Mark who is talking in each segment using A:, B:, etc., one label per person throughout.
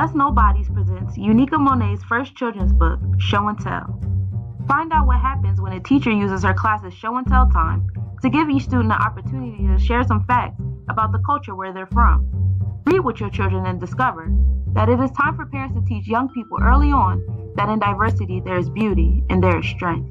A: Blessed Nobodies presents Unica Monet's first children's book, Show and Tell. Find out what happens when a teacher uses her class's show and tell time to give each student an opportunity to share some facts about the culture where they're from. Read with your children and discover that it is time for parents to teach young people early on that in diversity there is beauty and there is strength.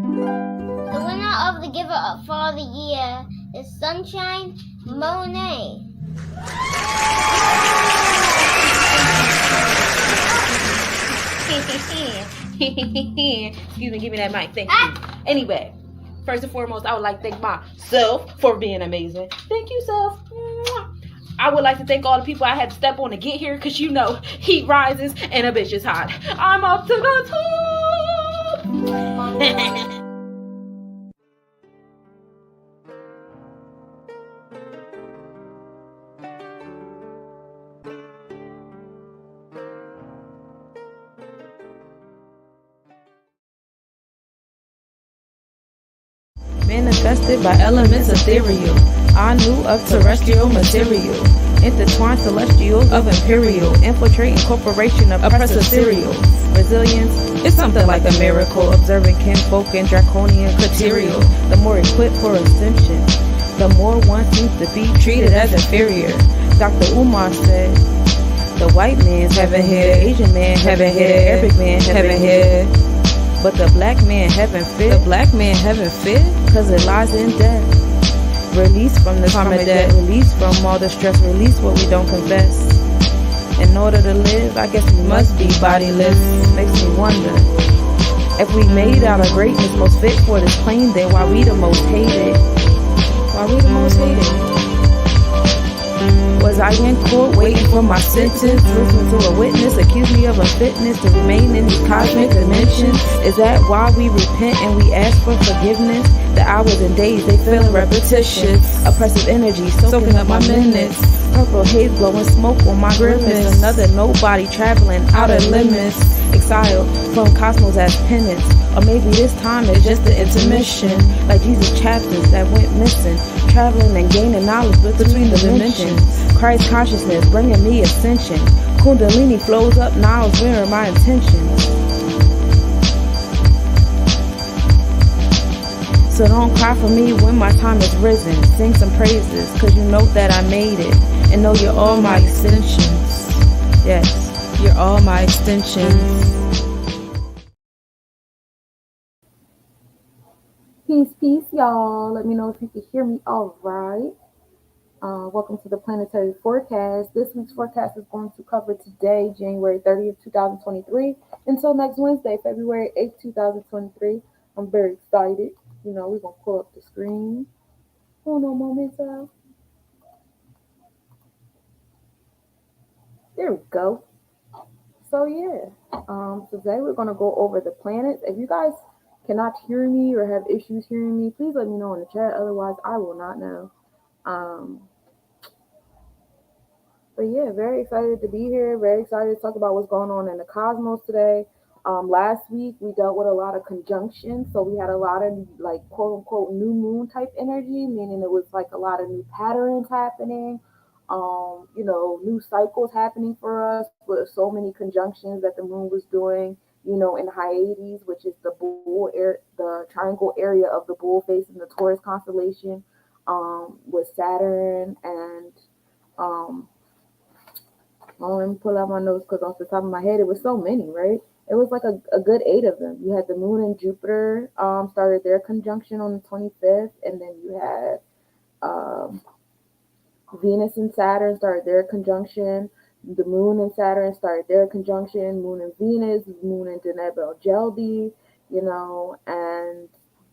B: The winner of the Giver for the year is Sunshine Monet.
C: Excuse me, give me that mic. Thank you. Anyway, first and foremost, I would like to thank myself for being amazing. Thank you, self. I would like to thank all the people I had to step on to get here, because you know, heat rises and a bitch is hot. I'm up to the top.
D: Manifested by elements ethereal, I knew of terrestrial material, intertwined celestial of imperial, infiltrating corporation of oppressive serial. Resilience is something like a miracle, observing kinfolk and draconian material. The more equipped for ascension, the more one seems to be treated as inferior. Dr. Umar said, the white man's heaven here, Asian man heaven here, Arabic man heaven here. But the black man heaven fit, cause it lies in death. Release from the karma debt, release from all the stress, release what we don't confess. In order to live, I guess we must be bodiless. Makes me wonder, if we made out of greatness most fit for this plane, then why we the most hated? Was I in court waiting for my sentence? Listening to a witness accuse me of unfitness to remain in these cosmic dimensions? Is that why we repent and we ask for forgiveness? The hours and days, they feeling repetitious. Oppressive energy soaking up my minutes. Purple haze blowing smoke on my grimace. Another nobody traveling out of limits. Exiled from cosmos as penance. Or maybe this time it's just an intermission. Like Jesus' chapters that went missing. Traveling and gaining knowledge between the dimensions. Christ consciousness bringing me ascension. Kundalini flows up now, where are my intentions? So don't cry for me when my time is risen. Sing some praises, cause you know that I made it. And know you're all my extensions. Yes, you're all my extensions.
E: Peace, y'all. Let me know if you can hear me all right. Welcome to the planetary forecast. This week's forecast is going to cover today, January 30th, 2023, until next Wednesday, February 8th, 2023. I'm very excited. You know, we're going to pull up the screen. Hold on a moment, y'all. There we go. So, yeah, today we're going to go over the planets. If you guys cannot hear me or have issues hearing me, please let me know in the chat. Otherwise, I will not know. But yeah, very excited to be here. Very excited to talk about what's going on in the cosmos today. Last week we dealt with a lot of conjunctions, so we had a lot of like quote unquote new moon type energy, meaning it was like a lot of new patterns happening. You know, new cycles happening for us with so many conjunctions that the moon was doing. You know, in Hyades, which is the triangle area of the bull face in the Taurus constellation. with Saturn and let me pull out my notes because off the top of my head, it was so many, right? It was like a good 8 of them. You had the Moon and Jupiter started their conjunction on the 25th, and then you had um, Venus and Saturn started their conjunction. The Moon and Saturn started their conjunction. Moon and Venus, Moon and Deneb El Geldi, and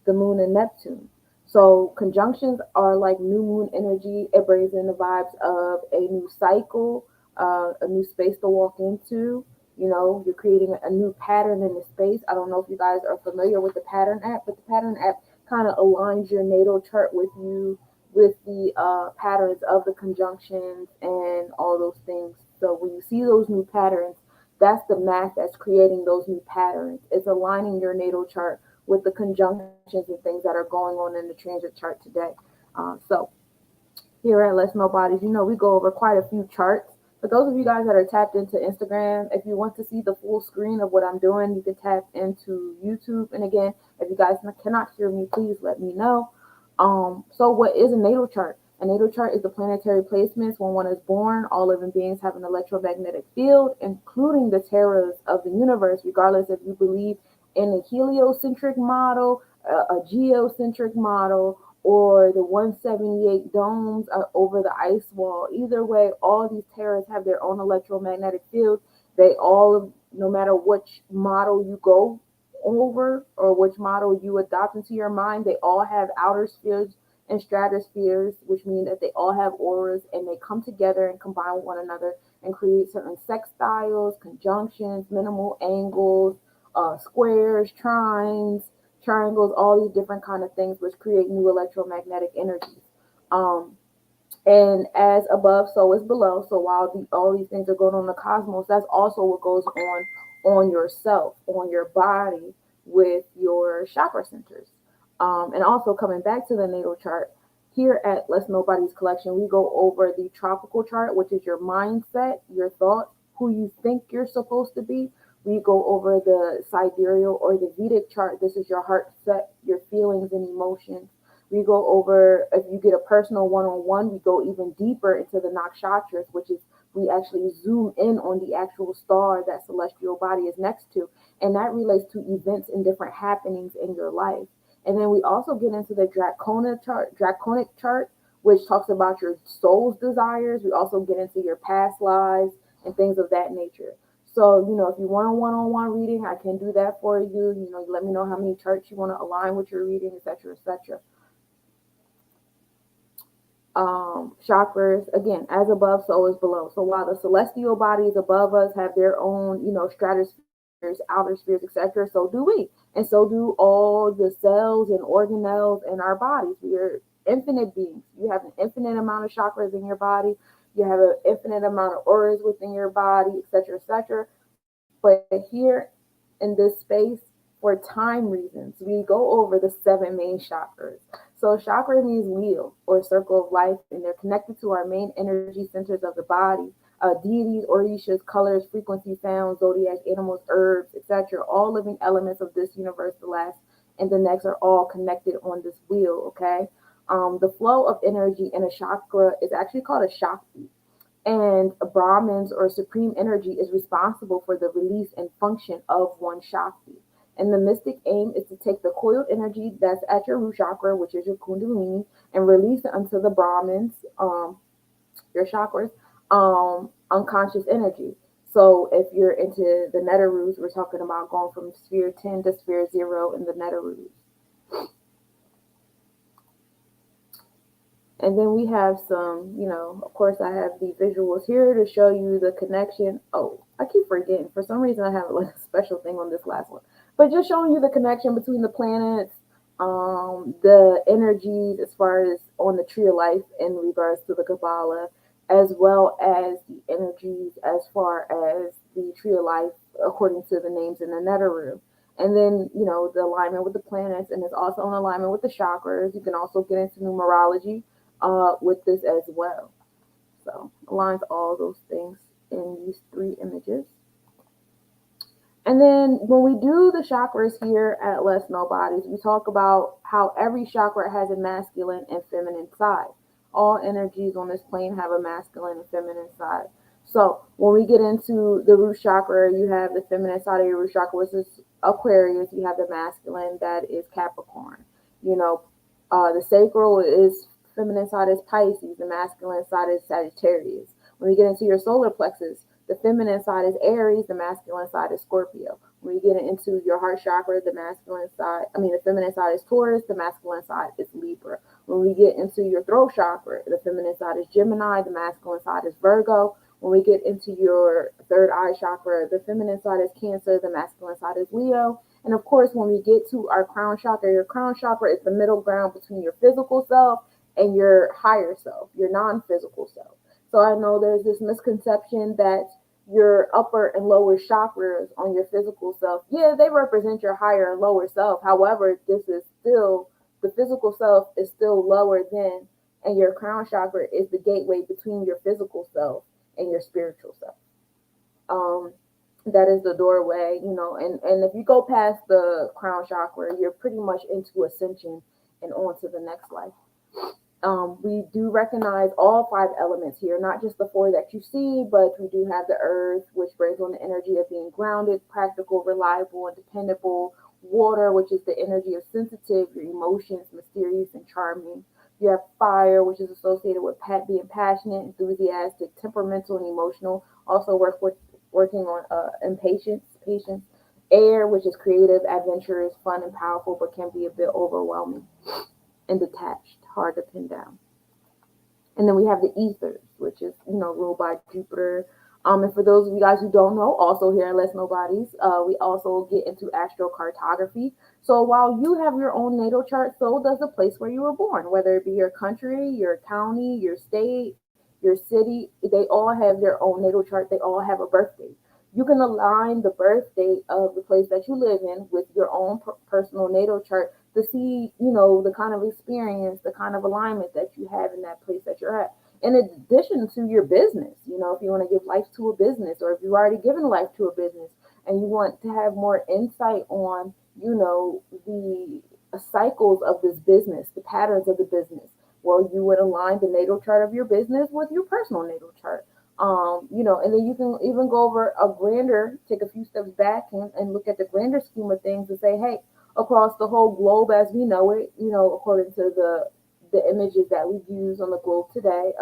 E: the Moon and Neptune. So conjunctions are like new moon energy. It brings in the vibes of a new cycle, a new space to walk into. You're creating a new pattern in the space. I don't know if you guys are familiar with the pattern app, but the pattern app kind of aligns your natal chart with you with the patterns of the conjunctions and all those things. So when you see those new patterns, that's the math that's creating those new patterns. It's aligning your natal chart with the conjunctions and things that are going on in the transit chart today. So here at Let's Know Bodies, we go over quite a few charts. For those of you guys that are tapped into Instagram, if you want to see the full screen of what I'm doing, you can tap into YouTube. And again, if you guys cannot hear me, please let me know. So what is a natal chart? A natal chart is the planetary placements when one is born. All living beings have an electromagnetic field, including the terrors of the universe, regardless if you believe in a heliocentric model, a geocentric model, or the 178 domes over the ice wall. Either way, all these terrors have their own electromagnetic field. They all, no matter which model you go over or which model you adopt into your mind, they all have outer spheres and stratospheres, which mean that they all have auras and they come together and combine with one another and create certain sextiles, conjunctions, minimal angles, squares, trines, triangles, all these different kind of things which create new electromagnetic energies. Um, and as above, so is below. So while all these things are going on in the cosmos, that's also what goes on yourself, on your body, with your chakra centers. And also coming back to the natal chart, here at Let's Nobody's Collection, we go over the tropical chart, which is your mindset, your thoughts, who you think you're supposed to be. We go over the sidereal or the Vedic chart. This is your heart set, your feelings and emotions. We go over, if you get a personal one-on-one, we go even deeper into the nakshatras, which is we actually zoom in on the actual star that celestial body is next to. And that relates to events and different happenings in your life. And then we also get into the draconic chart, which talks about your soul's desires. We also get into your past lives and things of that nature. So, if you want a one-on-one reading, I can do that for you. You let me know how many charts you want to align with your reading, etc., etc. Chakras, again, as above, so is below. So while the celestial bodies above us have their own, stratospheres, outer spheres, etc., so do we. And so do all the cells and organelles in our bodies. We are infinite beings. You have an infinite amount of chakras in your body. You have an infinite amount of auras within your body, etc., etc. But here in this space, for time reasons, we go over the 7 main chakras. So chakra means wheel or circle of life, and they're connected to our main energy centers of the body. Deities, orishas, colors, frequency, sounds, zodiac, animals, herbs, etc. All living elements of this universe, the last and the next, are all connected on this wheel, okay? The flow of energy in a chakra is actually called a Shakti. And Brahmins or supreme energy is responsible for the release and function of one Shakti. And the mystic aim is to take the coiled energy that's at your root chakra, which is your Kundalini, and release it unto the Brahmins, your chakras, unconscious energy. So if you're into the Netarus, we're talking about going from sphere 10 to sphere 0 in the Netarus. And then we have some, of course, I have the visuals here to show you the connection. Oh, I keep forgetting. For some reason, I have like a special thing on this last one. But just showing you the connection between the planets, the energies as far as on the tree of life in regards to the Kabbalah, as well as the energies as far as the tree of life according to the names in the Neteru. And then, the alignment with the planets, and it's also in alignment with the chakras. You can also get into numerology with this as well. So aligns all those things in these 3 images. And then when we do the chakras here at Let's Know Bodies, we talk about how every chakra has a masculine and feminine side. All energies on this plane have a masculine and feminine side. So when we get into the root chakra, you have the feminine side of your root chakra, which is Aquarius. You have the masculine, that is Capricorn. You know, the sacral is feminine side is Pisces. The masculine side is Sagittarius. When we get into your solar plexus, the feminine side is Aries, the masculine side is Scorpio. When you get into your heart chakra, the feminine side is Taurus, the masculine side is Libra. When we get into your throat chakra, the feminine side is Gemini, the masculine side is Virgo. When we get into your third eye chakra, the feminine side is Cancer, the masculine side is Leo. And of course, when we get to our crown chakra, your crown chakra is the middle ground between your physical self and your higher self, your non-physical self. So I know there's this misconception that your upper and lower chakras on your physical self, yeah, they represent your higher and lower self. However, this is still, the physical self is still lower than, and your crown chakra is the gateway between your physical self and your spiritual self. Um, that is the doorway, and if you go past the crown chakra, you're pretty much into ascension and on to the next life. We do recognize all five elements here, not just the four that you see, but we do have the earth, which brings on the energy of being grounded, practical, reliable, and dependable. Water, which is the energy of sensitive, your emotions, mysterious, and charming. You have fire, which is associated with being passionate, enthusiastic, temperamental, and emotional. Also working on impatience, patience. Air, which is creative, adventurous, fun, and powerful, but can be a bit overwhelming and detached, hard to pin down. And then we have the ethers, which is, ruled by Jupiter. And for those of you guys who don't know, also here at Let's Know Bodies, we also get into astrocartography. So while you have your own natal chart, so does the place where you were born, whether it be your country, your county, your state, your city. They all have their own natal chart. They all have a birth date. You can align the birth date of the place that you live in with your own personal natal chart to see, the kind of experience, the kind of alignment that you have in that place that you're at. In addition to your business, if you want to give life to a business, or if you've already given life to a business and you want to have more insight on, the cycles of this business, the patterns of the business, well, you would align the natal chart of your business with your personal natal chart. And then you can even go over take a few steps back and look at the grander scheme of things and say, hey, across the whole globe as we know it, according to the images that we use on the globe today,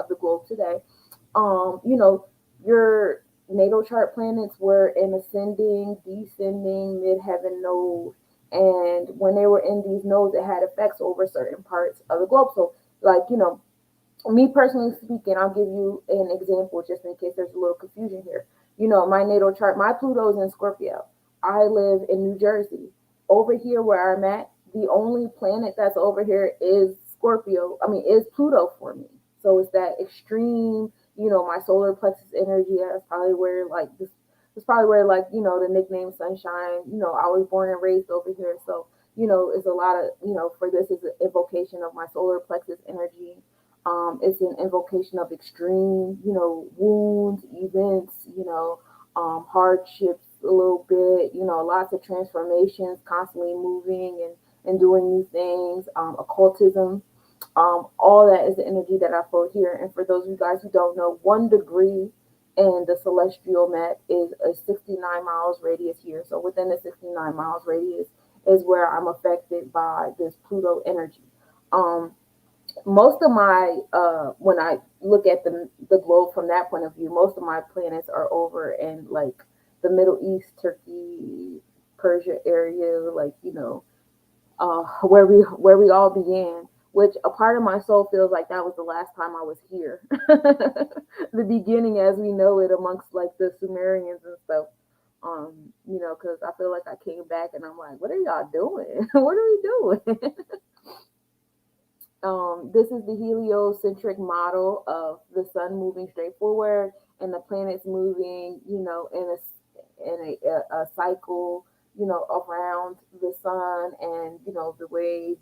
E: your natal chart planets were in ascending, descending, midheaven node. And when they were in these nodes, it had effects over certain parts of the globe. So, me personally speaking, I'll give you an example just in case there's a little confusion here. My natal chart, my Pluto is in Scorpio. I live in New Jersey. Over here where I'm at, the only planet that's over here is is Pluto for me. So it's that extreme, my solar plexus energy. That's probably where the nickname Sunshine. I was born and raised over here. So, it's a lot of, for this is an invocation of my solar plexus energy. It's an invocation of extreme, wounds, events, hardships a little bit, lots of transformations, constantly moving and doing new things, occultism, all that is the energy that I feel here. And for those of you guys who don't know, 1 degree in the celestial map is a 69 miles radius here. So within the 69 miles radius is where I'm affected by this Pluto energy. Most of my when I look at the globe from that point of view, most of my planets are over in like the Middle East, Turkey, Persia area, where we all began. Which a part of my soul feels like that was the last time I was here, the beginning as we know it amongst like the Sumerians and stuff. Because I feel like I came back and I'm like, what are y'all doing? What are we doing? This is the heliocentric model of the sun moving straight forward and the planets moving, in a cycle, around the sun, and the way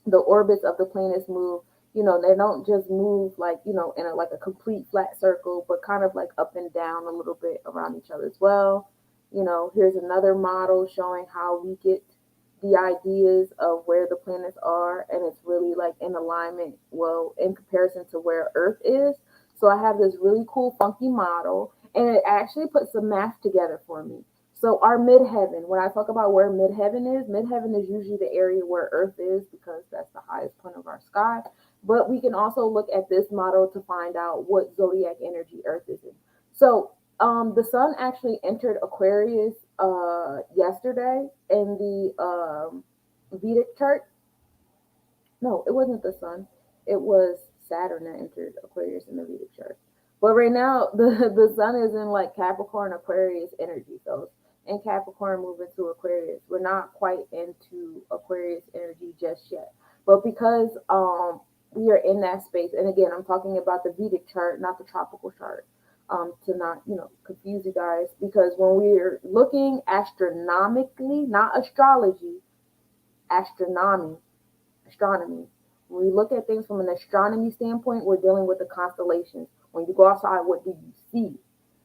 E: the orbits of the planets move. They don't just move like in a complete flat circle, but kind of like up and down a little bit around each other as well. Here's another model showing how we get the ideas of where the planets are, and it's really like in alignment, well, in comparison to where Earth is. So I have this really cool, funky model, and it actually puts some math together for me. So our midheaven, when I talk about where midheaven is usually the area where Earth is because that's the highest point of our sky. But we can also look at this model to find out what zodiac energy Earth is in. So the sun actually entered Aquarius yesterday in the Vedic chart. No, it wasn't the sun. It was Saturn that entered Aquarius in the Vedic chart. But right now, the sun is in like Capricorn Aquarius energy. So it's in Capricorn moving to Aquarius. We're not quite into Aquarius energy just yet. But because we are in that space, and again, I'm talking about the Vedic chart, not the tropical chart, to not confuse you guys. Because when we're looking astronomically, not astrology, astronomy astronomy. When we look at things from an astronomy standpoint, we're dealing with the constellations. When you go outside, what do you see?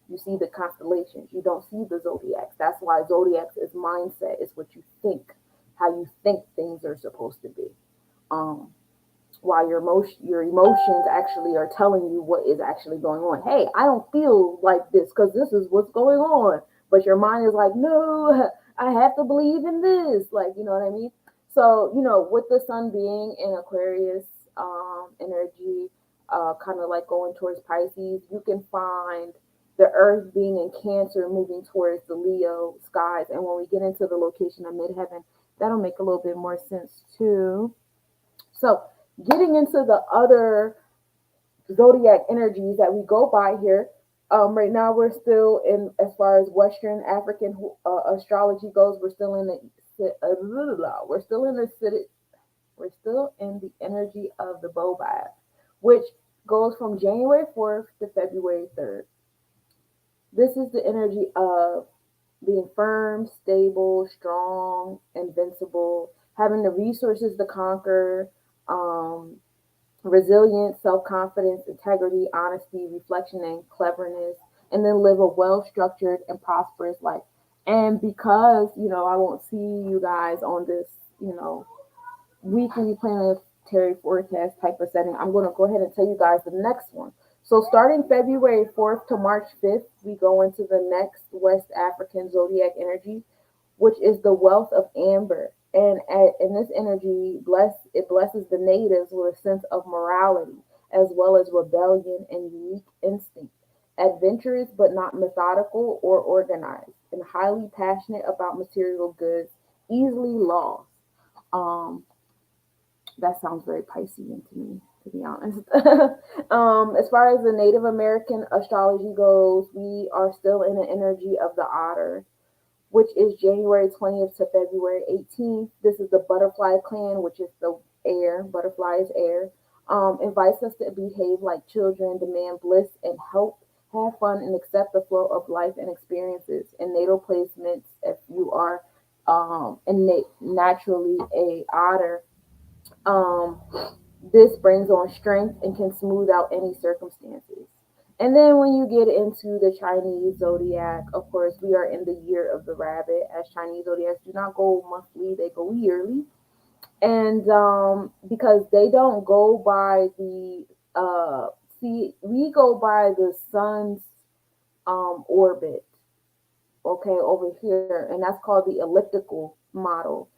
E: You see the constellations. You don't see the zodiacs. That's why zodiacs is mindset. It's what you think, how you think things are supposed to be. Um, while your emotions actually are telling you what is actually going on. Hey, I don't feel like this because this is what's going on. But your mind is like, no, I have to believe in this. Like, you know what I mean? So, with the sun being in Aquarius energy, kind of like going towards Pisces, you can find the earth being in Cancer, moving towards the Leo skies. And when we get into the location of midheaven, that'll make a little bit more sense too. So, getting into the other zodiac energies that we go by here, right now we're still in, as far as Western African astrology goes, we're still in we're still in the energy of the Bobab, which goes from January 4th to February 3rd. This is the energy of being firm, stable, strong, invincible, having the resources to conquer, um, resilience, self-confidence, integrity, honesty, reflection, and cleverness, and then live a well-structured and prosperous life. And because, I won't see you guys on this, weekly planetary forecast type of setting, I'm going to go ahead and tell you guys the next one. So starting February 4th to March 5th, we go into the next West African zodiac energy, which is the wealth of amber. And in this energy, it blesses the natives with a sense of morality, as well as rebellion and unique instinct. Adventurous but not methodical or organized, and highly passionate about material goods, easily lost. Um, that sounds very Piscean to me, to be honest. As far as the Native American astrology goes, we are still in the energy of the otter, which is January 20th to February 18th. This is the butterfly clan, which is the air. Butterfly is air. Invites us to behave like children, demand bliss and help, have fun, and accept the flow of life and experiences. In natal placements, if you are naturally a otter, um, this brings on strength and can smooth out any circumstances. And then when you get into the Chinese zodiac, of course, we are in the year of the rabbit, as Chinese zodiacs do not go monthly, they go yearly. And because they don't go by we go by the sun's orbit, okay, over here, and that's called the elliptical model.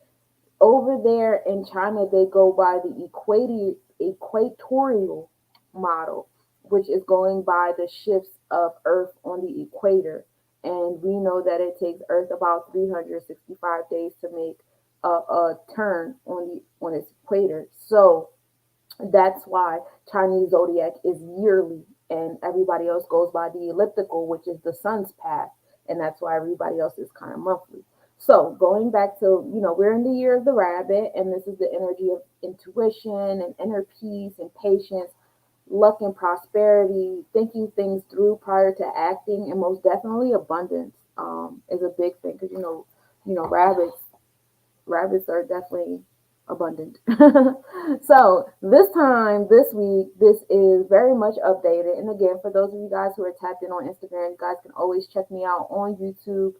E: Over there in China, they go by the equatorial model, which is going by the shifts of Earth on the equator. And we know that it takes Earth about 365 days to make a turn on its equator. So that's why Chinese zodiac is yearly, and everybody else goes by the elliptical, which is the sun's path, and that's why everybody else is kind of monthly. So going back to, we're in the year of the rabbit, and this is the energy of intuition and inner peace and patience, luck and prosperity, thinking things through prior to acting, and most definitely abundance is a big thing because rabbits are definitely abundant. So this week, this is very much updated. And again, for those of you guys who are tapped in on Instagram, you guys can always check me out on YouTube.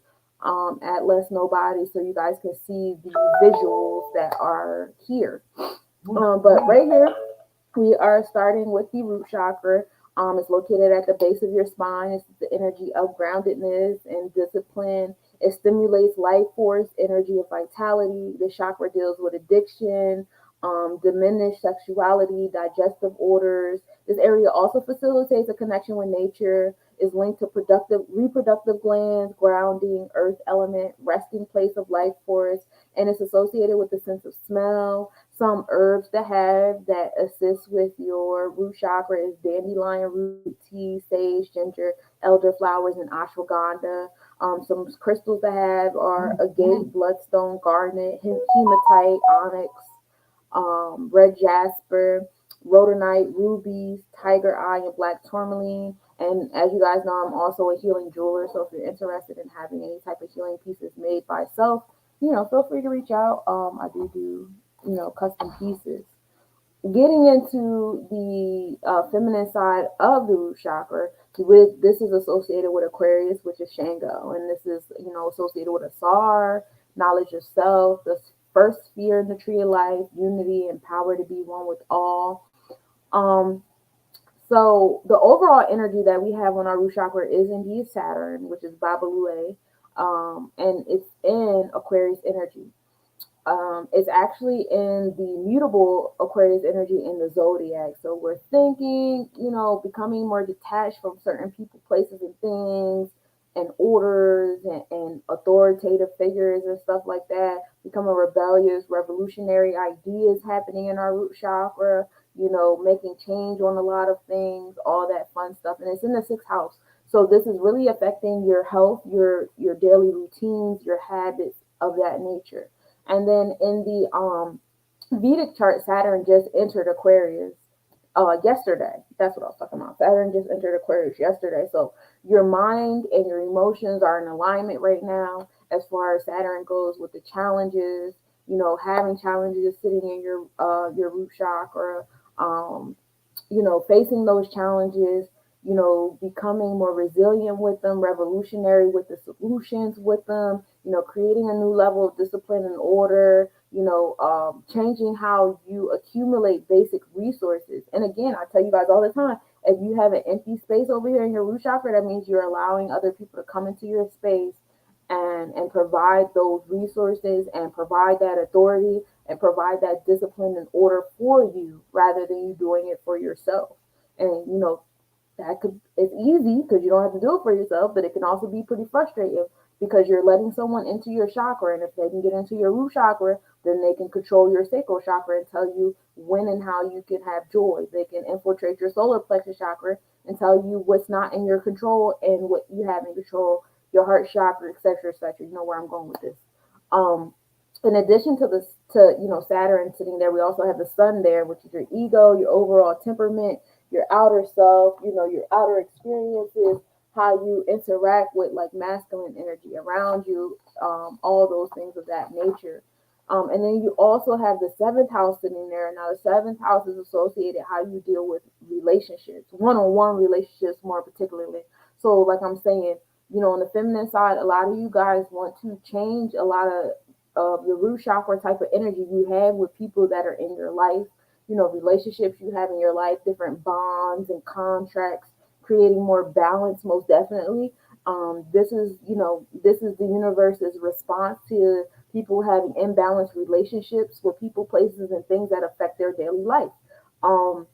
E: at Less Nobody, so you guys can see the visuals that are here. But right here, we are starting with the root chakra. It's located at the base of your spine. It's the energy of groundedness and discipline. It stimulates life force, energy of vitality. The chakra deals with addiction, diminished sexuality, digestive orders. This area also facilitates a connection with nature, is linked to productive reproductive glands, grounding, earth element, resting place of life force, and it's associated with the sense of smell. Some herbs to have that assist with your root chakra is dandelion root tea, sage, ginger, elderflowers, and ashwagandha. Some crystals to have are agate, bloodstone, garnet, hematite, onyx, red jasper, rhodonite, rubies, tiger eye, and black tourmaline. And as you guys know, I'm also a healing jeweler. So if you're interested in having any type of healing pieces made by self, feel free to reach out. I do, custom pieces. Getting into the feminine side of the root chakra, with this is associated with Aquarius, which is Shango, and this is associated with Asar, knowledge of self, the first sphere in the tree of life, unity and power to be one with all. Um, so the overall energy that we have on our root chakra is indeed Saturn, which is Babalue, and it's in Aquarius energy. It's actually in the mutable Aquarius energy in the zodiac. So we're thinking, becoming more detached from certain people, places, and things, and orders and authoritative figures and stuff like that. Becoming rebellious, revolutionary ideas happening in our root chakra. Making change on a lot of things, all that fun stuff, and it's in the sixth house. So this is really affecting your health, your daily routines, your habits of that nature. And then in the Vedic chart, Saturn just entered Aquarius yesterday. That's what I was talking about. Saturn just entered Aquarius yesterday. So your mind and your emotions are in alignment right now as far as Saturn goes with the challenges, having challenges sitting in your root chakra, um, facing those challenges, becoming more resilient with them, revolutionary with the solutions with them, creating a new level of discipline and order, changing how you accumulate basic resources. And again, I tell you guys all the time, if you have an empty space over here in your root chakra, that means you're allowing other people to come into your space and provide those resources and provide that authority and provide that discipline and order for you rather than you doing it for yourself. And it's easy because you don't have to do it for yourself, but it can also be pretty frustrating because you're letting someone into your chakra, and if they can get into your root chakra, then they can control your sacral chakra and tell you when and how you can have joy. They can infiltrate your solar plexus chakra and tell you what's not in your control and what you have in control, your heart chakra, etc., etc. You know where I'm going with this. Um, in addition to this, Saturn sitting there, we also have the Sun there, which is your ego, your overall temperament, your outer self, your outer experiences, how you interact with like masculine energy around you, all those things of that nature. And then you also have the seventh house sitting there. Now, the seventh house is associated how you deal with relationships, one-on-one relationships more particularly. So, like I'm saying, on the feminine side, a lot of you guys want to change a lot of your root chakra type of energy you have with people that are in your life, relationships you have in your life, different bonds and contracts, creating more balance, most definitely. This is the universe's response to people having imbalanced relationships with people, places, and things that affect their daily life. Um,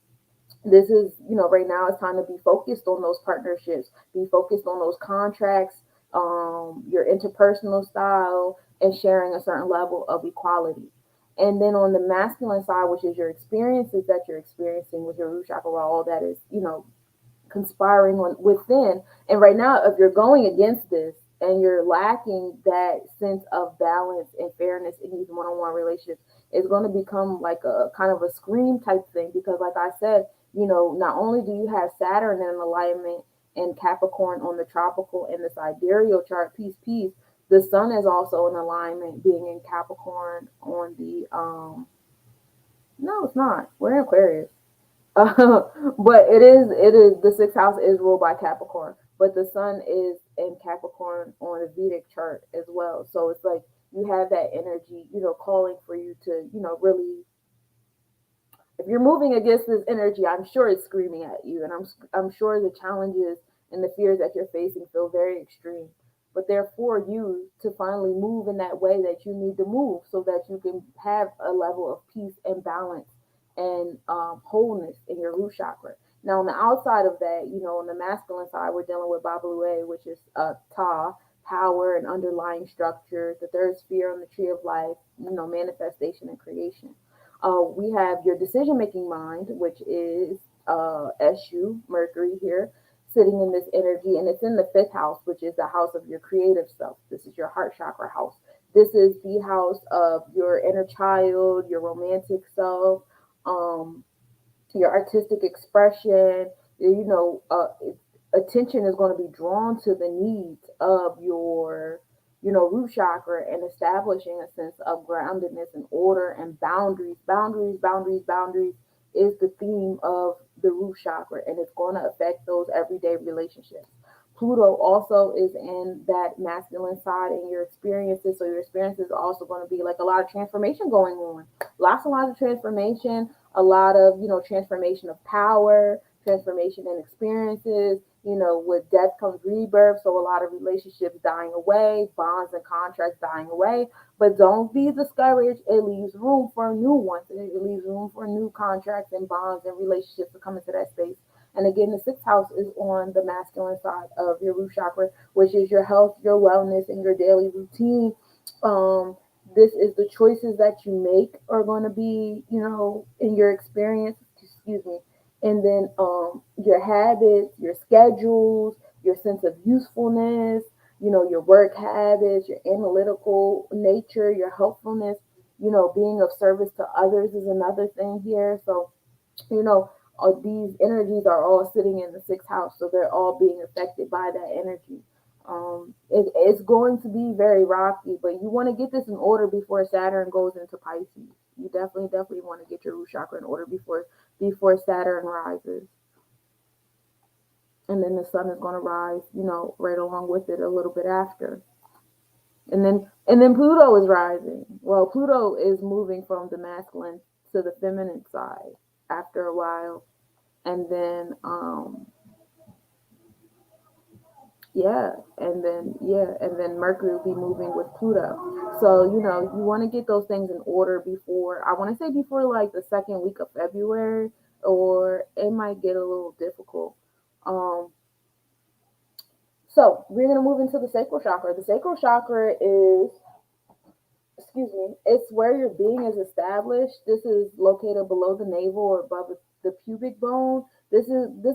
E: this is, right now it's time to be focused on those partnerships, be focused on those contracts, your interpersonal style, and sharing a certain level of equality. And then on the masculine side, which is your experiences that you're experiencing with your root chakra, all that is, conspiring within. And right now, if you're going against this and you're lacking that sense of balance and fairness in these one-on-one relationships, it's going to become like a kind of a scream type thing because, like I said, not only do you have Saturn in alignment and Capricorn on the tropical and the sidereal chart, peace, the sun is also in alignment, being in Capricorn on the no, it's not. We're in Aquarius. But it is the sixth house is ruled by Capricorn. but the sun is in Capricorn on the Vedic chart as well. So it's like you have that energy, calling for you to, really, if you're moving against this energy, I'm sure it's screaming at you, and I'm sure the challenges and the fears that you're facing feel very extreme. But they're for you to finally move in that way that you need to move, so that you can have a level of peace and balance and wholeness in your root chakra. Now, on the outside of that, on the masculine side, we're dealing with Babalue, which is Ta, power and underlying structure, the third sphere on the tree of life, manifestation and creation. We have your decision making mind, which is SU, Mercury here, sitting in this energy, and it's in the fifth house, which is the house of your creative self. This is your heart chakra house. This is the house of your inner child, your romantic self, um, your artistic expression. Attention is going to be drawn to the needs of your root chakra, and establishing a sense of groundedness and order and boundaries is the theme of the root chakra, and it's going to affect those everyday relationships. Pluto also is in that masculine side in your experiences, so your experiences are also going to be like a lot of transformation going on, lots and lots of transformation, a lot of transformation of power, transformation in experiences. With death comes rebirth, so a lot of relationships dying away, bonds and contracts dying away. But don't be discouraged. It leaves room for new ones. It leaves room for new contracts and bonds and relationships to come into that space. And again, the sixth house is on the masculine side of your root chakra, which is your health, your wellness, and your daily routine. Um, this is the choices that you make are going to be, in your experience. Excuse me. And then your habits, your schedules, your sense of usefulness, your work habits, your analytical nature, your helpfulness, being of service to others is another thing here. So you know, these energies are all sitting in the sixth house, so they're all being affected by that energy. It's going to be very rocky, but you want to get this in order before Saturn goes into Pisces. You definitely want to get your root chakra in order before Saturn rises, and then the sun is going to rise, right along with it a little bit after. And then Pluto is rising. Well, Pluto is moving from the masculine to the feminine side after a while. And then and then Mercury will be moving with Pluto. So, you want to get those things in order before, I want to say before like the second week of February, or it might get a little difficult. Um so we're gonna move into the sacral chakra. The sacral chakra is, excuse me, it's where your being is established. This is located below the navel or above the pubic bone. This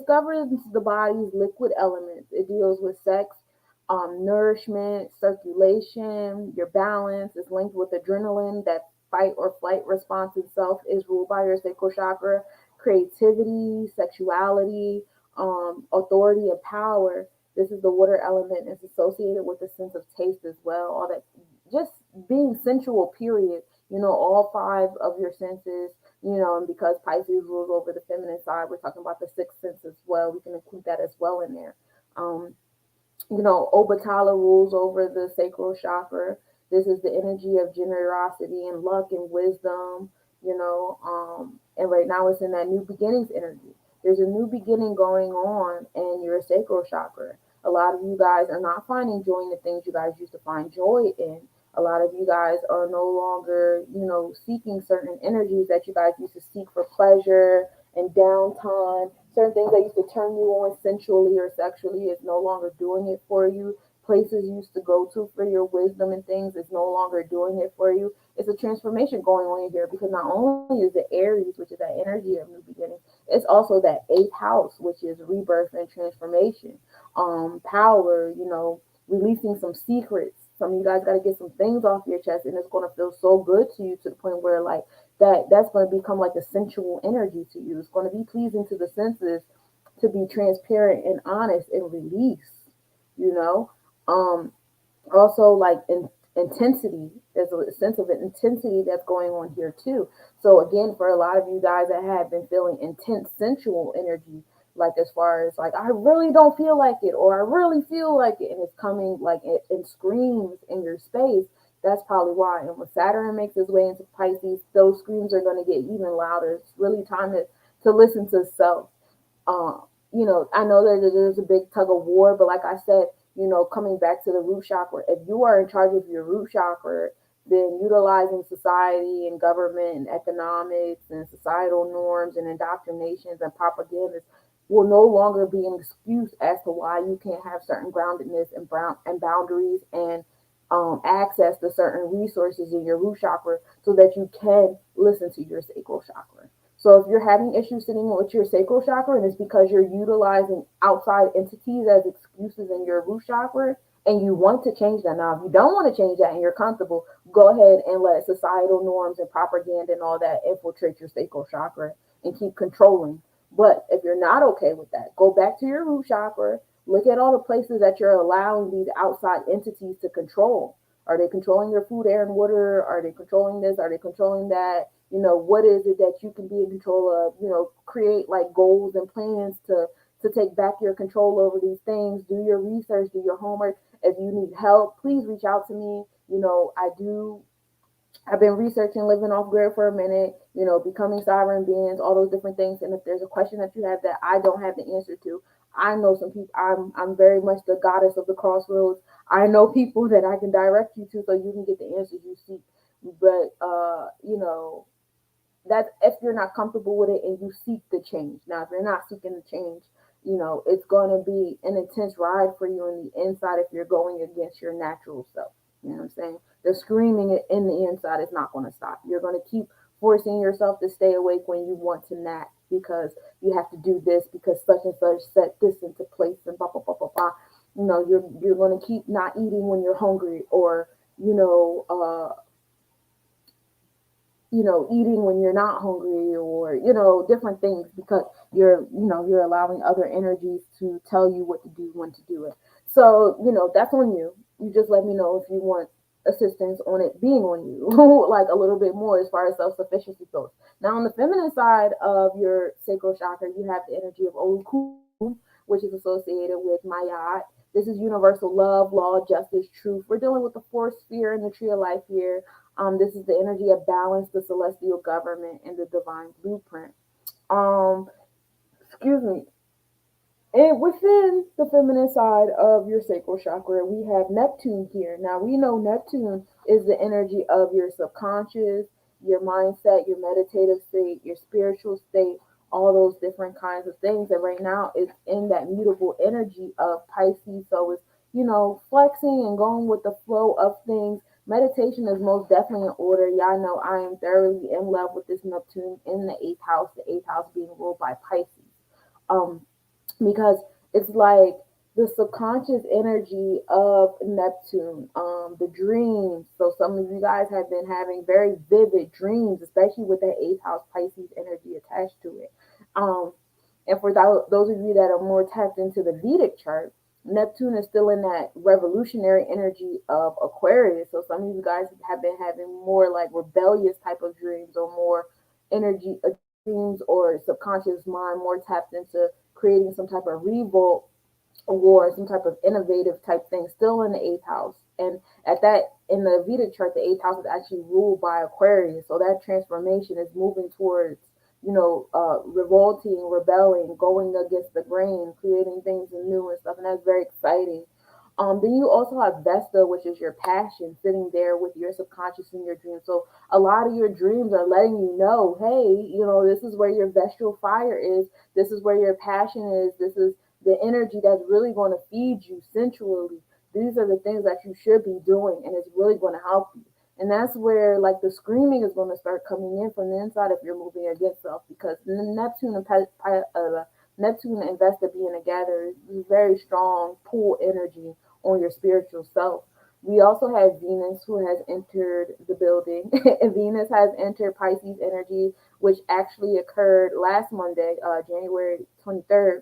E: governs the body's liquid elements. It deals with sex, nourishment, circulation, your balance. Is linked with adrenaline. That fight or flight response itself is ruled by your sacral chakra. Creativity, sexuality, authority, and power. This is the water element. It's associated with the sense of taste as well. All that, just being sensual, period. All five of your senses, and because Pisces rules over the feminine side, we're talking about the sixth sense as well. We can include that as well in there. Um, Obatala rules over the sacral chakra. This is the energy of generosity and luck and wisdom, and right now it's in that new beginnings energy. There's a new beginning going on in your sacral chakra. A lot of you guys are not finding joy in the things you guys used to find joy in. A lot of you guys are no longer, seeking certain energies that you guys used to seek for pleasure and downtime. Certain things that used to turn you on sensually or sexually is no longer doing it for you. Places you used to go to for your wisdom and things is no longer doing it for you. It's a transformation going on here, because not only is the Aries, which is that energy of new beginning, it's also that eighth house, which is rebirth and transformation, power, releasing some secrets. Some of you guys got to get some things off your chest, and it's going to feel so good to you, to the point where like that's going to become like a sensual energy to you. It's going to be pleasing to the senses to be transparent and honest and release, you know. Also, like intensity, there's a sense of intensity that's going on here too. So again, for a lot of you guys that have been feeling intense sensual energy, like as far as like I really don't feel like it or I really feel like it, and it's coming like it screams in your space. That's probably why. And when Saturn makes its way into Pisces, those screams are going to get even louder. It's really time to listen to self. I know that there's a big tug of war, but like I said, coming back to the root chakra, if you are in charge of your root chakra, then utilizing society and government and economics and societal norms and indoctrinations and propagandas will no longer be an excuse as to why you can't have certain groundedness and boundaries and access to certain resources in your root chakra so that you can listen to your sacral chakra. So if you're having issues sitting with your sacral chakra and it's because you're utilizing outside entities as excuses in your root chakra and you want to change that. Now, if you don't want to change that and you're comfortable, go ahead and let societal norms and propaganda and all that infiltrate your sacral chakra and keep controlling. But if you're not okay with that, go back to your root chakra. Look at all the places that you're allowing these outside entities to control. Are they controlling your food, air, and water? Are they controlling this? Are they controlling that? What is it that you can be in control of? Create like goals and plans to take back your control over these things. Do your research, do your homework. If you need help, please reach out to me. I've been researching living off grid for a minute, becoming sovereign beings, all those different things. And if there's a question that you have that I don't have the answer to, I know some people. I'm very much the goddess of the crossroads. I know people that I can direct you to so you can get the answers you seek. But that's if you're not comfortable with it and you seek the change. Now, if you're not seeking the change, it's going to be an intense ride for you in the inside if you're going against your natural self. You know what I'm saying? The screaming in the inside is not going to stop. You're going to keep forcing yourself to stay awake when you want to nap because you have to do this because such and such set this into place and blah blah blah blah blah. You're going to keep not eating when you're hungry or eating when you're not hungry or, different things because you're allowing other energies to tell you what to do, when to do it. So, that's on you. You just let me know if you want assistance on it being on you, like a little bit more as far as self-sufficiency goes. Now, on the feminine side of your sacral chakra, you have the energy of Olukun, which is associated with Mayat. This is universal love, law, justice, truth. We're dealing with the fourth sphere and the tree of life here. This is the energy of balance, the celestial government, and the divine blueprint. Um, Excuse me. And within the feminine side of your sacral chakra, we have Neptune here. Now we know Neptune is the energy of your subconscious, your mindset, your meditative state, your spiritual state, all those different kinds of things. And right now it's in that mutable energy of Pisces. So it's, flexing and going with the flow of things. Meditation is most definitely in order. Y'all know I am thoroughly in love with this Neptune in the eighth house being ruled by Pisces. Um, because it's like the subconscious energy of Neptune, the dreams. So some of you guys have been having very vivid dreams, especially with that eighth house Pisces energy attached to it. Um, and for those of you that are more tapped into the Vedic chart, Neptune is still in that revolutionary energy of Aquarius. So some of you guys have been having more like rebellious type of dreams or more energy dreams or subconscious mind more tapped into creating some type of revolt or some type of innovative type thing still in the eighth house. And at that, in the Vedic chart, the eighth house is actually ruled by Aquarius. So that transformation is moving towards, revolting, rebelling, going against the grain, creating things new and stuff. And that's very exciting. Then you also have Vesta, which is your passion, sitting there with your subconscious in your dreams. So a lot of your dreams are letting you know, hey, this is where your vestial fire is. This is where your passion is. This is the energy that's really going to feed you sensually. These are the things that you should be doing, and it's really going to help you. And that's where like the screaming is going to start coming in from the inside if you're moving against self, because Neptune and Vesta being together is very strong pull energy on your spiritual self. We also have Venus who has entered the building. Venus has entered Pisces energy, which actually occurred last Monday, January 23rd.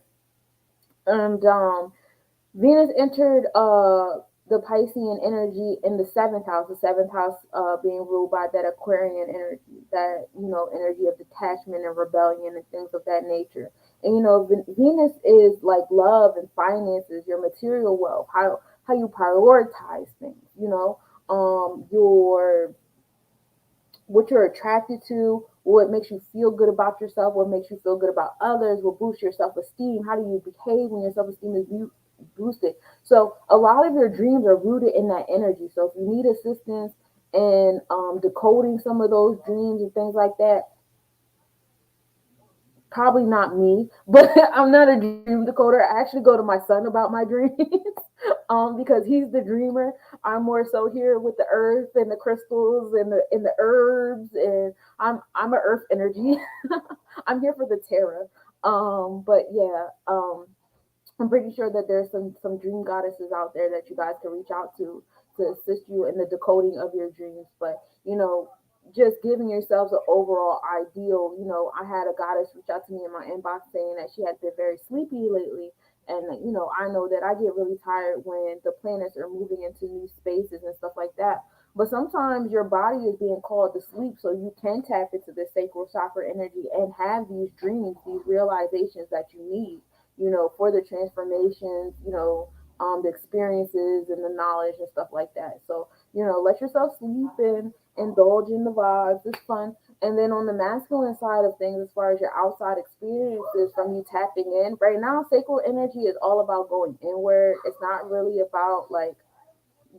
E: And Venus entered the Piscean energy in the seventh house being ruled by that Aquarian energy, that energy of detachment and rebellion and things of that nature. And Venus is like love and finances, your material wealth, how you prioritize things, your what you're attracted to, what makes you feel good about yourself, what makes you feel good about others, what boosts your self esteem. How do you behave when your self esteem is boosted? So a lot of your dreams are rooted in that energy. So if you need assistance in decoding some of those dreams and things like that, probably not me, but I'm not a dream decoder. I actually go to my son about my dreams because he's the dreamer. I'm more so here with the earth and the crystals and the herbs, and I'm a earth energy. I'm here for the terror. But yeah, I'm pretty sure that there's some dream goddesses out there that you guys can reach out to assist you in the decoding of your dreams. But just giving yourselves an overall ideal. I had a goddess reach out to me in my inbox saying that she had been very sleepy lately, and I know that I get really tired when the planets are moving into new spaces and stuff like that. But sometimes your body is being called to sleep, so you can tap into the sacral chakra energy and have these dreams, these realizations that you need for the transformations, the experiences and the knowledge and stuff like that. So, let yourself sleep and indulge in the vibes. It's fun. And then on the masculine side of things, as far as your outside experiences from you tapping in, right now, sacral energy is all about going inward. It's not really about like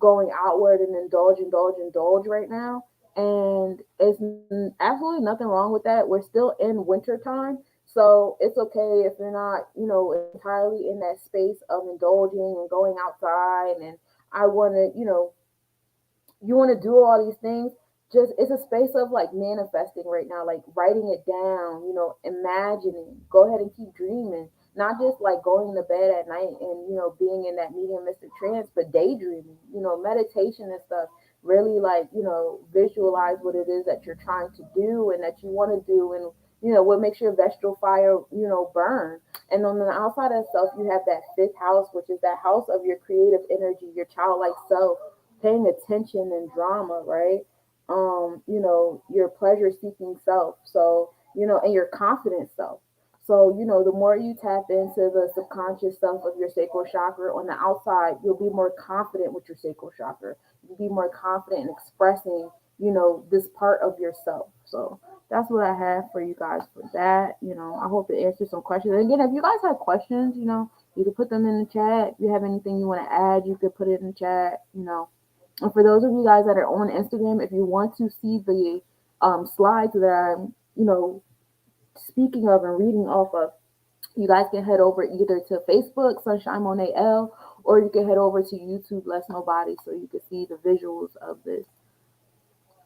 E: going outward and indulge right now. And it's absolutely nothing wrong with that. We're still in winter time. So it's okay if you're not, entirely in that space of indulging and going outside. And I want to, you want to do all these things. Just it's a space of like manifesting right now, like writing it down, imagining. Go ahead and keep dreaming, not just like going to bed at night and being in that medium mystic trance, but daydreaming, meditation and stuff. Really like visualize what it is that you're trying to do and that you want to do, and what makes your vegetable fire burn. And on the outside of self, you have that fifth house, which is that house of your creative energy, your childlike self, paying attention and drama, right? Your pleasure seeking self. So, and your confident self. So, the more you tap into the subconscious self of your sacral chakra on the outside, you'll be more confident with your sacral chakra. You'll be more confident in expressing, this part of yourself. So that's what I have for you guys for that. I hope it answers some questions. And again, if you guys have questions, you can put them in the chat. If you have anything you want to add, you could put it in the chat. And for those of you guys that are on Instagram, if you want to see the slides that I'm, speaking of and reading off of, you guys can head over either to Facebook, Sunshine Monet L, or you can head over to YouTube, Bless Nobody, so you can see the visuals of this.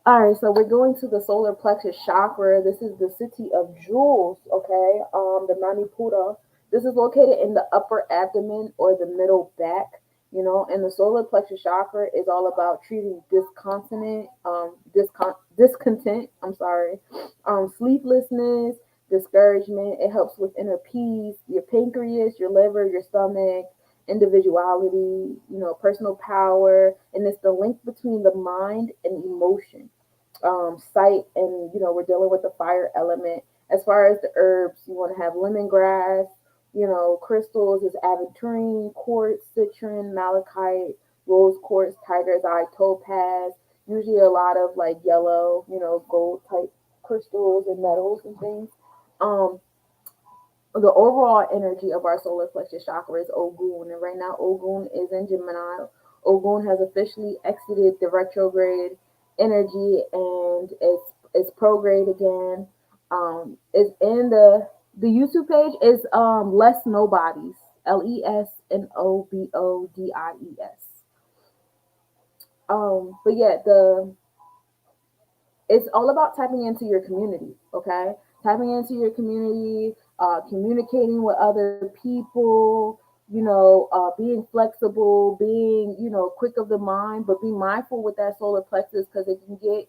E: All right, so we're going to the solar plexus chakra. This is the city of jewels, okay? The Manipura. This is located in the upper abdomen or the middle back, and the solar plexus chakra is all about treating discontent, sleeplessness, discouragement. It helps with inner peace, your pancreas, your liver, your stomach, individuality, personal power, and it's the link between the mind and emotion, sight, and we're dealing with the fire element. As far as the herbs, you want to have lemongrass. Crystals is aventurine, quartz, citron, malachite, rose quartz, tiger's eye, topaz. Usually a lot of like yellow, gold type crystals and metals and things. The overall energy of our solar plexus chakra is Ogun, and right now Ogun is in Gemini. Ogun has officially exited the retrograde energy and it's prograde again. Is in the YouTube page is Less Nobodies, LESNOBODIES. But yeah, it's all about tapping into your community, okay? Tapping into your community, communicating with other people, being flexible, being, quick of the mind, but be mindful with that solar plexus because it can get,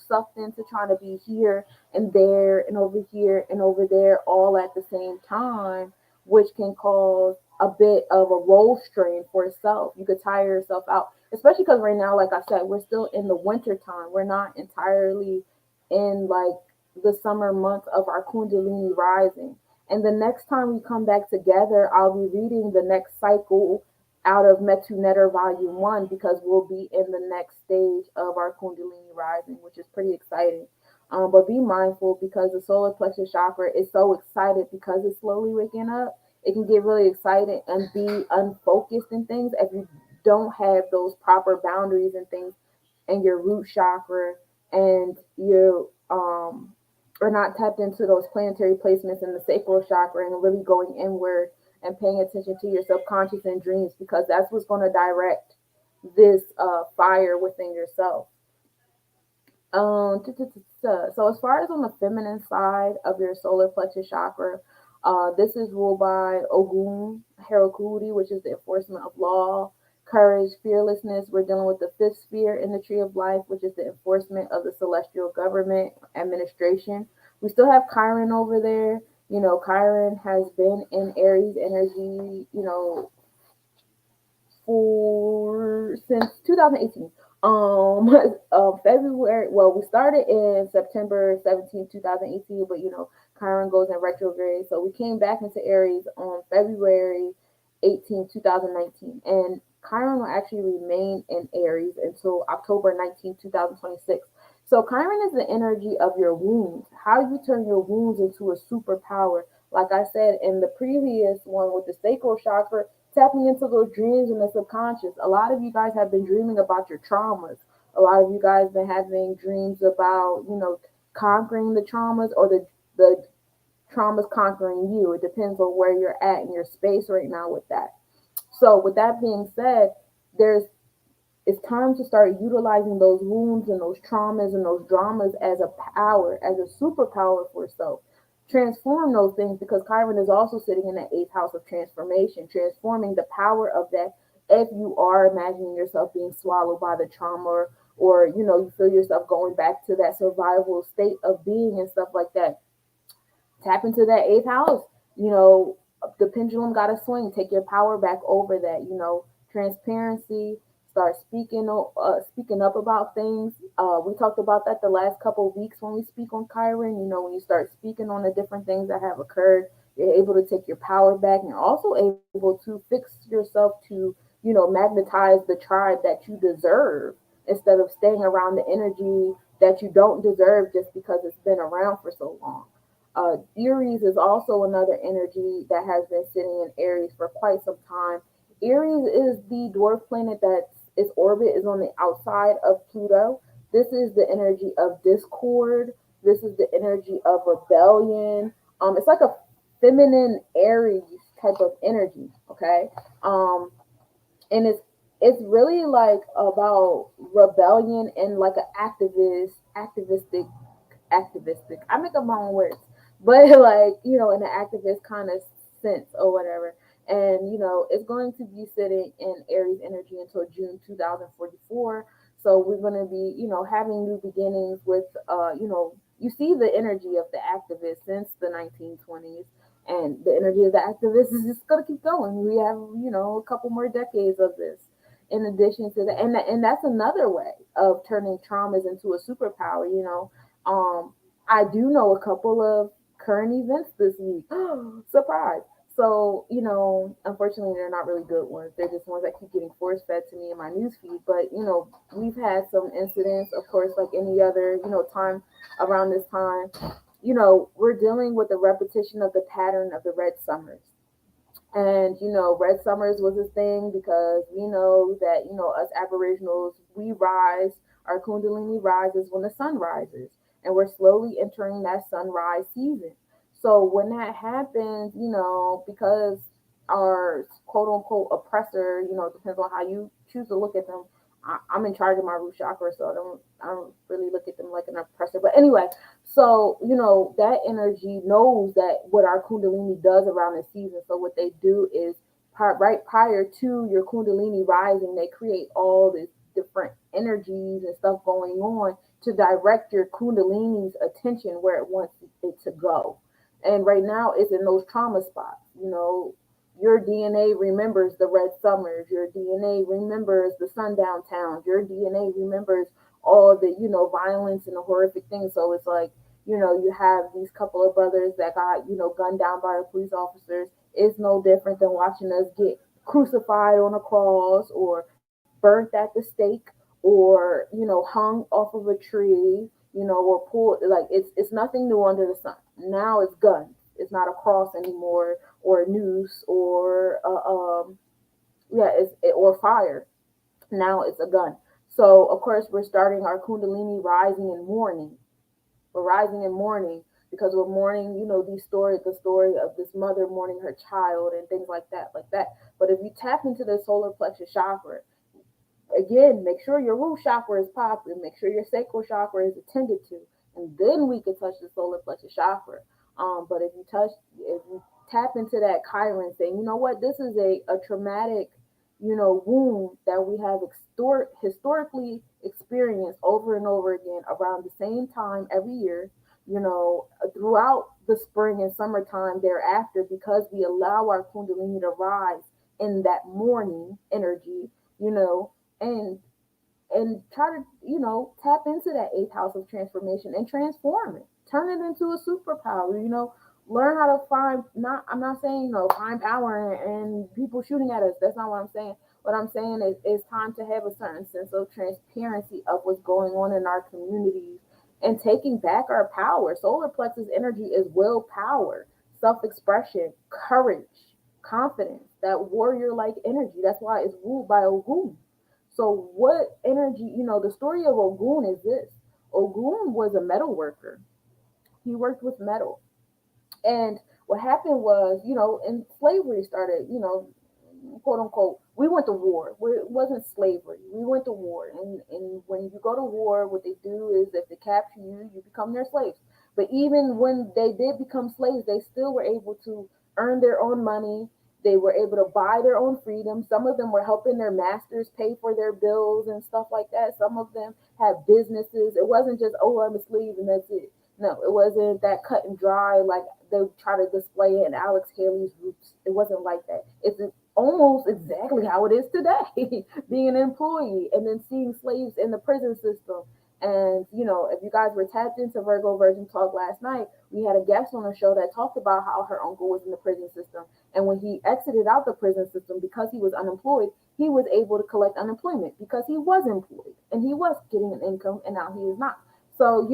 E: sucked into trying to be here and there and over here and over there all at the same time, which can cause a bit of a role strain for itself. You could tire yourself out, especially because right now, like I said, we're still in the winter time. We're not entirely in like the summer months of our Kundalini rising. And the next time we come back together, I'll be reading the next cycle out of Metu Netter Volume 1 because we'll be in the next stage of our Kundalini rising, which is pretty exciting. But be mindful because the solar plexus chakra is so excited because it's slowly waking up. It can get really excited and be unfocused in things if you don't have those proper boundaries and things and your root chakra and you are not tapped into those planetary placements in the sacral chakra and really going inward and paying attention to your subconscious and dreams because that's what's going to direct this fire within yourself. So as far as on the feminine side of your solar plexus chakra, this is ruled by Ogun Herakudi, which is the enforcement of law, courage, fearlessness. We're dealing with the fifth sphere in the tree of life, which is the enforcement of the celestial government administration. We still have Chiron over there. You know, Chiron has been in Aries energy, you know, for since 2018. February. Well, we started in September 17th, 2018, but you know, Chiron goes in retrograde, so we came back into Aries on February 18th, 2019, and Chiron will actually remain in Aries until October 19th, 2026. So Chiron is the energy of your wounds, how you turn your wounds into a superpower. Like I said in the previous one with the sacral chakra, tapping into those dreams in the subconscious. A lot of you guys have been dreaming about your traumas. A lot of you guys been having dreams about, you know, conquering the traumas or the traumas conquering you. It depends on where you're at in your space right now with that. So with that being said, there's it's time to start utilizing those wounds and those traumas and those dramas as a power, as a superpower for self. Transform those things because Chiron is also sitting in the eighth house of transformation, transforming the power of that. If you are imagining yourself being swallowed by the trauma or you know, you feel yourself going back to that survival state of being and stuff like that, tap into that eighth house. You know, the pendulum got to swing. Take your power back over that. You know, transparency. Start speaking up about things. We talked about that the last couple of weeks when we speak on Chiron. You know, when you start speaking on the different things that have occurred, you're able to take your power back, and you're also able to fix yourself to, you know, magnetize the tribe that you deserve instead of staying around the energy that you don't deserve just because it's been around for so long. Aries is also another energy that has been sitting in Aries for quite some time. Aries is the dwarf planet that its orbit is on the outside of Pluto. This is the energy of discord. This is the energy of rebellion. It's like a feminine Aries type of energy. Okay, and it's really like about rebellion and like an activistic. I make up my own words, but like, you know, in an activist kind of sense or whatever. And you know, it's going to be sitting in Aries energy until June 2044. So we're going to be, you know, having new beginnings with, you know, you see the energy of the activist since the 1920s, and the energy of the activist is just going to keep going. We have, you know, a couple more decades of this. In addition to that, and that's another way of turning traumas into a superpower. You know, I do know a couple of current events this week. Surprise. So, you know, unfortunately, they're not really good ones. They're just ones that keep getting force fed to me in my newsfeed. But, you know, we've had some incidents, of course, like any other, you know, time around this time. You know, we're dealing with the repetition of the pattern of the red summers. And you know, red summers was a thing because we know that, you know, us aboriginals, we rise, our kundalini rises when the sun rises, and we're slowly entering that sunrise season. So when that happens, you know, because our quote unquote oppressor, you know, it depends on how you choose to look at them. I'm in charge of my root chakra, so I don't really look at them like an oppressor. But anyway, so, you know, that energy knows that what our Kundalini does around the season. So what they do is right prior to your Kundalini rising, they create all these different energies and stuff going on to direct your Kundalini's attention where it wants it to go. And right now it's in those trauma spots. You know, your DNA remembers the red summers. Your DNA remembers the sundown towns. Your DNA remembers all the, you know, violence and the horrific things. So it's like You have these couple of brothers that got, gunned down by the police officers. It's no different than watching us get crucified on a cross or burnt at the stake or, hung off of a tree, or pulled. Like, it's nothing new under the sun. Now it's guns. It's not a cross anymore, or a noose, or or fire. Now it's a gun. So of course we're starting our Kundalini rising in mourning. We're rising in mourning because we're mourning, the story of this mother mourning her child and things like that. But if you tap into the solar plexus chakra, again, make sure your root chakra is popping, make sure your sacral chakra is attended to, and then we can touch the solar plexus chakra. But if you tap into that Chiron, saying, you know what, this is a traumatic, wound that we have historically experienced over and over again around the same time every year, throughout the spring and summertime thereafter, because we allow our Kundalini to rise in that morning energy, you know, and try to, tap into that eighth house of transformation and transform it, turn it into a superpower, learn how to find, not, I'm not saying, find power and people shooting at us. That's not what I'm saying. What I'm saying is it's time to have a certain sense of transparency of what's going on in our communities and taking back our power. Solar plexus energy is willpower, self-expression, courage, confidence, that warrior like energy. That's why it's ruled by Ogun. So what energy, the story of Ogun is this. Ogun was a metal worker. He worked with metal. And what happened was, and slavery started, quote unquote, we went to war. It wasn't slavery. We went to war. And when you go to war, what they do is if they capture you, you become their slaves. But even when they did become slaves, they still were able to earn their own money. They were able to buy their own freedom. Some of them were helping their masters pay for their bills and stuff like that. Some of them had businesses. It wasn't just, oh, I'm a slave and that's it. No, it wasn't that cut and dry like they try to display it in Alex Haley's Roots. It wasn't like that. It's almost exactly how it is today, being an employee and then seeing slaves in the prison system. And, if you guys were tapped into Virgo Virgin Talk last night, we had a guest on the show that talked about how her uncle was in the prison system. And when he exited out the prison system because he was unemployed, he was able to collect unemployment because he was employed and he was getting an income, and now he is not. So,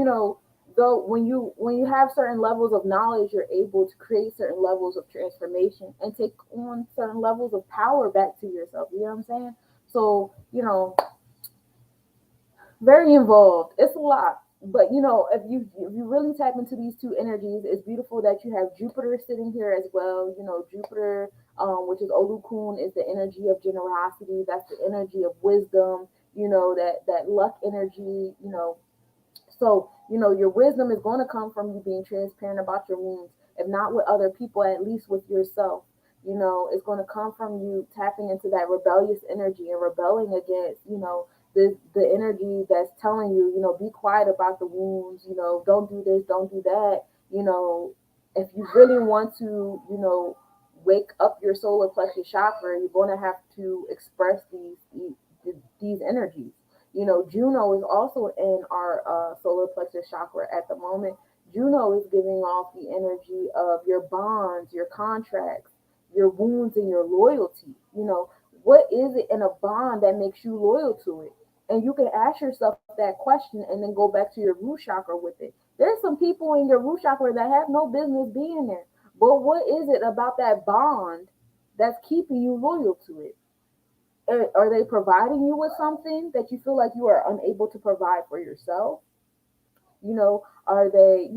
E: though when you have certain levels of knowledge, you're able to create certain levels of transformation and take on certain levels of power back to yourself. You know what I'm saying? So, very involved. It's a lot. But if you really tap into these two energies, it's beautiful that you have Jupiter sitting here as well. Jupiter, which is Olukun, is the energy of generosity. That's the energy of wisdom. That luck energy. So, your wisdom is going to come from you being transparent about your wounds, if not with other people, at least with yourself. It's going to come from you tapping into that rebellious energy and rebelling against, the energy that's telling you, be quiet about the wounds, don't do this, don't do that. If you really want to, wake up your solar plexus chakra, you're going to have to express these energies. Juno is also in our solar plexus chakra at the moment. Juno is giving off the energy of your bonds, your contracts, your wounds, and your loyalty. What is it in a bond that makes you loyal to it? And you can ask yourself that question and then go back to your root chakra with it. There's some people in your root chakra that have no business being there. But what is it about that bond that's keeping you loyal to it? Are they providing you with something that you feel like you are unable to provide for yourself? Are they,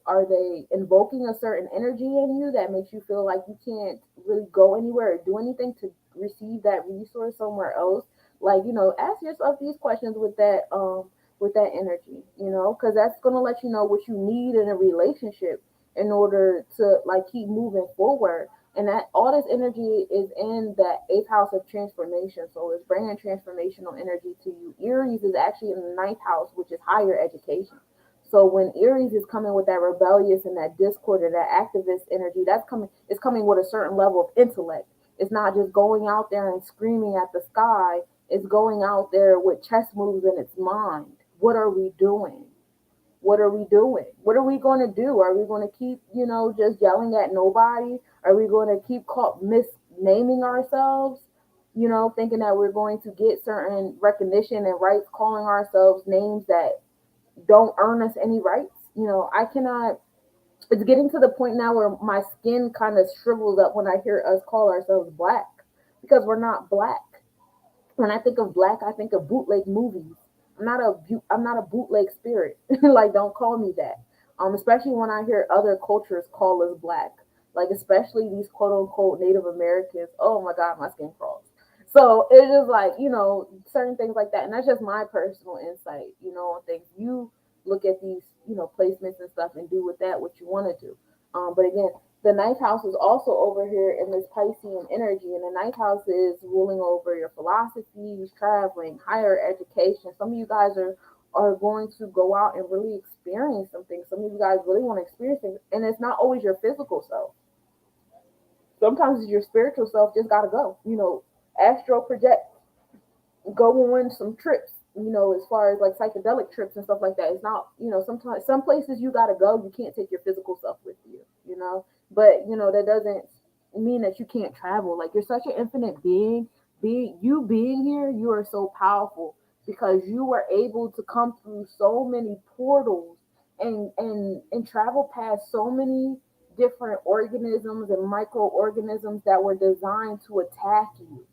E: are they invoking a certain energy in you that makes you feel like you can't really go anywhere or do anything to receive that resource somewhere else? Like, ask yourself these questions with that energy, because that's going to let you know what you need in a relationship in order to like keep moving forward. And that all this energy is in that eighth house of transformation. So it's bringing transformational energy to you. Aries is actually in the ninth house, which is higher education. So when Aries is coming with that rebellious and that discord or that activist energy, it's coming with a certain level of intellect. It's not just going out there and screaming at the sky. It's going out there with chess moves in its mind. What are we doing? What are we doing? What are we going to do? Are we going to keep, just yelling at nobody? Are we going to keep misnaming ourselves? Thinking that we're going to get certain recognition and rights, calling ourselves names that don't earn us any rights. I cannot. It's getting to the point now where my skin kind of shrivels up when I hear us call ourselves black, because we're not black. When I think of black, I think of bootleg movies. I'm not a bootleg spirit. Like, don't call me that. Especially when I hear other cultures call us black, like especially these quote unquote Native Americans. Oh my God, my skin crawls. So it's just like, certain things like that, and that's just my personal insight, on things. You look at these, placements and stuff, and do with that what you want to do. But again, the ninth house is also over here in this Piscean energy, and the ninth house is ruling over your philosophies, traveling, higher education. Some of you guys are going to go out and really experience some things. Some of you guys really want to experience things, and it's not always your physical self. Sometimes it's your spiritual self just gotta go. Astral project, go on some trips, as far as like psychedelic trips and stuff like that. It's not, sometimes some places you gotta go, you can't take your physical self with you, but that doesn't mean that you can't travel. Like, you're such an infinite being. Being here, you are so powerful because you were able to come through so many portals and travel past so many different organisms and microorganisms that were designed to attack you.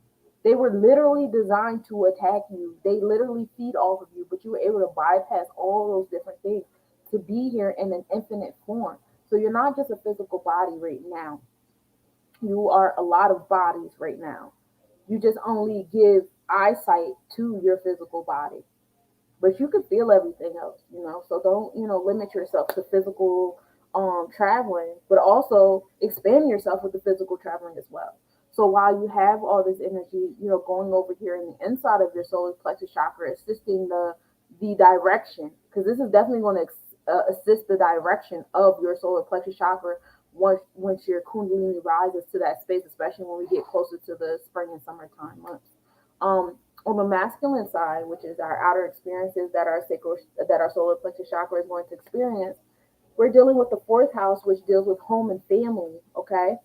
E: They were literally designed to attack you. They literally feed off of you, but you were able to bypass all those different things to be here in an infinite form. So you're not just a physical body right now. You are a lot of bodies right now. You just only give eyesight to your physical body, but you can feel everything else, so don't, limit yourself to physical traveling, but also expand yourself with the physical traveling as well. So while you have all this energy, going over here in the inside of your solar plexus chakra, assisting the direction, because this is definitely going to assist the direction of your solar plexus chakra once your kundalini rises to that space, especially when we get closer to the spring and summertime months. On the masculine side, which is our outer experiences that our solar plexus chakra is going to experience, we're dealing with the fourth house, which deals with home and family. Okay,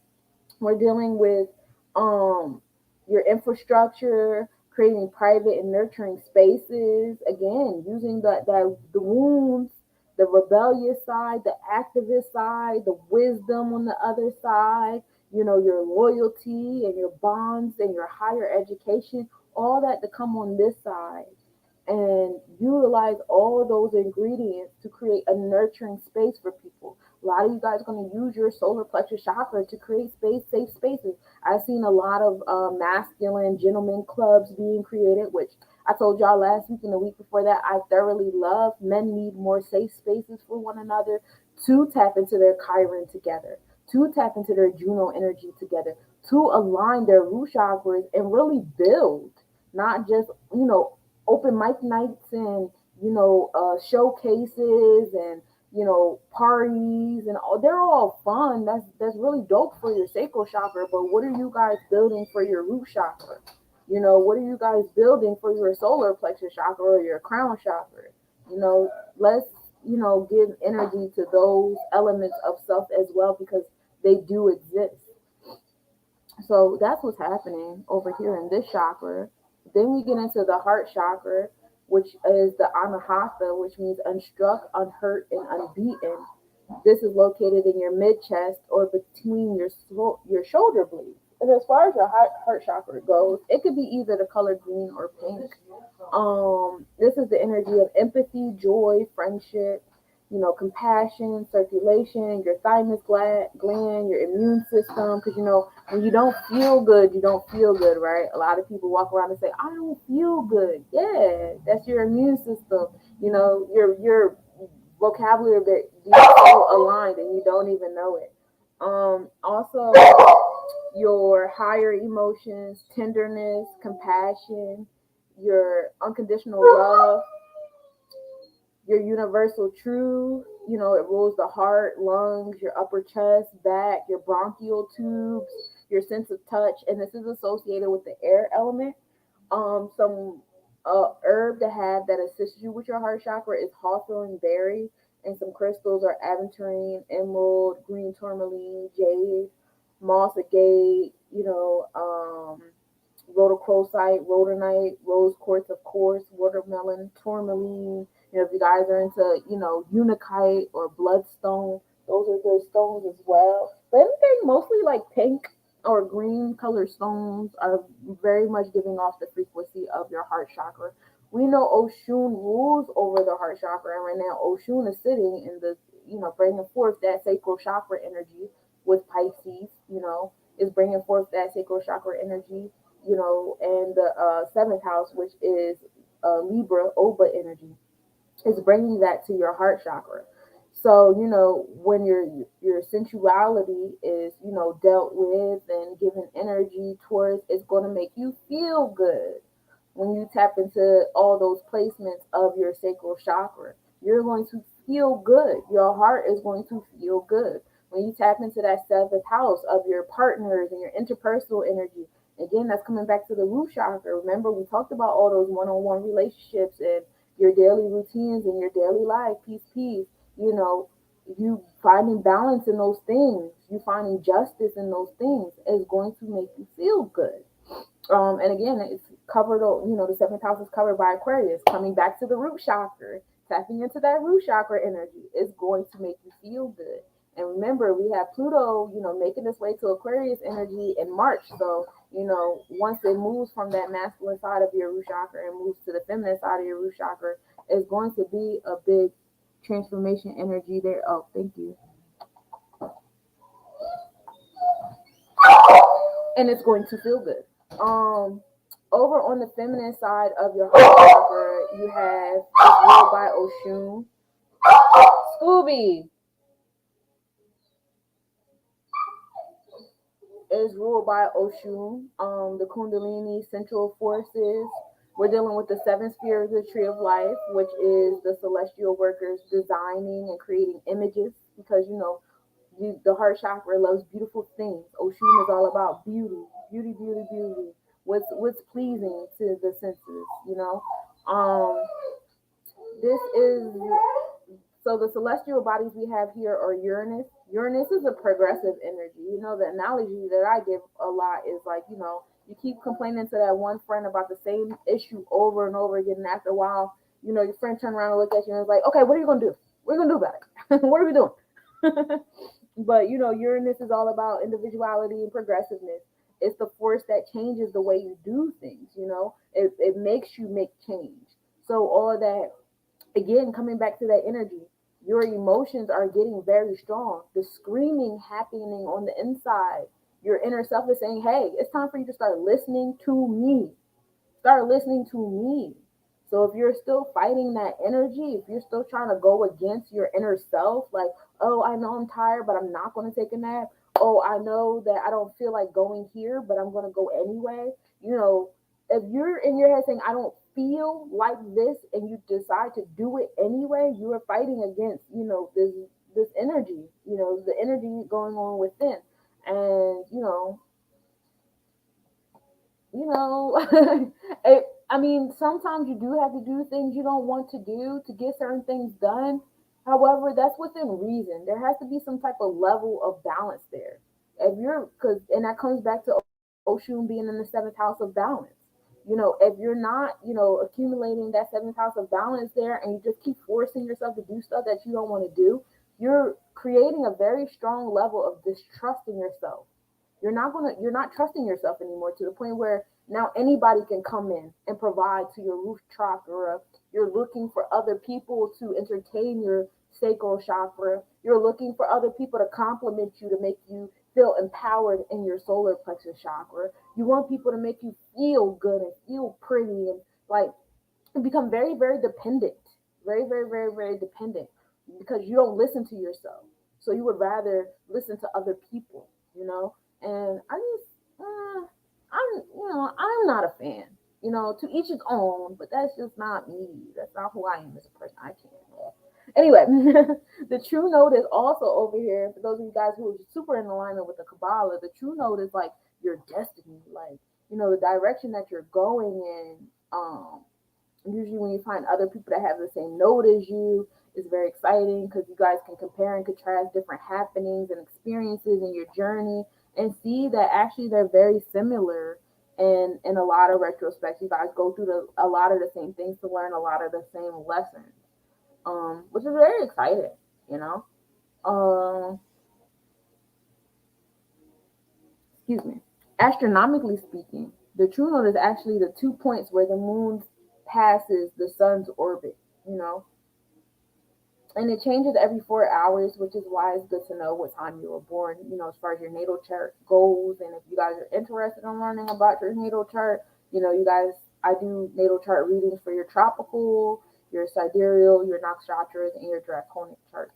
E: we're dealing with your infrastructure, creating private and nurturing spaces. Again, using the wounds, the rebellious side, the activist side, the wisdom on the other side. Your loyalty and your bonds and your higher education, all that to come on this side, and utilize all of those ingredients to create a nurturing space for people. A lot of you guys are going to use your solar plexus chakra to create safe spaces. I've seen a lot of masculine gentlemen clubs being created, which I told y'all last week and the week before that I thoroughly love. Men need more safe spaces for one another to tap into their Chiron together, to tap into their Juno energy together, to align their root chakras and really build, not just, open mic nights and, showcases and, parties and all. They're all fun. That's really dope for your sacral chakra. But what are you guys building for your root chakra? What are you guys building for your solar plexus chakra or your crown chakra? Let's, give energy to those elements of self as well, because they do exist. So that's what's happening over here in this chakra. Then we get into the heart chakra, which is the anahata, which means unstruck, unhurt, and unbeaten. This is located in your mid chest or between your shoulder blades. And as far as your heart chakra goes, it could be either the color green or pink. This is the energy of empathy, joy, friendship, compassion, circulation, your thymus gland, your immune system. Because, when you don't feel good, you don't feel good, right? A lot of people walk around and say, I don't feel good. Yeah, that's your immune system. Your vocabulary that you're so aligned and you don't even know it. Also, your higher emotions, tenderness, compassion, your unconditional love, your universal truth. It rules the heart, lungs, your upper chest, back, your bronchial tubes, your sense of touch, and this is associated with the air element. Some herb to have that assists you with your heart chakra is hawthorn berry. And some crystals are aventurine, emerald, green tourmaline, jade, moss agate, rhodochrosite, rhodonite, rose quartz, of course, watermelon, tourmaline. If you guys are into, unakite or bloodstone, those are good stones as well. But anything mostly like pink or green color stones are very much giving off the frequency of your heart chakra. We know Oshun rules over the heart chakra, and right now Oshun is sitting in the, bringing forth that sacral chakra energy with Pisces, is bringing forth that sacral chakra energy, and the seventh house, which is Libra, Oba energy, is bringing that to your heart chakra. So, when your sensuality is, dealt with and given energy towards, it's going to make you feel good. When you tap into all those placements of your sacral chakra, you're going to feel good. Your heart is going to feel good. When you tap into that seventh house of your partners and your interpersonal energy, again, that's coming back to the root chakra. Remember, we talked about all those one-on-one relationships and your daily routines and your daily life, peace, you finding balance in those things, you finding justice in those things is going to make you feel good. And again, it's covered, the seventh house is covered by Aquarius. Coming back to the root chakra, tapping into that root chakra energy is going to make you feel good. And remember, we have Pluto, making its way to Aquarius energy in March. So, once it moves from that masculine side of your root chakra and moves to the feminine side of your root chakra, it's going to be a big transformation energy there. Oh, thank you. And it's going to feel good. Over on the feminine side of your heart chakra, you have is ruled by Oshun. Scooby is ruled by Oshun. The Kundalini central forces. We're dealing with the seventh sphere of the tree of life, which is the celestial workers designing and creating images, because the heart chakra loves beautiful things. Oshun is all about beauty, beauty, beauty, beauty. What's pleasing to the senses. This is so the celestial bodies we have here are Uranus. Uranus is a progressive energy. The analogy that I give a lot is like, you keep complaining to that one friend about the same issue over and over again, and after a while, your friend turn around and look at you and is like, okay, what are you gonna do? What are you gonna do about it? What are we doing? But Uranus is all about individuality and progressiveness. It's the force that changes the way you do things. It makes you make change. So all that, again, coming back to that energy, your emotions are getting very strong. The screaming happening on the inside. Your inner self is saying, hey, it's time for you to start listening to me. Start listening to me. So if you're still fighting that energy, if you're still trying to go against your inner self, like, oh, I know I'm tired, but I'm not going to take a nap. Oh, I know that I don't feel like going here, but I'm going to go anyway. If you're in your head saying, I don't feel like this, and you decide to do it anyway, you are fighting against, this energy, the energy going on within. And, I mean, sometimes you do have to do things you don't want to do to get certain things done. However, that's within reason. There has to be some type of level of balance there. And that comes back to Oshun being in the seventh house of balance. If you're not, accumulating that seventh house of balance there, and you just keep forcing yourself to do stuff that you don't want to do, you're creating a very strong level of distrusting yourself. You're not trusting yourself anymore, to the point where now anybody can come in and provide to your root chakra. You're looking for other people to entertain your sacral chakra. You're looking for other people to compliment you, to make you feel empowered in your solar plexus chakra. You want people to make you feel good and feel pretty, and like, become very, very dependent. Very, very, very, very dependent, because you don't listen to yourself. So you would rather listen to other people, And I'm not a fan. To each his own, but that's just not me. That's not who I am as a person. I can't. Anyway, the true note is also over here. For those of you guys who are super in alignment with the Kabbalah, the true note is like your destiny, like, the direction that you're going in. Usually when you find other people that have the same note as you, is very exciting because you guys can compare and contrast different happenings and experiences in your journey and see that actually they're very similar. And in a lot of retrospects, you guys go through a lot of the same things to learn a lot of the same lessons, which is very exciting, you know. Um, Excuse me. Astronomically speaking, the true north is actually the 2 points where the moon passes the sun's orbit, you know, and it changes every 4 hours, which is why it's good to know what time you were born, you know, as far as your natal chart goes. And if you guys are interested in learning about your natal chart, you know, you guys, I do natal chart readings for your tropical, your sidereal, your nakshatras, and your draconic charts.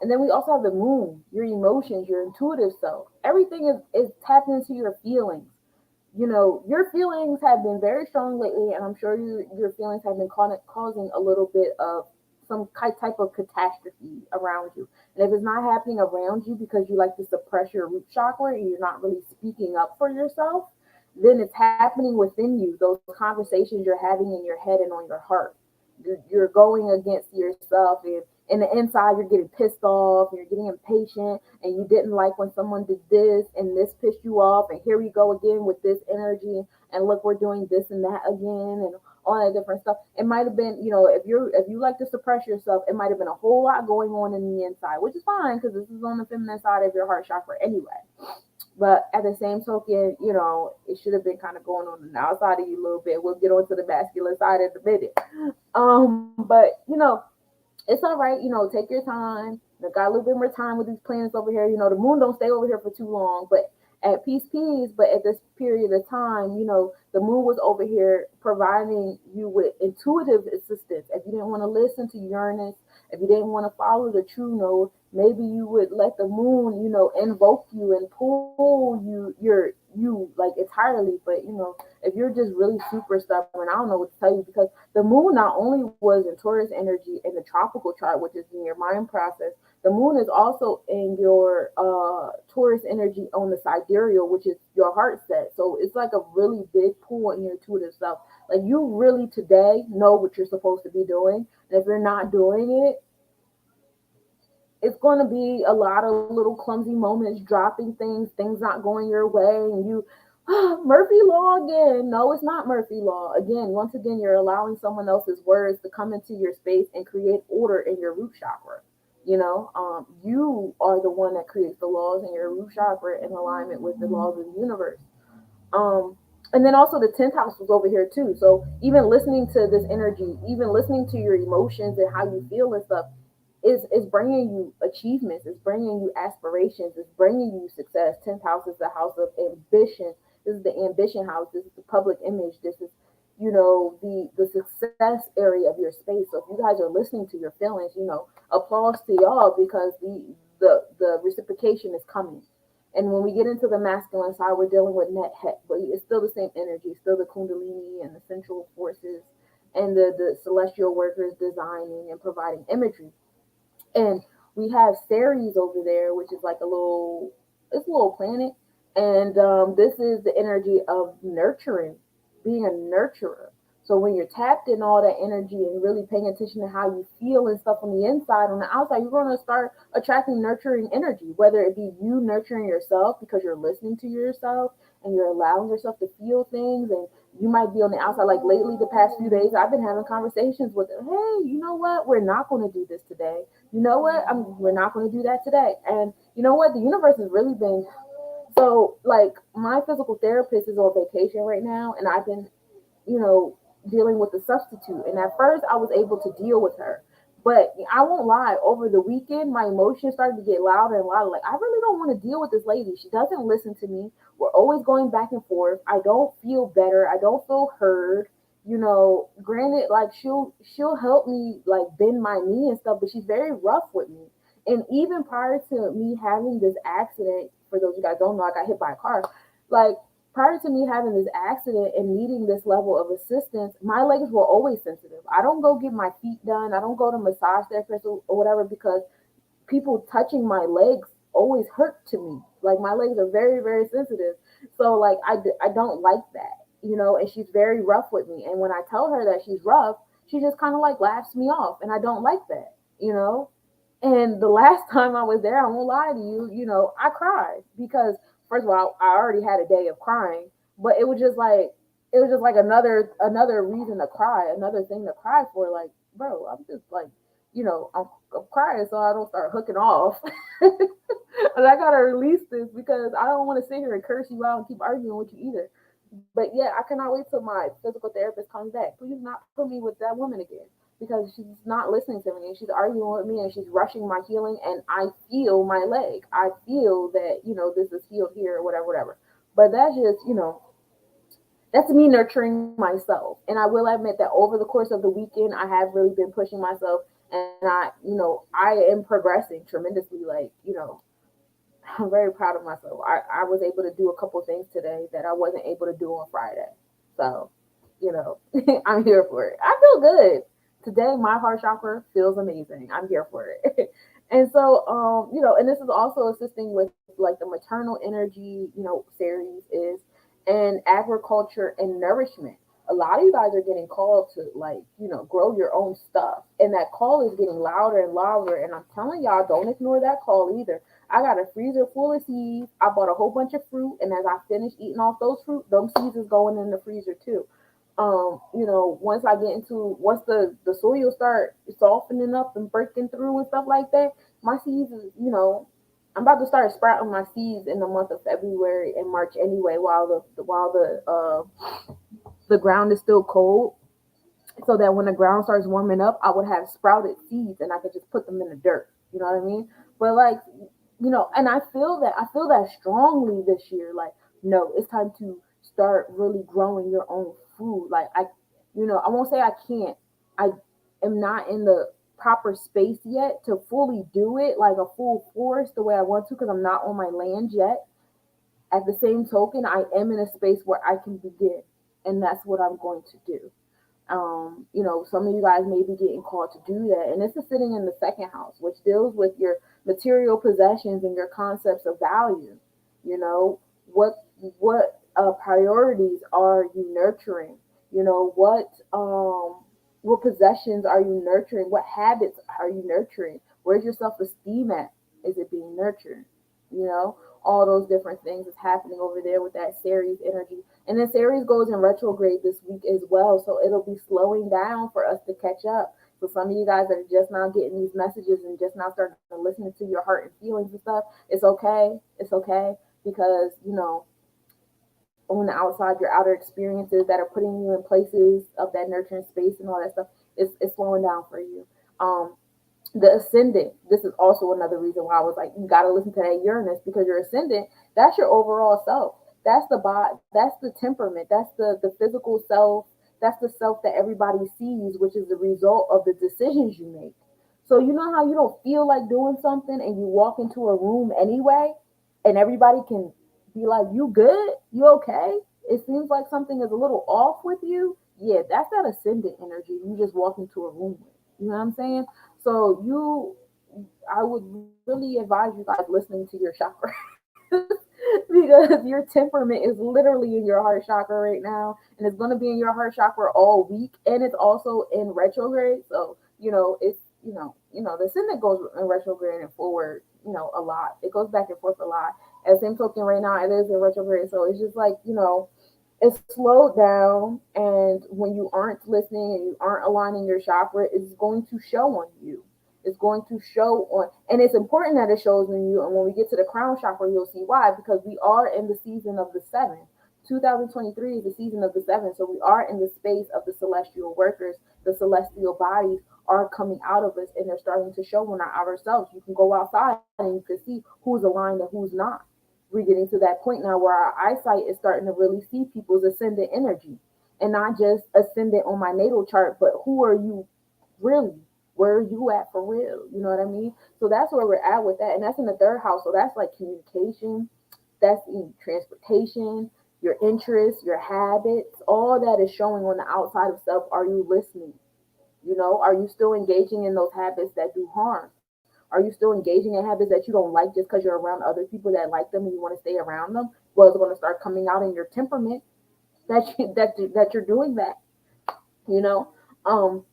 E: And then we also have the moon, your emotions, your intuitive self. Everything is tapped into your feelings. You know, your feelings have been very strong lately, and I'm sure your feelings have been causing a little bit of some type of catastrophe around you. And if it's not happening around you because you like to suppress your root chakra and you're not really speaking up for yourself, then it's happening within you, those conversations you're having in your head and on your heart. You're going against yourself, and in the inside you're getting pissed off and you're getting impatient, and you didn't like when someone did this and this pissed you off, and here we go again with this energy, and look, we're doing this and that again, and all that different stuff. It might have been, you know, if you like to suppress yourself, it might have been a whole lot going on in the inside, which is fine because this is on the feminine side of your heart chakra anyway. But at the same token, you know, it should have been kind of going on the outside of you a little bit. We'll get onto the masculine side in a minute. But you know, it's all right. You know, take your time. You got a little bit more time with these planets over here. You know, the moon don't stay over here for too long, but at peace. But at this period of time, you know, the moon was over here providing you with intuitive assistance. If you didn't want to listen to Uranus, if you didn't want to follow the true node, maybe you would let the moon, you know, invoke you and pull you like entirely. But you know, if you're just really super stubborn, I don't know what to tell you, because the moon not only was in Taurus energy in the tropical chart, which is in your mind process, the moon is also in your Taurus energy on the sidereal, which is your heart set. So it's like a really big pull in your intuitive self. Like you really today know what you're supposed to be doing. And if you're not doing it, it's going to be a lot of little clumsy moments, dropping things not going your way, and you, Murphy Law again. No, it's not Murphy Law. Again, once again, you're allowing someone else's words to come into your space and create order in your root chakra. You know, you are the one that creates the laws in your root chakra in alignment with the laws of the universe. Um, and then also the 10th house was over here too. So even listening to this energy, even listening to your emotions and how you feel and stuff, is bringing you achievements, it's bringing you aspirations, it's bringing you success. 10th house is the house of ambition. This is the ambition house. This is the public image. This is, you know, the success area of your space. So if you guys are listening to your feelings, you know, applause to y'all, because the reciprocation is coming. And when we get into the masculine side, we're dealing with net het, but it's still the same energy, still the kundalini and the central forces and the celestial workers designing and providing imagery. And we have Ceres over there, which is like it's a little planet. And this is the energy of nurturing, being a nurturer. So when you're tapped in all that energy and really paying attention to how you feel and stuff on the inside, on the outside, you're going to start attracting nurturing energy, whether it be you nurturing yourself because you're listening to yourself and you're allowing yourself to feel things. And you might be on the outside, like lately, the past few days, I've been having conversations with, hey, you know what? We're not going to do this today. You know what? We're not going to do that today. And you know what? The universe has really been, so like my physical therapist is on vacation right now, and I've been, you know, dealing with the substitute. And at first I was able to deal with her. But I won't lie, over the weekend, my emotions started to get louder and louder. Like, I really don't want to deal with this lady. She doesn't listen to me. We're always going back and forth. I don't feel better. I don't feel heard. You know, granted, like she'll help me like bend my knee and stuff, but she's very rough with me. And even prior to me having this accident, for those of you guys don't know, I got hit by a car. Like, prior to me having this accident and needing this level of assistance, my legs were always sensitive. I don't go get my feet done. I don't go to massage therapists or whatever, because people touching my legs always hurt to me. Like, my legs are very, very sensitive. So like I don't like that, you know, and she's very rough with me. And when I tell her that she's rough, she just kind of like laughs me off. And I don't like that. you know. And the last time I was there, I won't lie to you, I cried because first of all, I already had a day of crying, but it was just like another reason to cry, another thing to cry for. Like, bro, I'm just like, I'm crying so I don't start hooking off. And I gotta release this because I don't want to sit here and curse you out and keep arguing with you either. But yeah, I cannot wait till my physical therapist comes back. Please not put me with that woman again because she's not listening to me and she's arguing with me and she's rushing my healing, and I feel my leg. I feel that, this is healed here or whatever, whatever. But that's me nurturing myself. And I will admit that over the course of the weekend, I have really been pushing myself, and I am progressing tremendously. Like, I'm very proud of myself. I was able to do a couple things today that I wasn't able to do on Friday. So, I'm here for it. I feel good. Today my heart chakra feels amazing. I'm here for it. And so, and this is also assisting with like the maternal energy, series is, and agriculture and nourishment. A lot of you guys are getting called to like, grow your own stuff. And that call is getting louder and louder. And I'm telling y'all, don't ignore that call either. I got a freezer full of seeds. I bought a whole bunch of fruit, and as I finish eating off those fruit, those seeds is going in the freezer too. Once the soil start softening up and breaking through and stuff like that, my seeds is, I'm about to start sprouting my seeds in the month of February and March anyway, while the ground is still cold, so that when the ground starts warming up, I would have sprouted seeds and I could just put them in the dirt. You know what I mean? But like, and I feel that strongly this year. Like, no, it's time to start really growing your own food. Like, I won't say I can't. I am not in the proper space yet to fully do it like a full force the way I want to because I'm not on my land yet. At the same token, I am in a space where I can begin, and that's what I'm going to do. Some of you guys may be getting called to do that. And this is sitting in the second house, which deals with your material possessions and your concepts of value. You know, what priorities are you nurturing? What possessions are you nurturing? What habits are you nurturing? Where's your self-esteem at? Is it being nurtured? You know, all those different things is happening over there with that Ceres energy. And then Ceres goes in retrograde this week as well. So it'll be slowing down for us to catch up. So some of you guys that are just now getting these messages and just now starting to listen to your heart and feelings and stuff, it's okay. It's okay because, on the outside, your outer experiences that are putting you in places of that nurturing space and all that stuff, it's slowing down for you. The ascendant, this is also another reason why I was like, you got to listen to that Uranus, because your ascendant, that's your overall self. That's the body, that's the temperament, that's the physical self, that's the self that everybody sees, which is the result of the decisions you make. So you know how you don't feel like doing something and you walk into a room anyway, and everybody can be like, you good, you okay, it seems like something is a little off with you. Yeah, that's that ascendant energy you just walk into a room with. You know what I'm saying? So I would really advise you guys listening to your chakra because your temperament is literally in your heart chakra right now, and it's going to be in your heart chakra all week, and it's also in retrograde. So it's the ascendant goes in retrograde and forward, a lot. It goes back and forth a lot. At the same token, right now it is in retrograde, so it's just like it's slowed down, and when you aren't listening and you aren't aligning your chakra, it's going to show on you. It's going to show on, and it's important that it shows on you. And when we get to the crown chakra, you'll see why, because we are in the season of the seven. 2023 is the season of the seven, so we are in the space of the celestial workers. The celestial bodies are coming out of us, and they're starting to show on our outer selves. You can go outside and you can see who's aligned and who's not. We're getting to that point now where our eyesight is starting to really see people's ascendant energy, and not just ascendant on my natal chart, but who are you really? Where are you at for real? You know what I mean? So that's where we're at with that, and that's in the third house. So that's like communication, that's in transportation, your interests, your habits, all that is showing on the outside of self. Are you listening? Are you still engaging in those habits that do harm? Are you still engaging in habits that you don't like just because you're around other people that like them and you want to stay around them? Well, it's going to start coming out in your temperament that you're doing that. You know, um,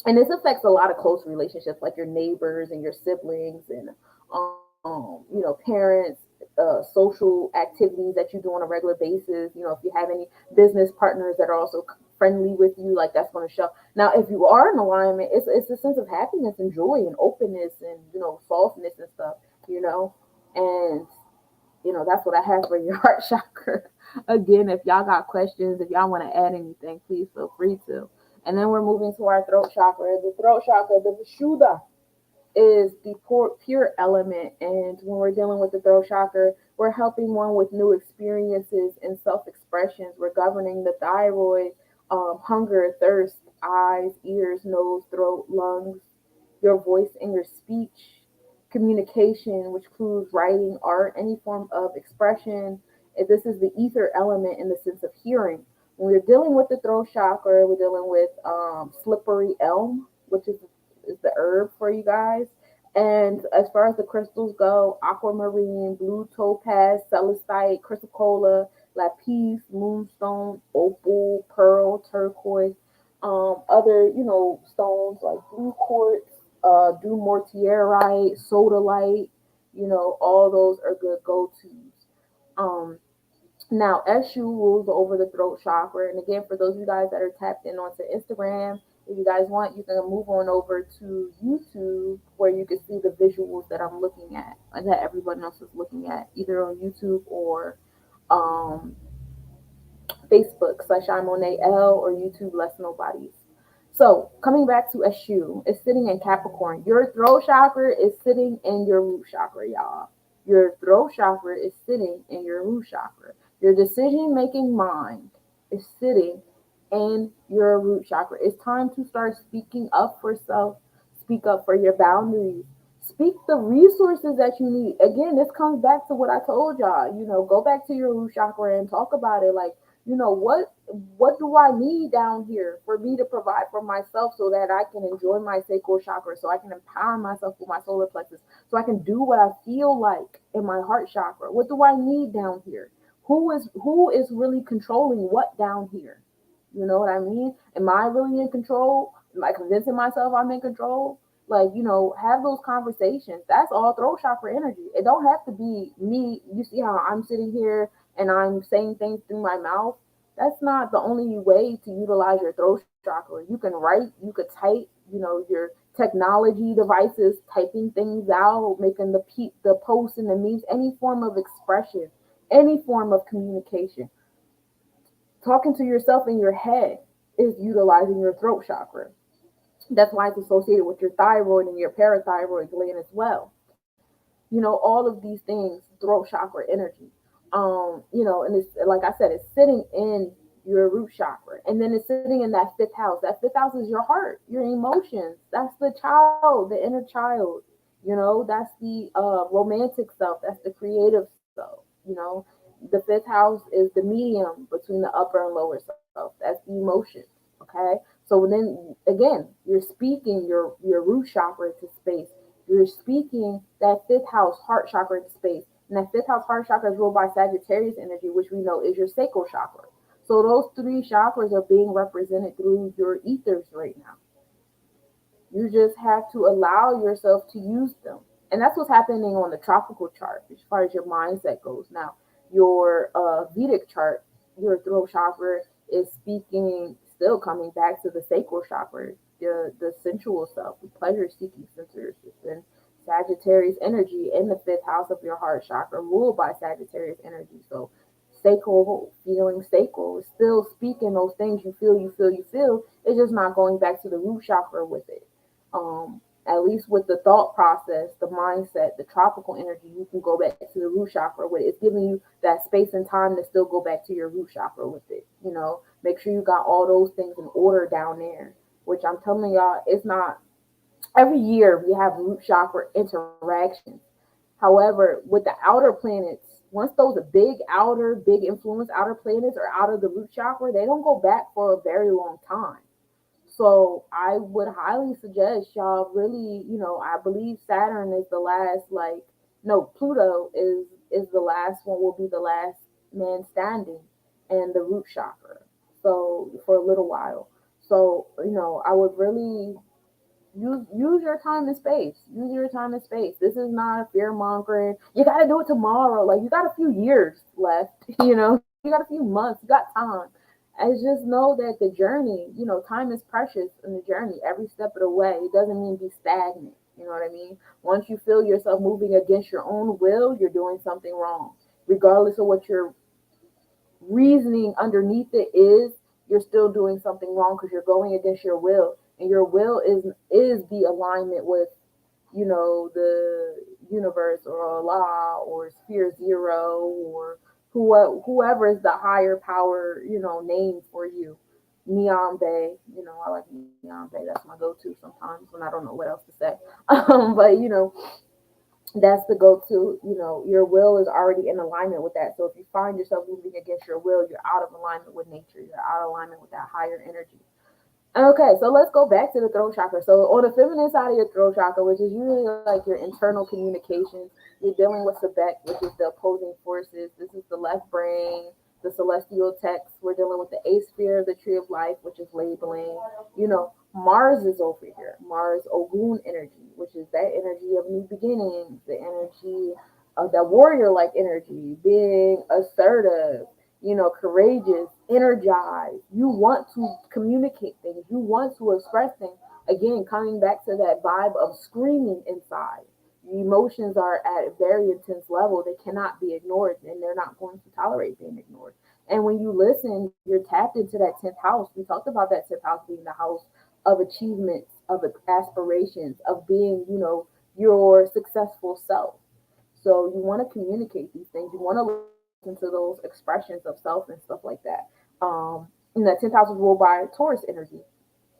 E: And this affects a lot of close relationships, like your neighbors and your siblings, and parents, social activities that you do on a regular basis. If you have any business partners that are also friendly with you, like that's going to show. Now, if you are in alignment, it's a sense of happiness and joy and openness and softness and stuff. You know, and that's what I have for your heart chakra. Again, if y'all got questions, if y'all want to add anything, please feel free to. And then we're moving to our throat chakra. The throat chakra, the Vishuddha, is the pure element. And when we're dealing with the throat chakra, we're helping one with new experiences and self expressions. We're governing the thyroid, hunger, thirst, eyes, ears, nose, throat, lungs, your voice and your speech, communication, which includes writing, art, any form of expression. This is the ether element in the sense of hearing. When we're dealing with the throat chakra, we're dealing with slippery elm, which is the herb for you guys. And as far as the crystals go, aquamarine, blue topaz, celestite, chrysocolla, lapis, moonstone, opal, pearl, turquoise, other, stones like blue quartz, dumortierite, sodalite, all those are good go-tos. Um, Now, Eshu rules over the throat chakra. And again, for those of you guys that are tapped in onto Instagram, if you guys want, you can move on over to YouTube where you can see the visuals that I'm looking at and that everyone else is looking at, either on YouTube or um, Facebook, Sunshine Monet L, or YouTube Less Nobodies. So coming back to Eshu, it's sitting in Capricorn. Your throat chakra is sitting in your root chakra, y'all. Your throat chakra is sitting in your root chakra. Your decision making mind is sitting in your root chakra. It's time to start speaking up for self, speak up for your boundaries, speak the resources that you need. Again, this comes back to what I told y'all. Go back to your root chakra and talk about it. Like, what do I need down here for me to provide for myself so that I can enjoy my sacral chakra, so I can empower myself with my solar plexus, so I can do what I feel like in my heart chakra? What do I need down here? Who is really controlling what down here? You know what I mean? Am I really in control? Am I convincing myself I'm in control? Like, have those conversations. That's all throat chakra energy. It don't have to be me. You see how I'm sitting here and I'm saying things through my mouth? That's not the only way to utilize your throat chakra. You can write, you could type, your technology devices, typing things out, making the posts and the memes, any form of expression, any form of communication. Talking to yourself in your head is utilizing your throat chakra. That's why it's associated with your thyroid and your parathyroid gland as well. All of these things, throat chakra energy. And it's like I said, it's sitting in your root chakra, and then it's sitting in that fifth house. That fifth house is your heart, your emotions. That's the child, the inner child. That's the romantic self. That's the creative self. The fifth house is the medium between the upper and lower self. That's the emotions. Okay, so then again, you're speaking your root chakra to space. You're speaking that fifth house heart chakra to space. And that fifth house heart chakra is ruled by Sagittarius energy, which we know is your sacral chakra. So those three chakras are being represented through your ethers right now. You just have to allow yourself to use them. And that's what's happening on the tropical chart as far as your mindset goes. Now, your Vedic chart, your throat chakra is speaking, still coming back to the sacral chakra, the sensual self, the pleasure seeking centers, and Sagittarius energy in the fifth house of your heart chakra, ruled by Sagittarius energy. So sacral, feeling sacral, is still speaking those things you feel, you feel, you feel. It's just not going back to the root chakra with it. At least with the thought process, the mindset, the tropical energy, you can go back to the root chakra with it. It's giving you that space and time to still go back to your root chakra with it. Make sure you got all those things in order down there, which I'm telling y'all, it's not every year we have root chakra interactions. However, with the outer planets, once those big influence outer planets are out of the root chakra, they don't go back for a very long time. So I would highly suggest y'all really, I believe Saturn is the last, no, Pluto is the last one, will be the last man standing in the root chakra. So for a little while. So, I would really Use your time and space. Use your time and space. This is not a fear mongering. You got to do it tomorrow. Like you got a few years left. You got a few months. You got time. And just know that the journey. Time is precious in the journey. Every step of the way. It doesn't mean be stagnant. You know what I mean? Once you feel yourself moving against your own will, you're doing something wrong. Regardless of what your reasoning underneath it is, you're still doing something wrong because you're going against your will, and your will is the alignment with the universe or Allah or sphere zero or whoever is the higher power name for you. Neon Bay, I like Neon Bay. That's my go-to sometimes when I don't know what else to say. But that's the go-to. Your will is already in alignment with that. So if you find yourself moving against your will, you're out of alignment with nature. You're out of alignment with that higher energy. Okay, so let's go back to the throat chakra. So on the feminine side of your throat chakra, which is usually like your internal communications, you're dealing with Sebek, which is the opposing forces. This is the left brain, the celestial text. We're dealing with the eighth sphere of the tree of life, which is labeling. Mars is over here. Mars Ogun energy, which is that energy of new beginnings, the energy of that warrior-like energy, being assertive, courageous, energized. You want to communicate things. You want to express things. Again, coming back to that vibe of screaming inside. The emotions are at a very intense level. They cannot be ignored, and they're not going to tolerate being ignored. And when you listen, you're tapped into that 10th house. We talked about that 10th house being the house of achievements, of aspirations, of being, your successful self. So you want to communicate these things. You want to listen to those expressions of self and stuff like that. And that 10th house is ruled by Taurus energy.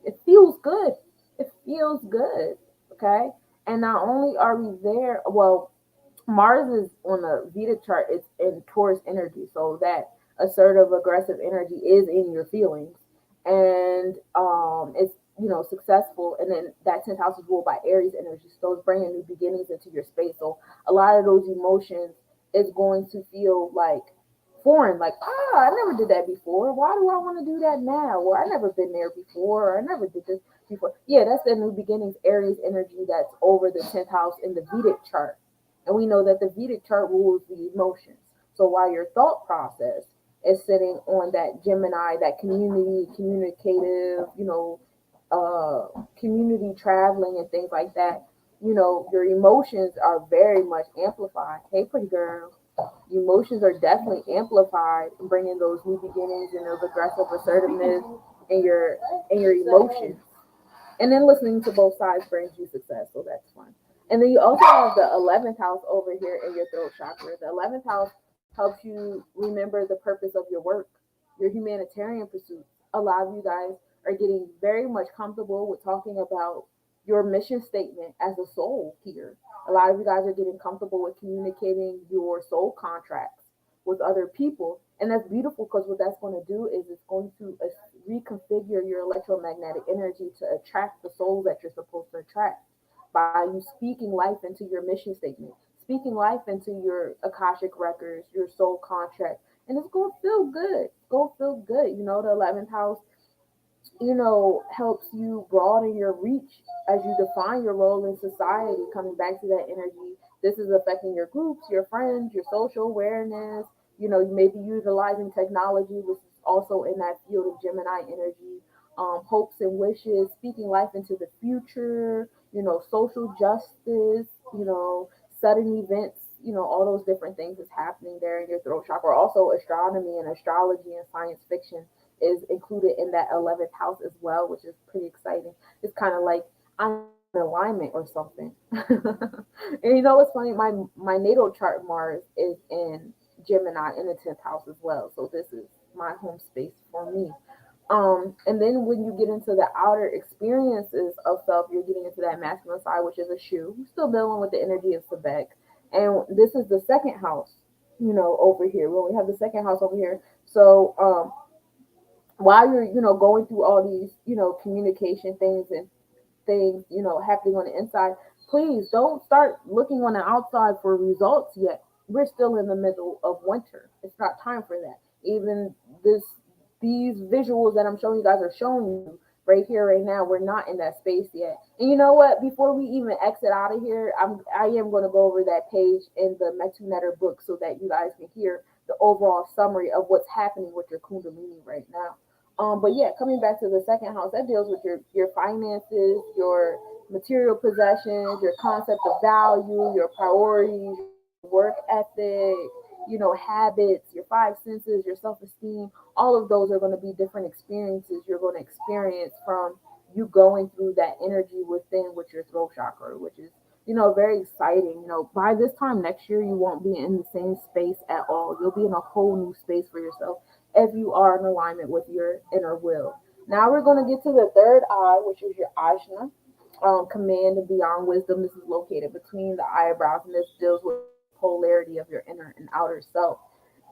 E: It feels good. It feels good. Okay. And not only are we there, well, Mars is on the Vedic chart, it's in Taurus energy. So that assertive, aggressive energy is in your feelings. And it's, successful. And then that 10th house is ruled by Aries energy. So it's bringing new beginnings into your space. So a lot of those emotions is going to feel like foreign, like, I never did that before. Why do I want to do that now? Or I never been there before. Or I never did this before. Yeah, that's the new beginnings, Aries energy that's over the 10th house in the Vedic chart. And we know that the Vedic chart rules the emotions. So while your thought process is sitting on that Gemini, that communicative, community traveling and things like that, your emotions are very much amplified. Hey, pretty girl. Emotions are definitely amplified, bringing those new beginnings and those aggressive assertiveness in your emotions. And then listening to both sides brings you success, so that's fun. And then you also have the 11th house over here in your throat chakra. The 11th house helps you remember the purpose of your work, your humanitarian pursuits. A lot of you guys are getting very much comfortable with talking about your mission statement as a soul here. A lot of you guys are getting comfortable with communicating your soul contracts with other people. And that's beautiful because what that's going to do is it's going to reconfigure your electromagnetic energy to attract the souls that you're supposed to attract by you speaking life into your mission statement, speaking life into your Akashic records, your soul contract. And it's going to feel good. It's going to feel good. The 11th house helps you broaden your reach as you define your role in society, coming back to that energy. This is affecting your groups, your friends, your social awareness. You may be utilizing technology, which is also in that field of Gemini energy, hopes and wishes, speaking life into the future, social justice, sudden events, all those different things is happening there in your throat chakra. Also, astronomy and astrology and science fiction is included in that 11th house as well, which is pretty exciting. It's kind of like I'm in alignment or something. And what's funny? My natal chart Mars is in Gemini in the 10th house as well. So this is my home space for me. And then when you get into the outer experiences of self, you're getting into that masculine side, which is a shoe. We're still dealing with the energy of Sebek. And this is the second house, over here. We only have the second house over here. So while you're going through all these communication things and things happening on the inside, please don't start looking on the outside for results yet. We're still in the middle of winter. It's not time for that. Even these visuals that I'm showing you guys are showing you right here, right now, we're not in that space yet. And you know what? Before we even exit out of here, I am going to go over that page in the Metu Netter book so that you guys can hear the overall summary of what's happening with your Kundalini right now. But yeah, coming back to the second house, that deals with your finances, your material possessions, your concept of value, your priorities, your work ethic, habits, your five senses, your self-esteem. All of those are going to be different experiences you're going to experience from you going through that energy within with your throat chakra, which is very exciting. By this time next year, you won't be in the same space at all. You'll be in a whole new space for yourself if you are in alignment with your inner will. Now we're going to get to the third eye, which is your ajna, command and beyond wisdom. This is located between the eyebrows, and this deals with the polarity of your inner and outer self.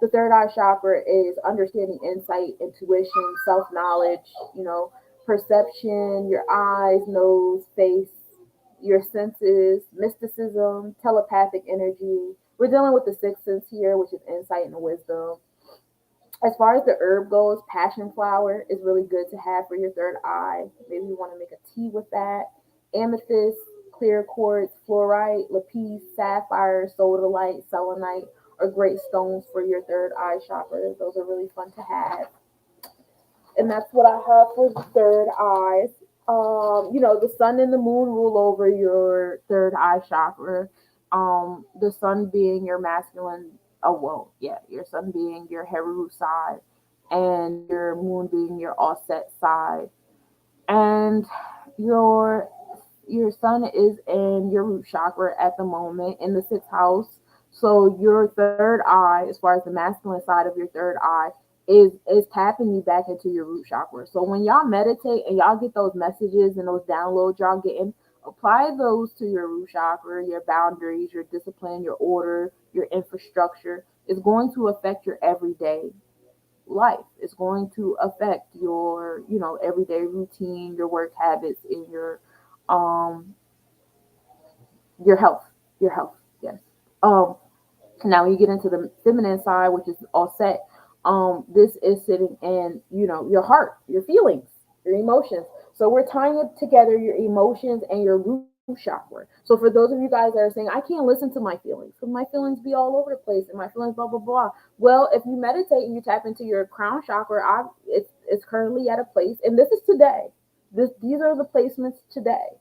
E: The third eye chakra is understanding, insight, intuition, self knowledge, perception, your eyes, nose, face, your senses, mysticism, telepathic energy. We're dealing with the sixth sense here, which is insight and wisdom. As far as the herb goes, passion flower is really good to have for your third eye. Maybe you want to make a tea with that. Amethyst, clear quartz, fluorite, lapis, sapphire, sodalite, selenite are great stones for your third eye chakra. Those are really fun to have. And that's what I have for the third eyes. The sun and the moon rule over your third eye chakra. The sun being your masculine, your sun being your Heru side, and your moon being your offset side. And your your sun is in your root chakra at the moment in the sixth house. So your third eye, as far as the masculine side of your third eye, is tapping you back into your root chakra. So when y'all meditate and y'all get those messages and those downloads y'all getting, apply those to your root chakra, your boundaries, your discipline, your order, your infrastructure. It's going to affect your everyday life. It's going to affect your, everyday routine, your work habits, and um your health. Your health, yes. Um Now you get into the feminine side, which is all set. This is sitting in, your heart, your feelings, your emotions. So we're tying it together, your emotions and your root chakra. So for those of you guys that are saying, I can't listen to my feelings because my feelings be all over the place and my feelings blah blah blah. Well, if you meditate and you tap into your crown chakra, it's currently at a place, and this is today. These are the placements today.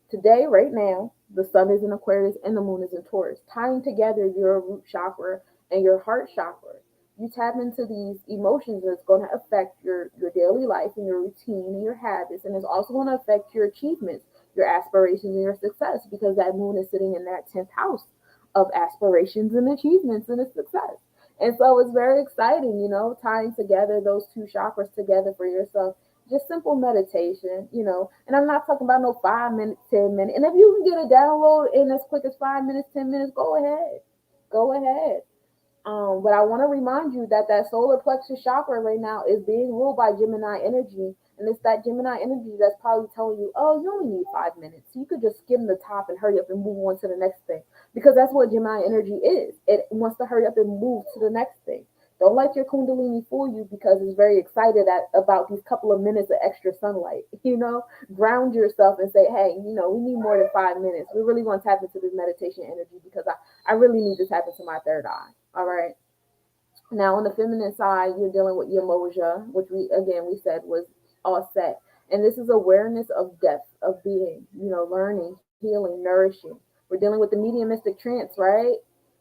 E: Today, right now, the sun is in Aquarius and the moon is in Taurus, tying together your root chakra and your heart chakra. You tap into these emotions that's going to affect your daily life and your routine and your habits, and it's also going to affect your achievements, your aspirations, and your success because that moon is sitting in that 10th house of aspirations and achievements and success. And so it's very exciting, tying together those two chakras together for yourself, just simple meditation, and I'm not talking about no 5 minutes, 10 minutes. And if you can get a download in as quick as 5 minutes, 10 minutes, go ahead. Go ahead. But I want to remind you that that solar plexus chakra right now is being ruled by Gemini energy. And it's that Gemini energy that's probably telling you, oh, you only need 5 minutes. So you could just skim the top and hurry up and move on to the next thing. Because that's what Gemini energy is. It wants to hurry up and move to the next thing. Don't let your Kundalini fool you because it's very excited about these couple of minutes of extra sunlight. Ground yourself and say, hey, we need more than 5 minutes. We really want to tap into this meditation energy because I really need to tap into my third eye. All right. Now, on the feminine side, you're dealing with your moja, which we said was all set. And this is awareness of depth of being, learning, healing, nourishing. We're dealing with the mediumistic trance, right?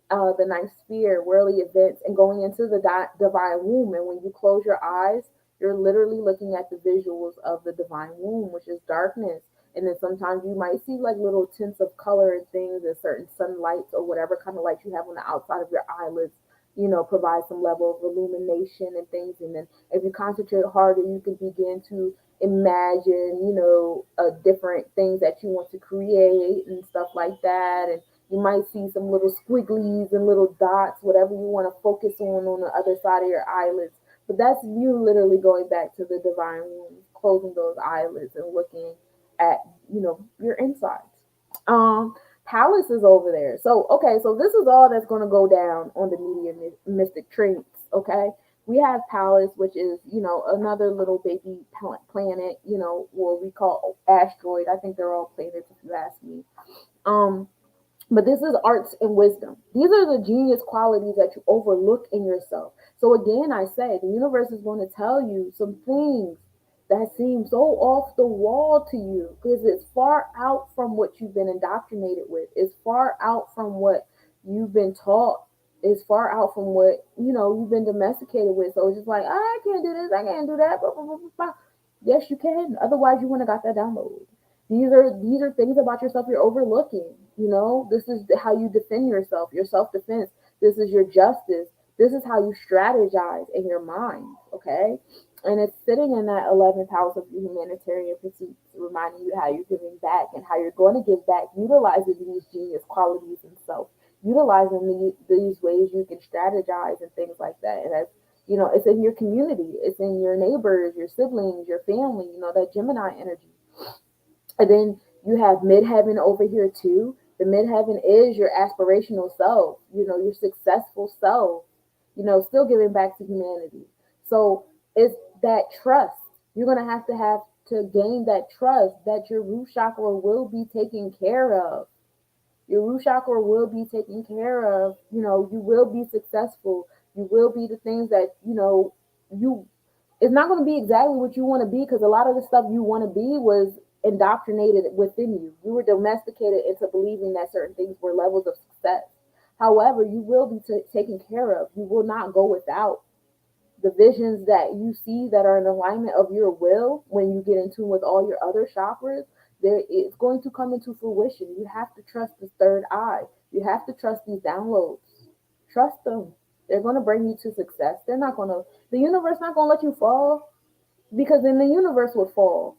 E: The ninth sphere, worldly events, and going into the divine womb. And when you close your eyes, you're literally looking at the visuals of the divine womb, which is darkness. And then sometimes you might see like little tints of color and things and certain sunlights or whatever kind of light you have on the outside of your eyelids, provide some level of illumination and things. And then if you concentrate harder, you can begin to imagine, different things that you want to create and stuff like that. And you might see some little squigglies and little dots, whatever you want to focus on the other side of your eyelids. But that's you literally going back to the divine womb, closing those eyelids and looking at, your insides. Palace is over there. So, okay, so this is all that's going to go down on the medium mystic traits, okay? We have Pallas, which is, another little baby planet, what we call asteroid. I think they're all planets if you ask me. Um, but this is arts and wisdom. These are the genius qualities that you overlook in yourself. So again, I say the universe is going to tell you some things that seem so off the wall to you because it's far out from what you've been indoctrinated with. It's far out from what you've been taught. It's far out from what you've been domesticated with. So it's just like, I can't do this, I can't do that. Blah, blah, blah, blah. Yes, you can. Otherwise, you wouldn't have got that download. These are things about yourself you're overlooking. This is how you defend yourself, your self-defense. This is your justice. This is how you strategize in your mind, okay? And it's sitting in that 11th house of your humanitarian pursuits, reminding you how you're giving back and how you're going to give back, utilizing these genius qualities in self, utilizing these ways you can strategize and things like that. And that's, it's in your community, it's in your neighbors, your siblings, your family, that Gemini energy. And then you have midheaven over here too. The midheaven is your aspirational self, your successful self, still giving back to humanity. So it's that trust. You're going to gain that trust that your root chakra will be taken care of. Your root chakra will be taken care of. You will be successful. You will be the things that, you it's not going to be exactly what you want to be because a lot of the stuff you want to be was indoctrinated within you. You were domesticated into believing that certain things were levels of success. However, you will be taken care of. You will not go without. The visions that you see that are in alignment of your will when you get in tune with all your other chakras, it's going to come into fruition. You have to trust this third eye. You have to trust these downloads. Trust them. They're going to bring you to success. The universe not going to let you fall because then the universe would fall.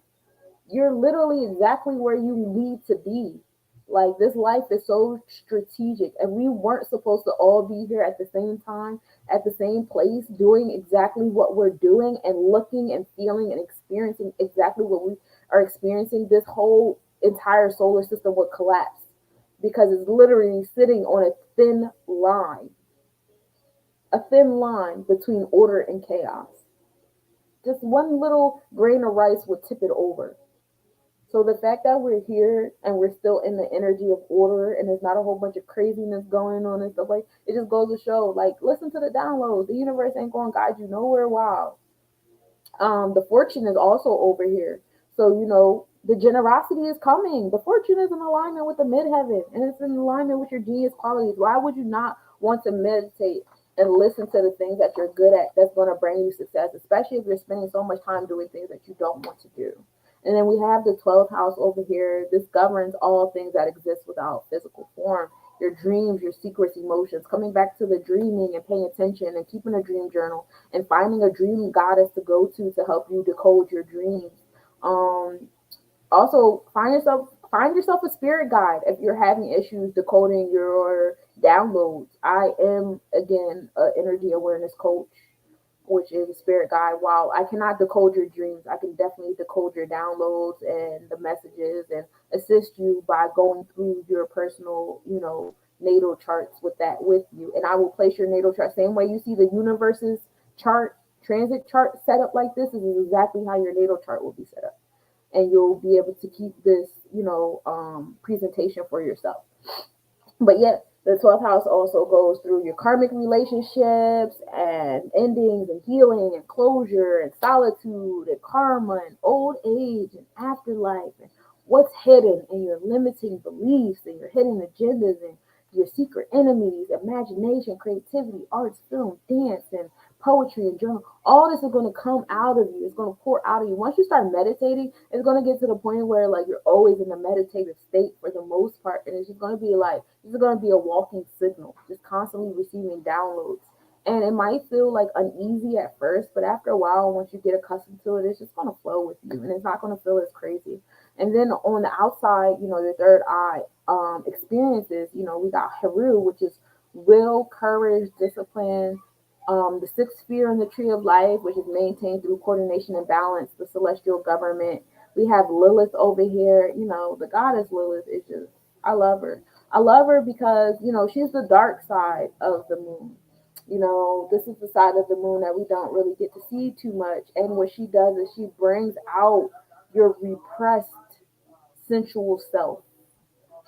E: You're literally exactly where you need to be. Like this life is so strategic, and we weren't supposed to all be here at the same time, at the same place, doing exactly what we're doing and looking and feeling and experiencing exactly what we are experiencing. This whole entire solar system would collapse because it's literally sitting on a thin line between order and chaos. Just one little grain of rice would tip it over. So the fact that we're here and we're still in the energy of order and there's not a whole bunch of craziness going on and stuff like it just goes to show, like, listen to the downloads. The universe ain't gonna guide you nowhere wild. The fortune is also over here. So, the generosity is coming. The fortune is in alignment with the midheaven and it's in alignment with your genius qualities. Why would you not want to meditate and listen to the things that you're good at that's going to bring you success, especially if you're spending so much time doing things that you don't want to do? And then we have the 12th house over here. This governs all things that exist without physical form. Your dreams, your secrets, emotions, coming back to the dreaming and paying attention and keeping a dream journal and finding a dream goddess to go to help you decode your dreams. Um, Also, find yourself a spirit guide if you're having issues decoding your downloads. I am again an energy awareness coach, which is a spirit guide. While I cannot decode your dreams, I can definitely decode your downloads and the messages and assist you by going through your personal, natal charts with you. And I will place your natal chart same way you see the universe's chart, transit chart set up like this is exactly how your natal chart will be set up. And you'll be able to keep this, presentation for yourself. But yet, the 12th house also goes through your karmic relationships and endings and healing and closure and solitude and karma and old age and afterlife and what's hidden and your limiting beliefs and your hidden agendas and your secret enemies, imagination, creativity, arts, film, dance, and poetry and journal. All this is going to come out of you. It's going to pour out of you. Once you start meditating, it's going to get to the point where like you're always in a meditative state for the most part, and it's just going to be like this is going to be a walking signal, just constantly receiving downloads. And it might feel like uneasy at first, but after a while, once you get accustomed to it, it's just going to flow with you, and it's not going to feel as crazy. And then on the outside, your third eye experiences. We got Heru, which is will, courage, discipline, the sixth sphere in the tree of life, which is maintained through coordination and balance, the celestial government. We have Lilith over here. The goddess Lilith is just, I love her. I love her because, she's the dark side of the moon. This is the side of the moon that we don't really get to see too much. And what she does is she brings out your repressed sensual self.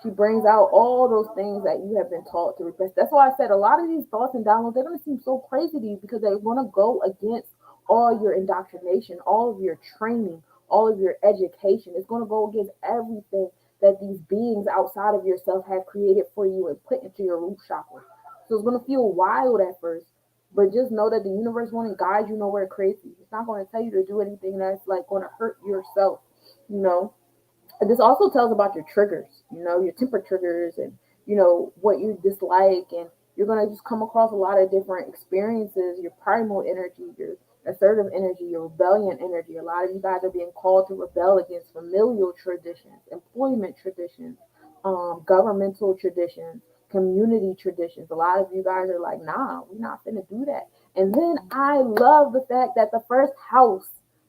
E: She brings out all those things that you have been taught to repress. That's why I said a lot of these thoughts and downloads, they're going to seem so crazy to you because they want to go against all your indoctrination, all of your training, all of your education. It's going to go against everything that these beings outside of yourself have created for you and put into your root chakra. So it's going to feel wild at first, but just know that the universe want to guide you nowhere crazy. It's not going to tell you to do anything that's like going to hurt yourself, you know. And this also tells about your triggers, your temper triggers, and what you dislike, and you're gonna just come across a lot of different experiences. Your primal energy, your assertive energy, your rebellion energy. A lot of you guys are being called to rebel against familial traditions, employment traditions, governmental traditions, community traditions. A lot of you guys are like, nah, we're not gonna do that. And then I love the fact that the first house,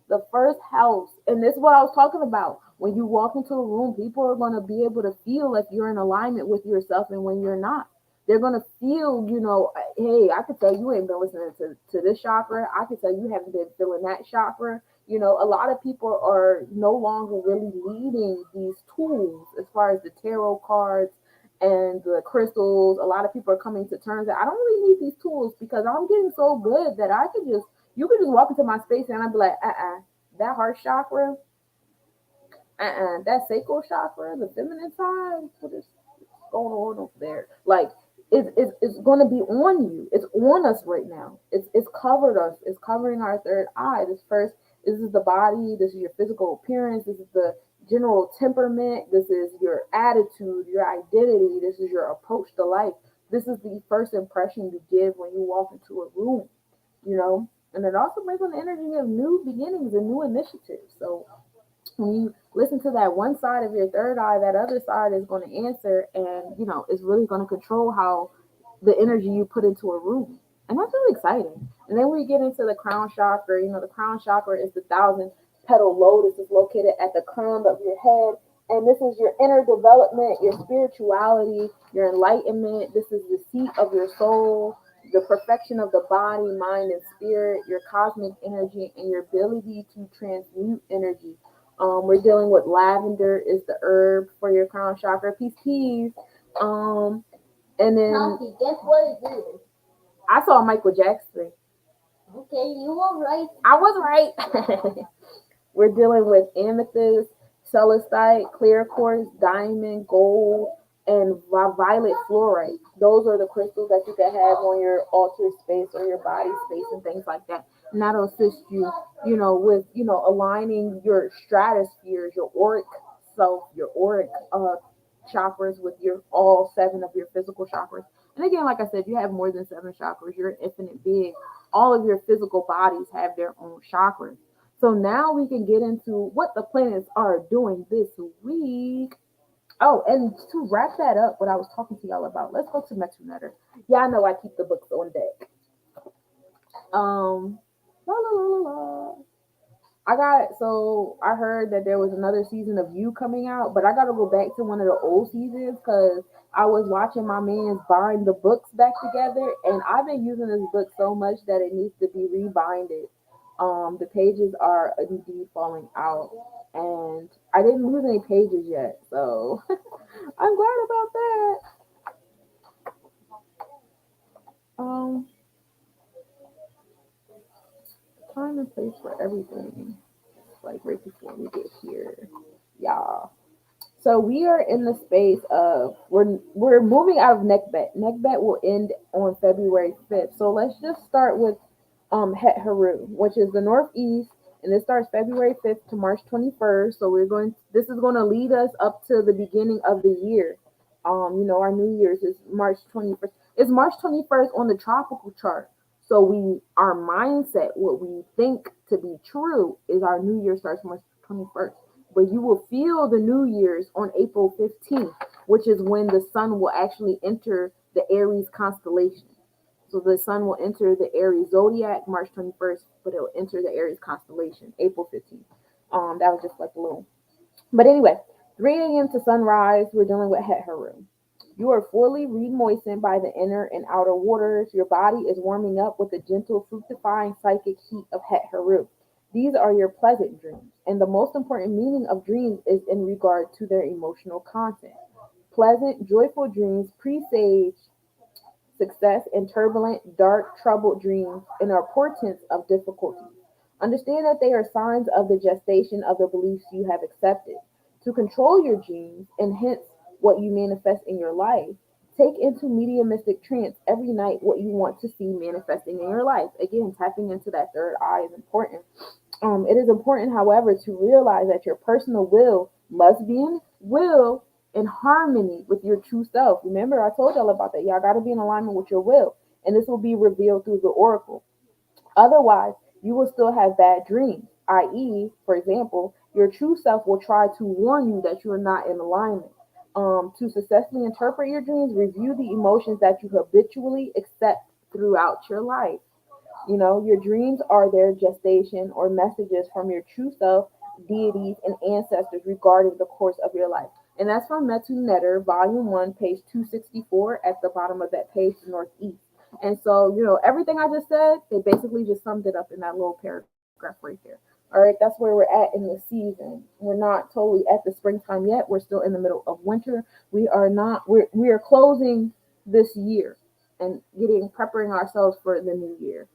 E: and this is what I was talking about. When you walk into a room, people are going to be able to feel if you're in alignment with yourself and when you're not. They're going to feel, hey, I could tell you ain't been listening to this chakra. I could tell you haven't been feeling that chakra. A lot of people are no longer really needing these tools as far as the tarot cards and the crystals. A lot of people are coming to terms that I don't really need these tools because I'm getting so good that you could just walk into my space and I'd be like, that heart chakra, that sacral chakra, the feminine side, what is going on over there? Like, it's going to be on you. It's on us right now. It's covered us. It's covering our third eye. This is the body. This is your physical appearance. This is the general temperament. This is your attitude, your identity. This is your approach to life. This is the first impression you give when you walk into a room, and it also brings on the energy of new beginnings and new initiatives. So when you listen to that one side of your third eye, that other side is going to answer, and it's really going to control how the energy you put into a room. And that's really exciting. And then we get into the crown chakra. The crown chakra is the 1,000 petal lotus. It's located at the crown of your head. And this is your inner development, your spirituality, your enlightenment. This is the seat of your soul, the perfection of the body, mind, and spirit, your cosmic energy, and your ability to transmute energy. We're dealing with lavender is the herb for your crown chakra. Peace. And then
B: Guess what it is?
E: I saw Michael Jackson.
B: Okay, you were right.
E: I was right. We're dealing with amethyst, celestite, clear quartz, diamond, gold, and violet fluorite. Those are the crystals that you can have on your altar space or your body space and things like that. And that'll assist you, with, aligning your stratospheres, your auric self, your auric chakras with your all 7 of your physical chakras. And again, like I said, you have more than 7 chakras. You're an infinite being. All of your physical bodies have their own chakras. So now we can get into what the planets are doing this week. Oh, and to wrap that up, what I was talking to y'all about, let's go to Metro Nutter. Y'all know I keep the books on deck. La la la la la. I heard that there was another season of You coming out, but I gotta go back to one of the old seasons because I was watching my man's bind the books back together, and I've been using this book so much that it needs to be rebinded. The pages are indeed falling out, and I didn't lose any pages yet, so I'm glad about that. Um, time and place for everything, like right before we get here, y'all. So we are in the space of we're moving out of Nekbet. Nekbet will end on February 5th. So let's just start with Het Haru, which is the northeast, and it starts February 5th to March 21st. So this is going to lead us up to the beginning of the year. Our New Year's is March 21st. It's March 21st on the tropical chart. So our mindset, what we think to be true, is our New Year starts March 21st. But you will feel the New Year's on April 15th, which is when the sun will actually enter the Aries constellation. So the sun will enter the Aries zodiac March 21st, but it'll enter the Aries constellation April 15th. That was just like a little. But anyway, 3 a.m. to sunrise, we're dealing with Het Haru. You are fully re-moistened by the inner and outer waters. Your body is warming up with the gentle, fructifying psychic heat of Het Heru. These are your pleasant dreams. And the most important meaning of dreams is in regard to their emotional content. Pleasant, joyful dreams presage success in turbulent, dark, troubled dreams and are portents of difficulties. Understand that they are signs of the gestation of the beliefs you have accepted. To control your dreams and hence what you manifest in your life, take into mediumistic trance every night what you want to see manifesting in your life. Again, tapping into that third eye is important. It is important, however, to realize that your personal will must be in harmony with your true self. Remember, I told y'all about that. Y'all got to be in alignment with your will, and this will be revealed through the oracle. Otherwise, you will still have bad dreams, i.e., for example, your true self will try to warn you that you are not in alignment. To successfully interpret your dreams, review the emotions that you habitually accept throughout your life. You know, your dreams are their gestation or messages from your true self, deities, and ancestors regarding the course of your life. And that's from Metu Netter, Volume 1, page 264, at the bottom of that page, the northeast. And so, everything I just said, they basically just summed it up in that little paragraph right there. All right, that's where we're at in the season. We're not totally at the springtime yet. We're still in the middle of winter. We are closing this year and preparing ourselves for the new year.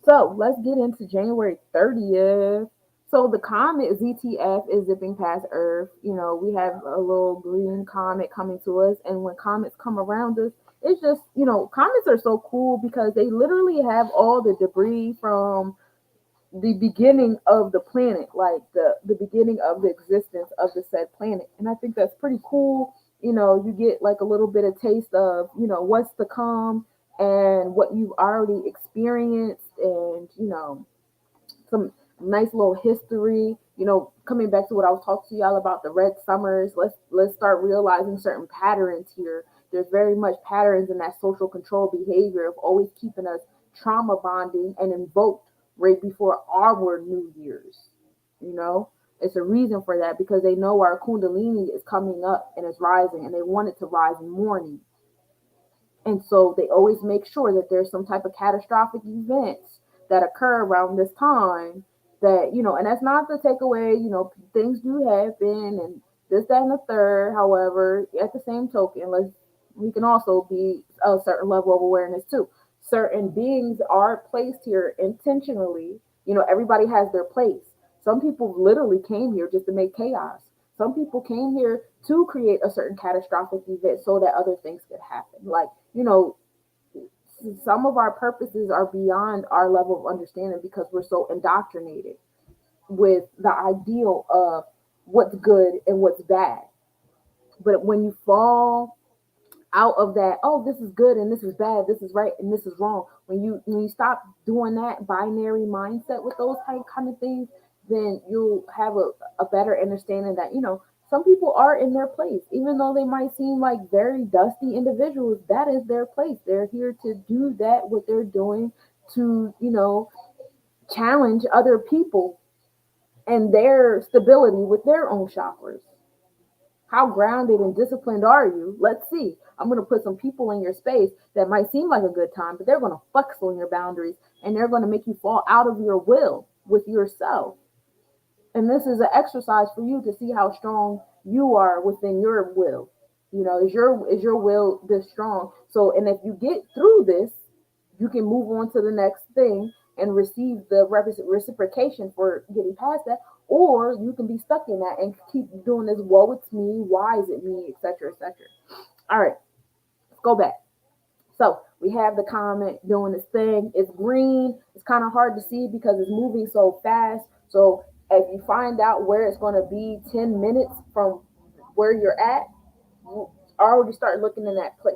E: So let's get into January 30th. So the comet ZTF is zipping past Earth. We have a little green comet coming to us. And when comets come around us, it's just, comets are so cool because they literally have all the debris from the beginning of the planet, like the beginning of the existence of the said planet. And I think that's pretty cool. You get like a little bit of taste of, what's to come and what you've already experienced, and some nice little history. Coming back to what I was talking to y'all about the red summers, let's start realizing certain patterns here. There's very much patterns in that social control behavior of always keeping us trauma bonding and invoked right before our New Year's. It's a reason for that, because they know our Kundalini is coming up and is rising, and they want it to rise in morning. And so they always make sure that there's some type of catastrophic events that occur around this time, that, and that's not to take away, things do happen and this, that, and the third. However, at the same token, we can also be a certain level of awareness too. Certain beings are placed here intentionally. Everybody has their place. Some people literally came here just to make chaos. Some people came here to create a certain catastrophic event so that other things could happen. Like, some of our purposes are beyond our level of understanding because we're so indoctrinated with the ideal of what's good and what's bad. But when you fall out of that, oh, this is good and this is bad, this is right and this is wrong, when you stop doing that binary mindset with those kind of things, then you'll have a better understanding that some people are in their place, even though they might seem like very dusty individuals. That is their place. They're here to do that, what they're doing, to challenge other people and their stability with their own chakras. How grounded and disciplined are you? Let's see. I'm going to put some people in your space that might seem like a good time, but they're going to flex on your boundaries, and they're going to make you fall out of your will with yourself. And this is an exercise for you to see how strong you are within your will. Is your will this strong? So, and if you get through this, you can move on to the next thing and receive the reciprocation for getting past that, or you can be stuck in that and keep doing this, woe it's me, why is it me, etc., etc. All right, let's go back. So we have the comet doing its thing. It's green. It's kind of hard to see because it's moving so fast. So if you find out where it's going to be 10 minutes from where you're at, you already start looking in that place,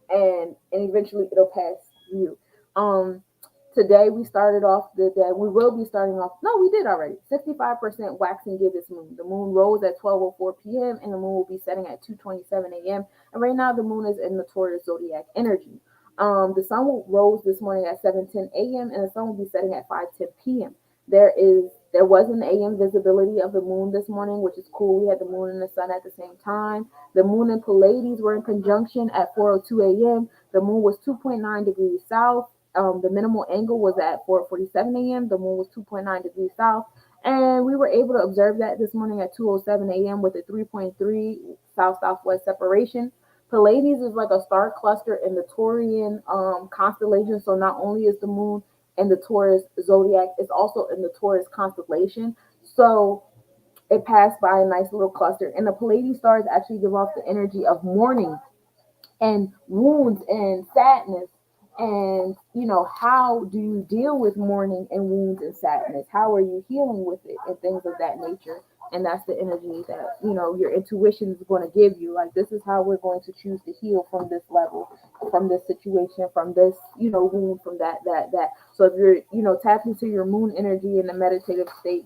E: and eventually it'll pass you. Today we started off the day. We will be starting off. No, we did already. 65% waxing gibbous moon. The moon rose at 12:04 p.m. and the moon will be setting at 2:27 a.m. And right now the moon is in the Taurus zodiac energy. The sun rose this morning at 7:10 a.m. and the sun will be setting at 5:10 p.m. There There was an AM visibility of the moon this morning, which is cool. We had the moon and the sun at the same time. The moon and Pleiades were in conjunction at 4:02 a.m. The moon was 2.9 degrees south. The minimal angle was at 4:47 a.m. The moon was 2.9 degrees south. And we were able to observe that this morning at 2:07 a.m. with a 3.3 south-southwest separation. Pleiades is like a star cluster in the Taurian constellation. So not only is the moon in the Taurus zodiac, it's also in the Taurus constellation. So it passed by a nice little cluster. And the Pleiades stars actually give off the energy of mourning and wounds and sadness. And how do you deal with mourning and wounds and sadness? How are you healing with it and things of that nature? And that's the energy that your intuition is going to give you. Like, this is how we're going to choose to heal from this level, from this situation, from this wound, from that. So if you're tapped into your moon energy in the meditative state,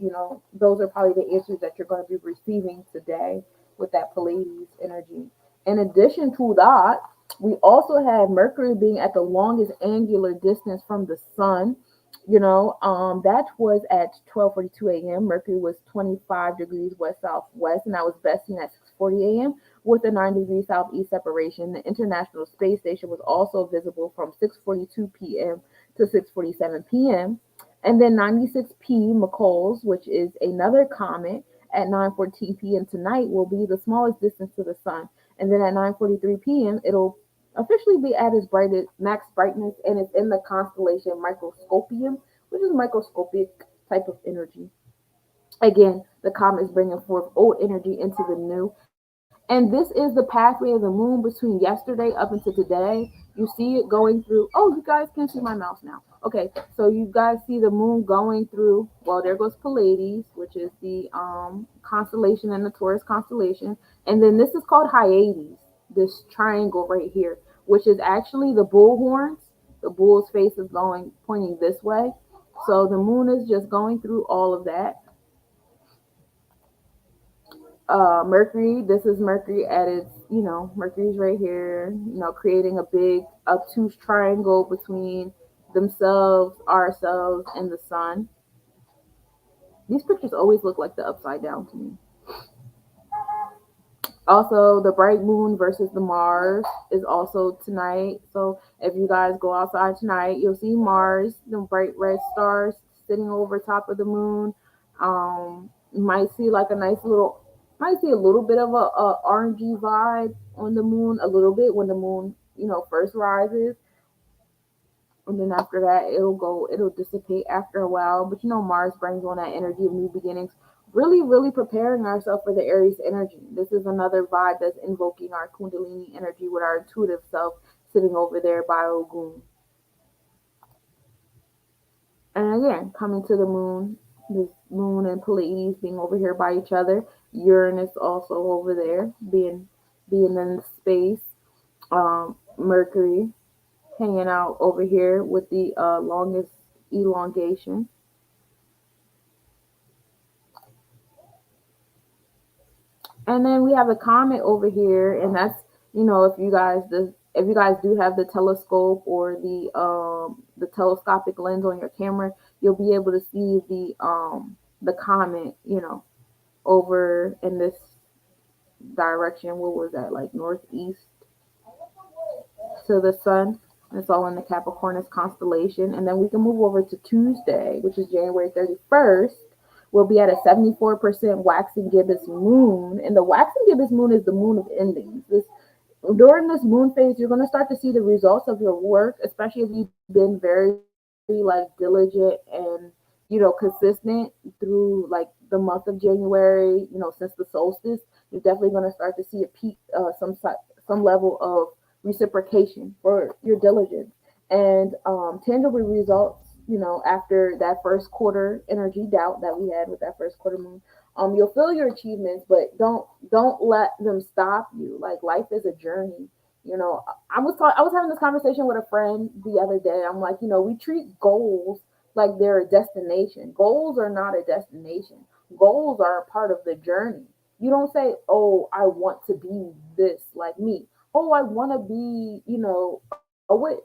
E: those are probably the answers that you're going to be receiving today with that Pleiades energy. In addition to that, we also had Mercury being at the longest angular distance from the sun. That was at 12:42 a.m. Mercury was 25 degrees west southwest, and that was best seen at 6:40 a.m. with a 9-degree southeast separation. The International Space Station was also visible from 6:42 p.m. to 6:47 p.m. And then 96P McColl's, which is another comet, at 9:14 p.m. tonight will be the smallest distance to the sun. And then at 9:43 p.m., it'll officially be at its brightest max brightness, and it's in the constellation Microscopium, which is microscopic type of energy. Again, the comet is bringing forth old energy into the new. And this is the pathway of the moon between yesterday up into today. You see it going through. Oh, you guys can see my mouse now. Okay, so you guys see the moon going through. Well, there goes Pleiades, which is the constellation in the Taurus constellation. And then this is called Hyades, this triangle right here, which is actually the bull horns. The bull's face is pointing this way. So the moon is just going through all of that. Mercury, this is Mercury at its, Mercury's right here, creating a big obtuse triangle between themselves, ourselves, and the sun. These pictures always look like the upside down to me. Also, the bright moon versus the Mars is also tonight. So if you guys go outside tonight, you'll see Mars, the bright red stars sitting over top of the moon. You might see like might see a little bit of a orangey vibe on the moon, a little bit when the moon, first rises. And then after that, it'll dissipate after a while. But Mars brings on that energy of new beginnings, really, really preparing ourselves for the Aries energy. This is another vibe that's invoking our Kundalini energy with our intuitive self sitting over there by Ogun. And again, coming to the moon, this moon and Pleiades being over here by each other. Uranus also over there, being in space. Mercury hanging out over here with the longest elongation. And then we have a comet over here, and that's if you guys do have the telescope or the telescopic lens on your camera, you'll be able to see the comet, over in this direction. What was that, like northeast to the sun? It's all in the Capricornus constellation. And then we can move over to Tuesday, which is January 31st. We'll be at a 74% waxing gibbous moon. And the waxing gibbous moon is the moon of endings. During this moon phase, you're going to start to see the results of your work, especially if you've been very diligent and consistent through like the month of January, since the solstice. You're definitely going to start to see a peak, some level of reciprocation for your diligence and tangible results. After that first quarter energy doubt that we had with that first quarter moon, you'll feel your achievements, but don't let them stop you. Like, life is a journey. I was having this conversation with a friend the other day. I'm like, we treat goals like they're a destination. Goals are not a destination. Goals are a part of the journey. You don't say, oh, I want to be this, like me. Oh, I want to be, a witch.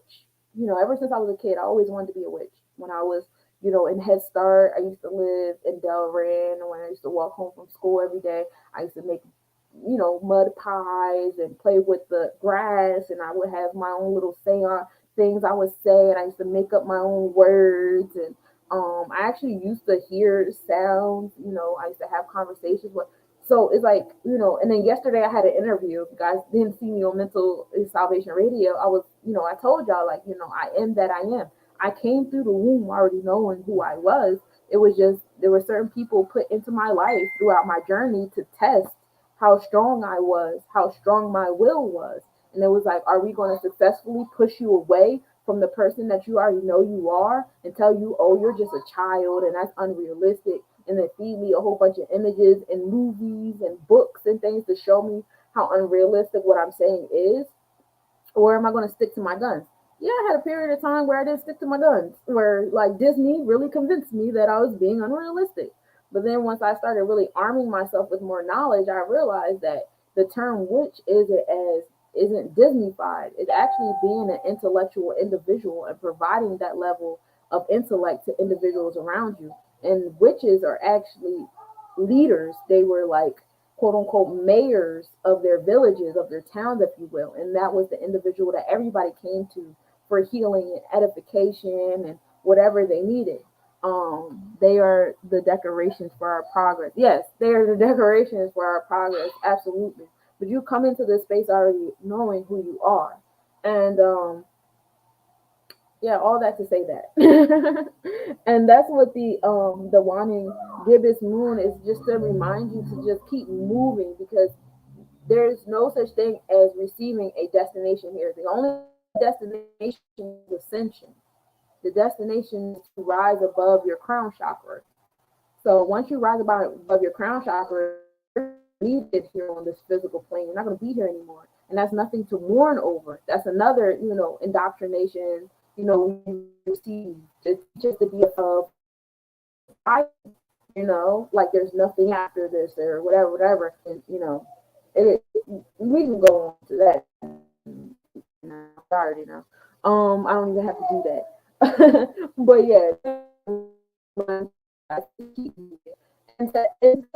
E: Ever since I was a kid, I always wanted to be a witch. When I was, in Head Start. I used to live in Delran, and when I used to walk home from school every day, I used to make mud pies and play with the grass, and I would have my own little seance things I would say, and I used to make up my own words, and I actually used to hear sounds. I used to have conversations with. So it's like, and then yesterday I had an interview. If you guys didn't see me on Mental Salvation Radio, I was, I told y'all, like, I am that I am. I came through the womb already knowing who I was. It was just there were certain people put into my life throughout my journey to test how strong I was, how strong my will was. And it was like, are we going to successfully push you away from the person that you already know you are and tell you, oh, you're just a child and that's unrealistic? And then feed me a whole bunch of images and movies and books and things to show me how unrealistic what I'm saying is? Or am I going to stick to my guns? Yeah, I had a period of time where I didn't stick to my guns, where like Disney really convinced me that I was being unrealistic. But then once I started really arming myself with more knowledge, I realized that the term witch isn't Disneyfied. It's actually being an intellectual individual and providing that level of intellect to individuals around you. And witches are actually leaders. They were like quote unquote mayors of their villages, of their towns, if you will. And that was the individual that everybody came to for healing and edification and whatever they needed. They are the decorations for our progress. Yes, they are the decorations for our progress, absolutely. But you come into this space already knowing who you are. And yeah, all that to say that. And that's what the wanting gibbous moon is, just to remind you to just keep moving, because there's no such thing as receiving a destination here. The only destination is ascension. The destination is to rise above your crown chakra. So once you rise above your crown chakra, you're needed here on this physical plane. You're not going to be here anymore. And that's nothing to mourn over. That's another, indoctrination, you receive. It's just to be above, like there's nothing after this or whatever. And, we can go on to that. I already know. I don't even have to do that. But yeah, I keep and so it's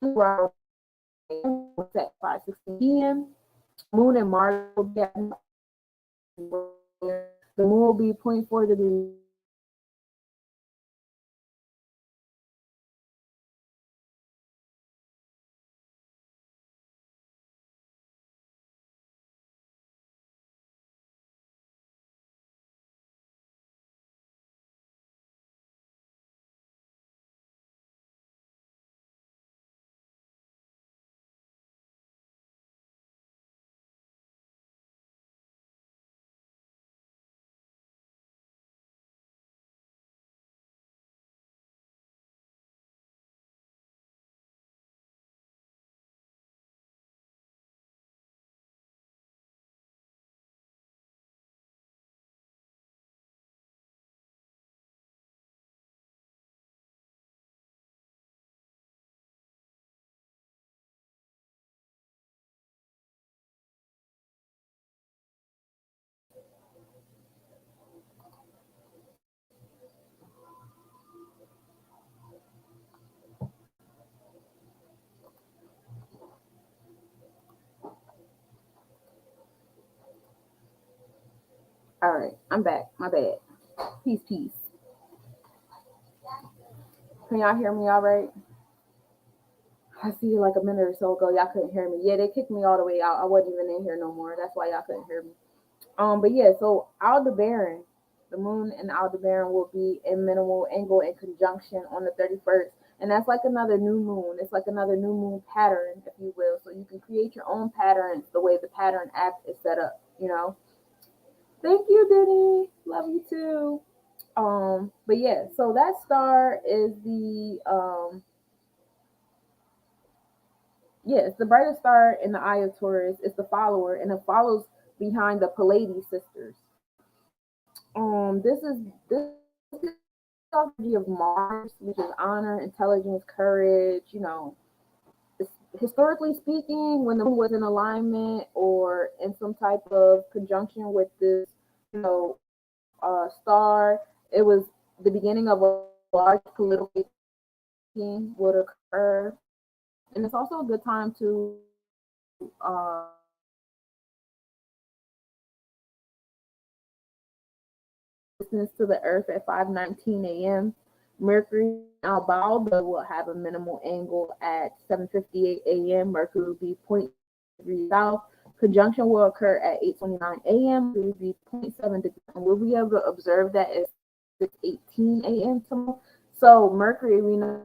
E: around at 5:16 p.m. Moon and Mars will be at the moon will be 0.4 degrees. All right, I'm back. My bad. Peace, peace. Can y'all hear me all right? I see like a minute or so ago, y'all couldn't hear me. Yeah, they kicked me all the way out. I wasn't even in here no more. That's why y'all couldn't hear me. But yeah, so Aldebaran, the moon and Aldebaran will be in minimal angle and conjunction on the 31st. And that's like another new moon. It's like another new moon pattern, if you will. So you can create your own patterns the way the pattern app is set up. Thank you, Diddy. Love you too. But yeah, so that star is it's the brightest star in the eye of Taurus. It's the follower, and it follows behind the Pleiades sisters. This is energy of Mars, which is honor, intelligence, courage. historically speaking, when the moon was in alignment or in some type of conjunction with this, star, it was the beginning of a large political would occur, and it's also a good time to distance to the Earth at 5:19 a.m. Mercury Albaldo will have a minimal angle at 7:58 a.m. Mercury will be 0.3 south. Conjunction will occur at 8:29 a.m. It will be 0.7 degrees, and we'll be able to observe that at 6:18 a.m. tomorrow. So Mercury, we know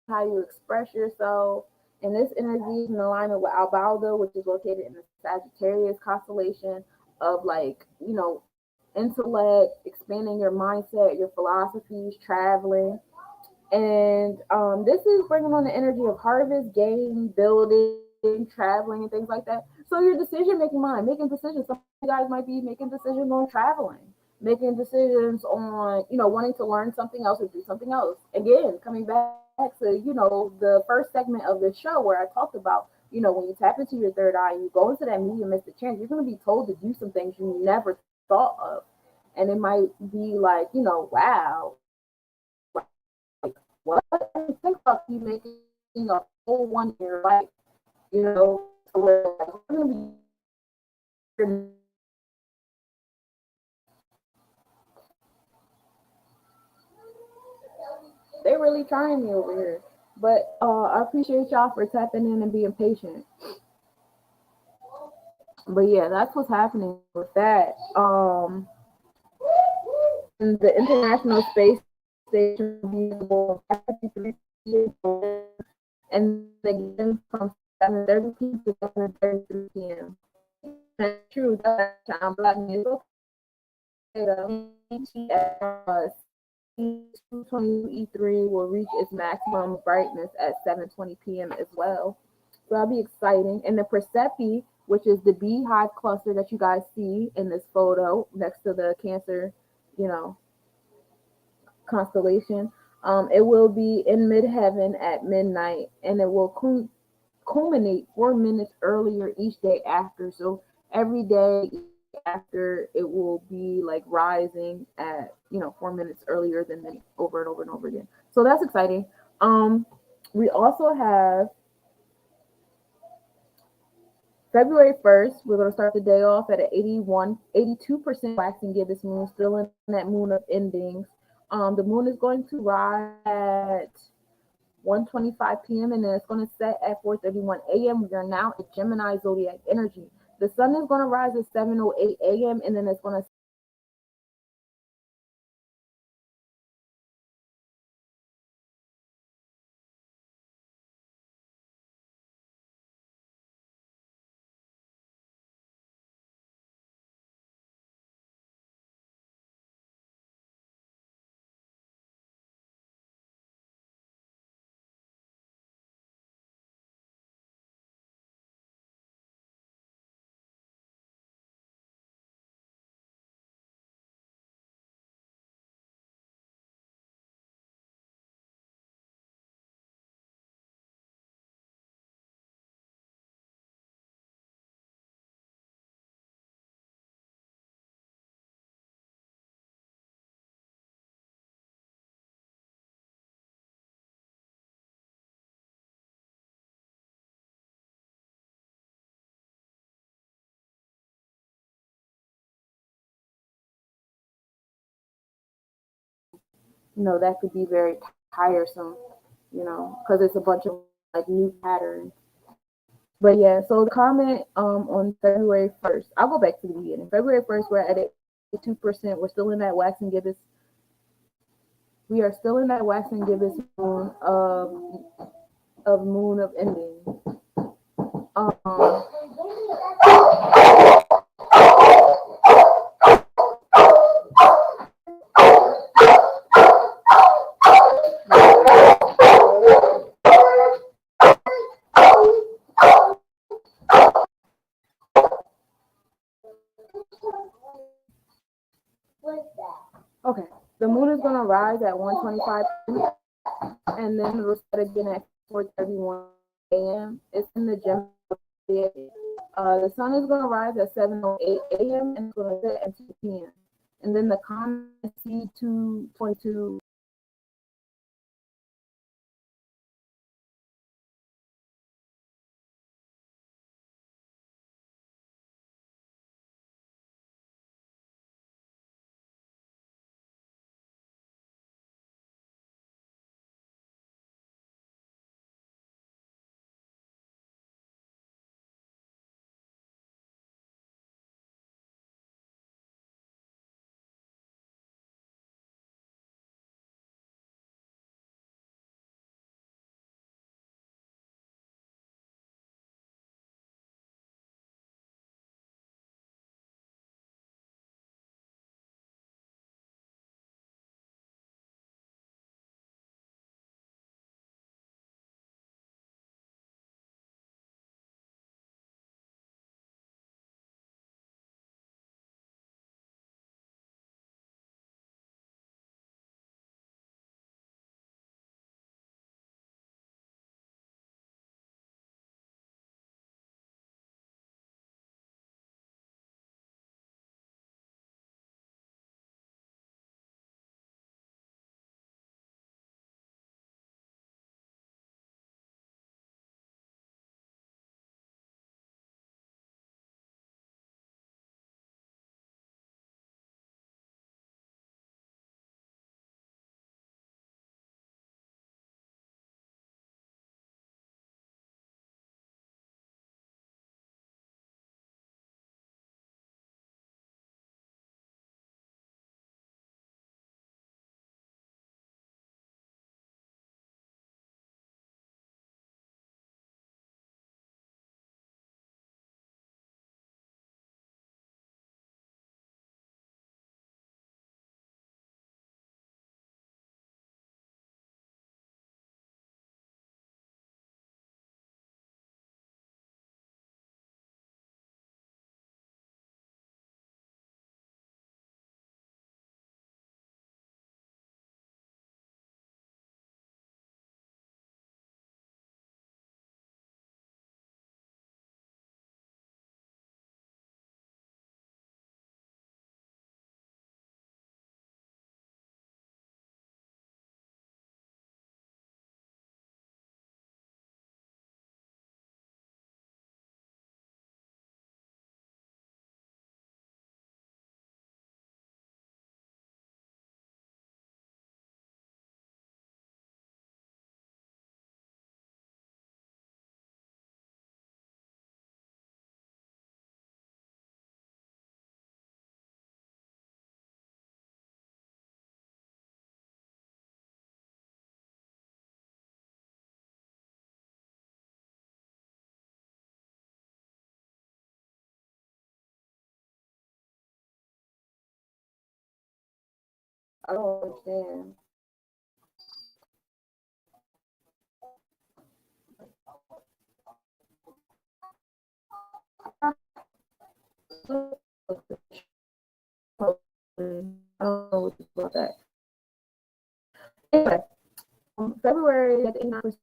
E: how you express yourself. And this energy is in alignment with Albaldo, which is located in the Sagittarius constellation of like, intellect, expanding your mindset, your philosophies, traveling. And this is bringing on the energy of harvest, gain, building, traveling, and things like that. So your decision making mind, making decisions. Some of you guys might be making decisions on traveling, making decisions on, wanting to learn something else or do something else. Again, coming back to, the first segment of the show where I talked about, when you tap into your third eye and you go into that medium mystic trance, you're going to be told to do some things you never thought of. And it might be like, wow, what? I didn't think about you making a whole 1 year life, to where like, we're gonna be they really trying me over here. But I appreciate y'all for tapping in and being patient. But yeah, that's what's happening with that. And the International Space Station will be available at 3 and again from 7:30 p.m. to 7:33 p.m. That's true. That's time black music. E220E3 will reach its maximum brightness at 7:20 p.m. as well. So that'll be exciting. And the Persepi, which is the beehive cluster that you guys see in this photo next to the Cancer, you know, constellation, it will be in midheaven at midnight, and it will culminate 4 minutes earlier each day after. So every day after, it will be like rising at 4 minutes earlier than over and over and over again. So that's exciting. We also have February 1st, we're going to start the day off at an 82% waxing gibbous moon, still in that moon of endings. The moon is going to rise at 1:25 p.m. and then it's going to set at 4:31 a.m. We are now in Gemini zodiac energy. The sun is going to rise at 7:08 a.m. and then it's going to that could be very tiresome, because it's a bunch of like new patterns. But yeah, so the comment on February 1st, I'll go back to the beginning. February 1st, we're at 82%. We're still in that wax and gibbous. We are still in that wax and gibbous moon of ending. Um, okay, the moon is gonna rise at 1:25 and then it'll set again at 4:31 a.m. It's in the Gemini. The sun is going to rise at 7:08 a.m. and it's going to set at 2 p.m. And then the comet C222. I don't understand. I don't know what to do about that. Anyway, February at 89%.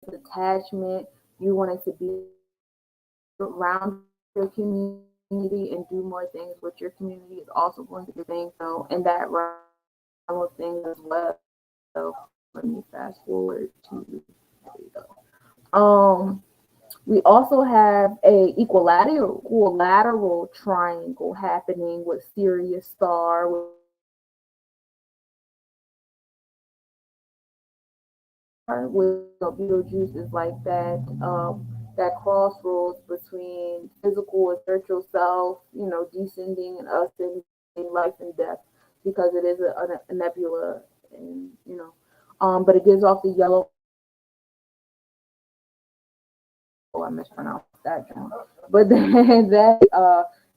E: attachment. You want it to be around your community and do more things with your community is also going to be things, so in that realm of things as well. Let me fast forward to there you go. We also have a equilateral triangle happening with Sirius star with Beetlejuice is like that crossroads between physical and spiritual self, descending and ascending, life and death, because it is a nebula, and but it gives off the yellow. Oh, I mispronounced that, John. But then that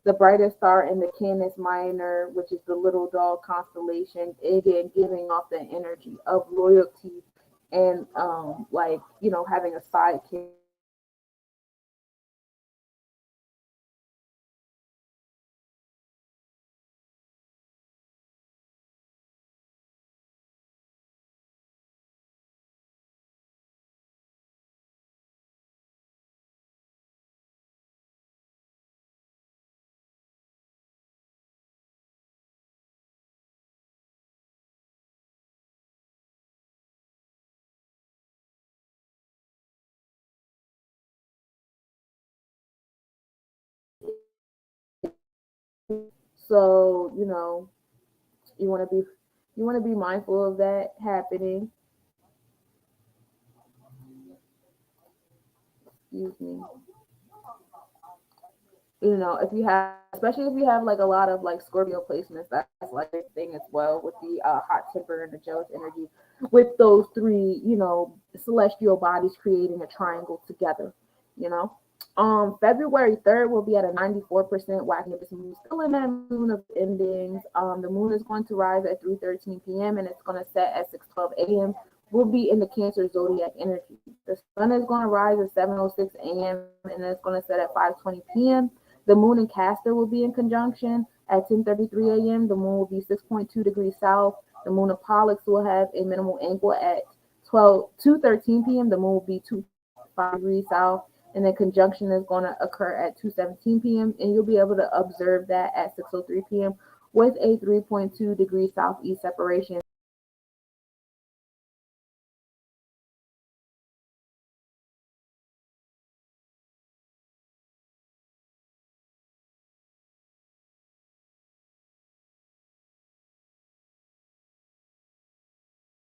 E: the brightest star in the Canis Minor, which is the little dog constellation, again giving off the energy of loyalty and having a sidekick. So you want to be mindful of that happening. Excuse me. If you have, especially if you have like a lot of like Scorpio placements, that's like a thing as well with the hot temper and the jealous energy, with those three, celestial bodies creating a triangle together, you know. February 3rd will be at a 94% waxing this moon, still in that moon of endings. The moon is going to rise at 3:13 p.m. and it's going to set at 6:12 a.m. We'll be in the Cancer zodiac energy. The sun is going to rise at 7:06 a.m. and it's going to set at 5:20 p.m. The moon in Castor will be in conjunction at 10:33 a.m. The moon will be 6.2 degrees south. The moon of Pollux will have a minimal angle at 2:13 p.m. The moon will be 2.5 degrees south, and then conjunction is going to occur at 2:17 p.m. and you'll be able to observe that at 6:03 p.m. with a 3.2 degree southeast separation.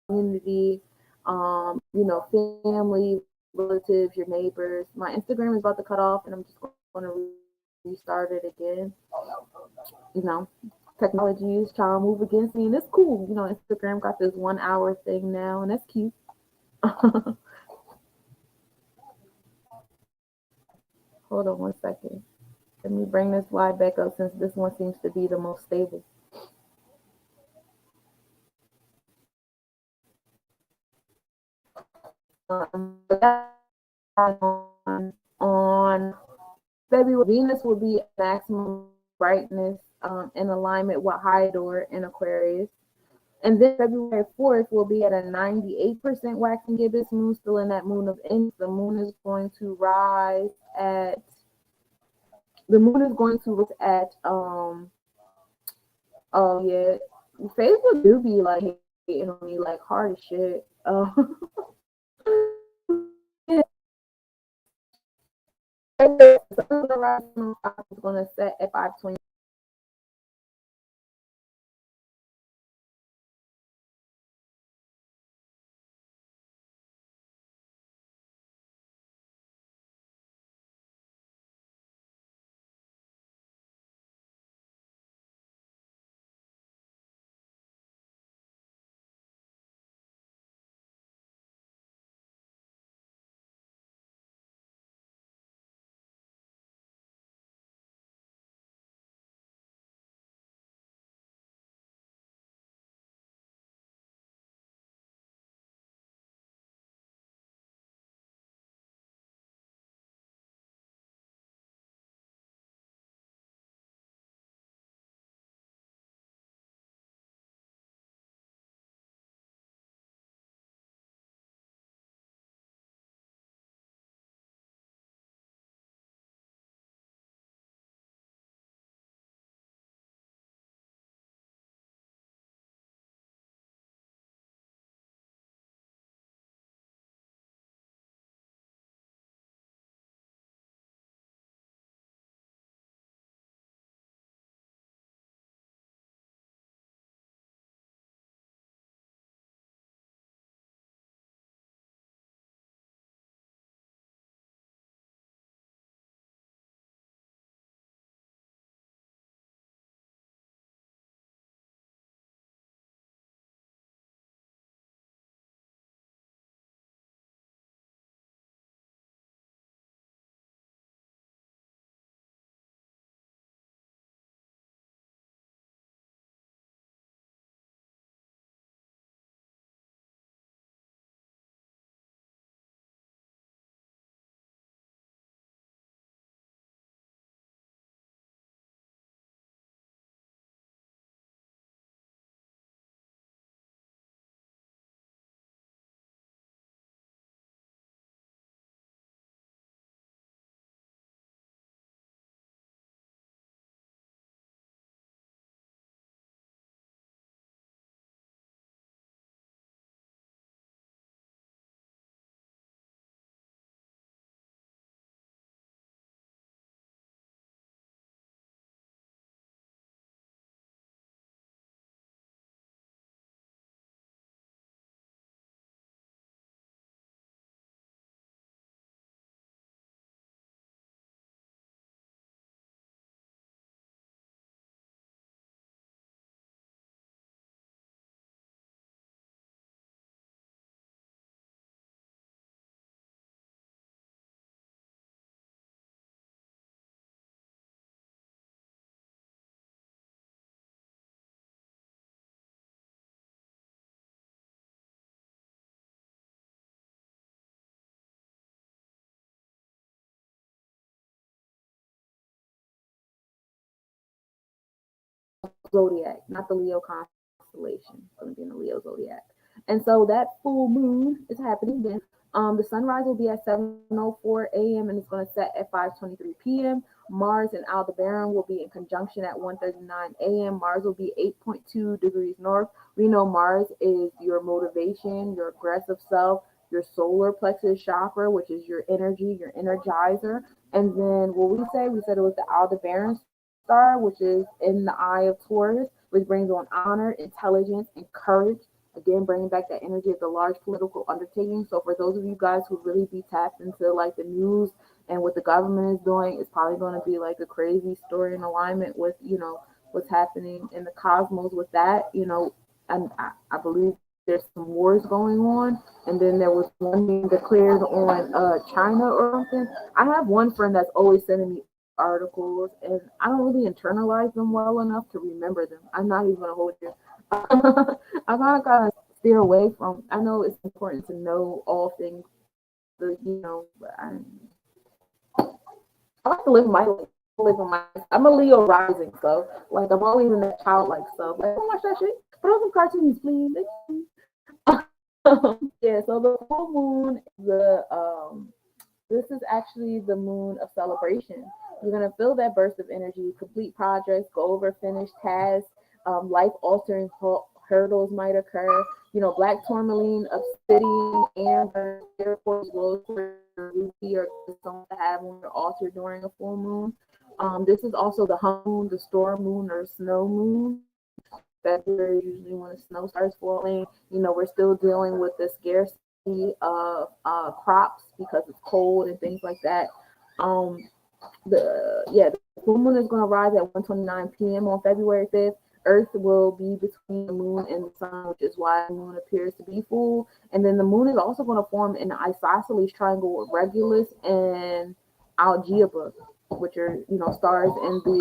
E: Community, family, relatives, your neighbors. My Instagram is about to cut off, and I'm just going to restart it again. You know, Technology is trying to move against me, and it's cool. Instagram got this 1 hour thing now, and that's cute. Hold on 1 second. Let me bring this slide back up since this one seems to be the most stable. On February, Venus will be at maximum brightness in alignment with High Door in Aquarius. And then February 4th will be at a 98% waxing gibbous moon, still in that moon of Ins. The moon is going to rise at oh yeah, Facebook do be like hating on me like hard as shit. Yeah. The sun is gonna set at 5:20. zodiac, not the Leo constellation. It's going to be in the Leo zodiac. And so that full moon is happening then. The sunrise will be at 7:04 a.m. and it's going to set at 5:23 p.m. Mars and Aldebaran will be in conjunction at 1:39 a.m. Mars will be 8.2 degrees north. We know Mars is your motivation, your aggressive self, your solar plexus chakra, which is your energy, your energizer. And then what we said it was the Aldebaran star, which is in the eye of Taurus, which brings on honor, intelligence, and courage. Again, bringing back that energy of the large political undertaking. So for those of you guys who really be tapped into like the news and what the government is doing, it's probably going to be like a crazy story in alignment with, what's happening in the cosmos with that, and I believe there's some wars going on. And then there was one being declared on China or something. I have one friend that's always sending me articles, and I don't really internalize them well enough to remember them. I'm not even going to hold you. I kind of steer away from. I know it's important to know all things, but I like to live my life. I'm a Leo rising, so like I'm always in that childlike stuff. Like, don't watch that shit. Put on some cartoons, please. Yeah. So the full moon, this is actually the moon of celebration. You're gonna feel that burst of energy, complete projects, go over finished tasks, life-altering hurdles might occur. Black tourmaline, obsidian, amber, turquoise, rose, ruby, or something to have on your altar during a full moon. This is also the moon, the storm moon, or snow moon. February, usually when the snow starts falling. We're still dealing with the scarcity of crops because it's cold and things like that. The full moon is going to rise at 1:29 p.m. on February 5th. Earth will be between the moon and the sun, which is why the moon appears to be full. And then the moon is also going to form an isosceles triangle with Regulus and Algebra, which are stars in the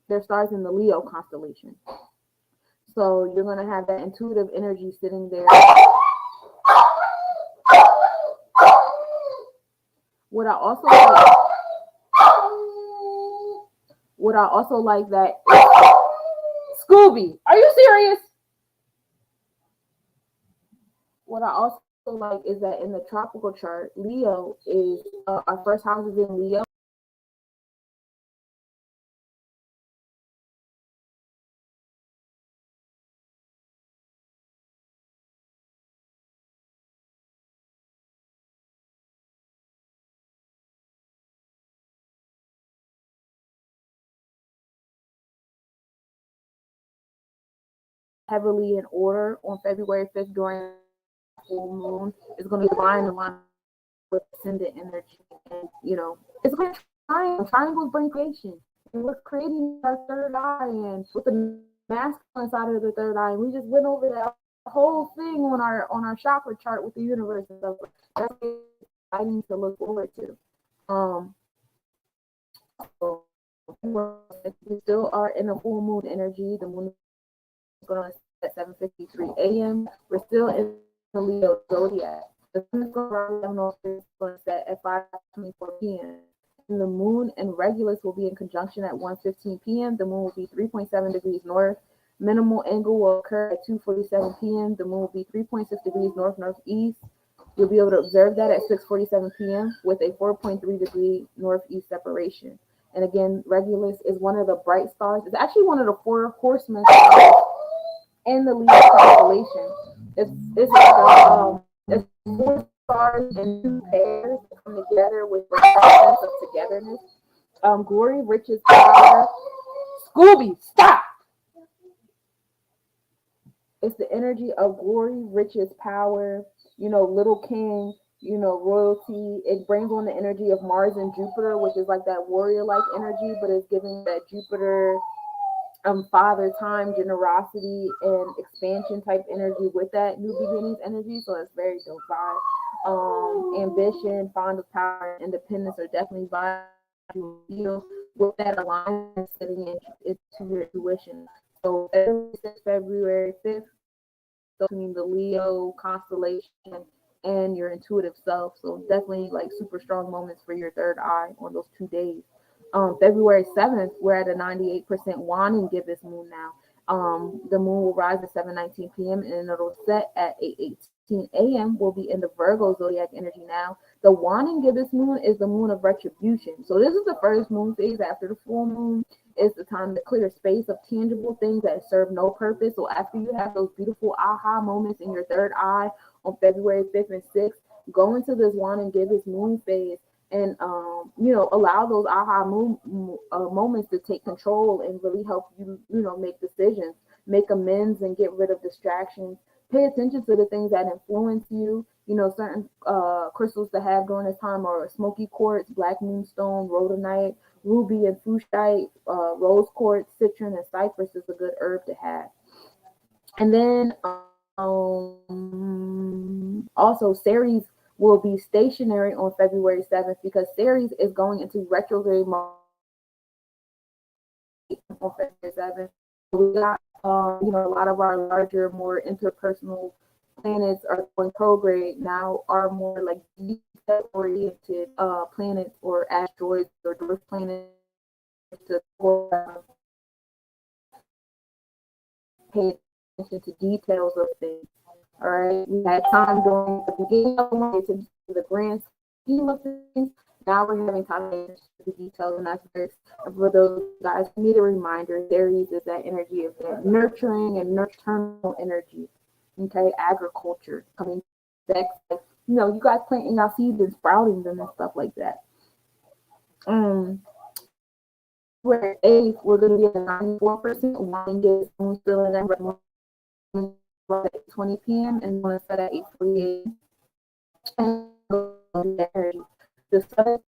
E: they're stars in the Leo constellation. So you're going to have that intuitive energy sitting there. What I also like that Scooby, are you serious? What I also like is that in the tropical chart, Leo is our first house is in Leo. Heavily in order on February 5th during full moon. It's going to be divine alignment with ascendant energy. And, it's going to triangle. Triangles bring creation. And we're creating our third eye and with the masculine side of the third eye. We just went over that whole thing on our chakra chart with the universe and stuff. That's exciting to look forward to. So we still are in a full moon energy. The moon is going to at 7:53 a.m. We're still in the Leo zodiac. The sun is going to set at 5:24 p.m. And the moon and Regulus will be in conjunction at 1:15 p.m. The moon will be 3.7 degrees north. Minimal angle will occur at 2:47 p.m. The moon will be 3.6 degrees north-northeast. You'll be able to observe that at 6:47 p.m. with a 4.3 degree northeast separation. And again, Regulus is one of the bright stars. It's actually one of the four horsemen stars in the Leo constellation. It's four stars and two pairs that come together with the sense of togetherness. Glory, riches, power. Scooby, stop! It's the energy of glory, riches, power. Little king. Royalty. It brings on the energy of Mars and Jupiter, which is like that warrior-like energy, but it's giving that Jupiter father time, generosity, and expansion type energy with that new beginnings energy. So it's very dope vibe. Ambition, fond of power, and independence are definitely vibes you feel with that alignment sitting into your intuition. So February 5th, between the Leo constellation and your intuitive self. So definitely like super strong moments for your third eye on those 2 days. February 7th, we're at a 98% waning gibbous moon now. The moon will rise at 7:19 p.m. and it'll set at 8:18 a.m. We'll be in the Virgo zodiac energy now. The waning gibbous moon is the moon of retribution. So this is the first moon phase after the full moon. It's the time to clear space of tangible things that serve no purpose. So after you have those beautiful aha moments in your third eye on February 5th and 6th, go into this waning gibbous moon phase and allow those moments to take control and really help you make decisions, make amends, and get rid of distractions. Pay attention to the things that influence you. Certain crystals to have during this time are smoky quartz, black moonstone, rhodonite, ruby and fuchsite, rose quartz, citron, and cypress is a good herb to have. And then also Ceres will be stationary on February 7th because Ceres is going into retrograde mode on February 7th. We got, a lot of our larger, more interpersonal planets are going prograde now, are more like detail-oriented planets or asteroids or dwarf planets to pay attention to details of things. All right, we had time during the beginning of the month to the grand scheme of things. Now we're having time to the details, and that's very. For those guys who need a reminder, Aries is that energy of that nurturing and nocturnal energy. Okay, agriculture coming back. You guys planting our seeds and sprouting them and stuff like that. We're 8th, we're going to be at 94% wine gets still in that 20 p.m. and going to set at 8:48. And the sun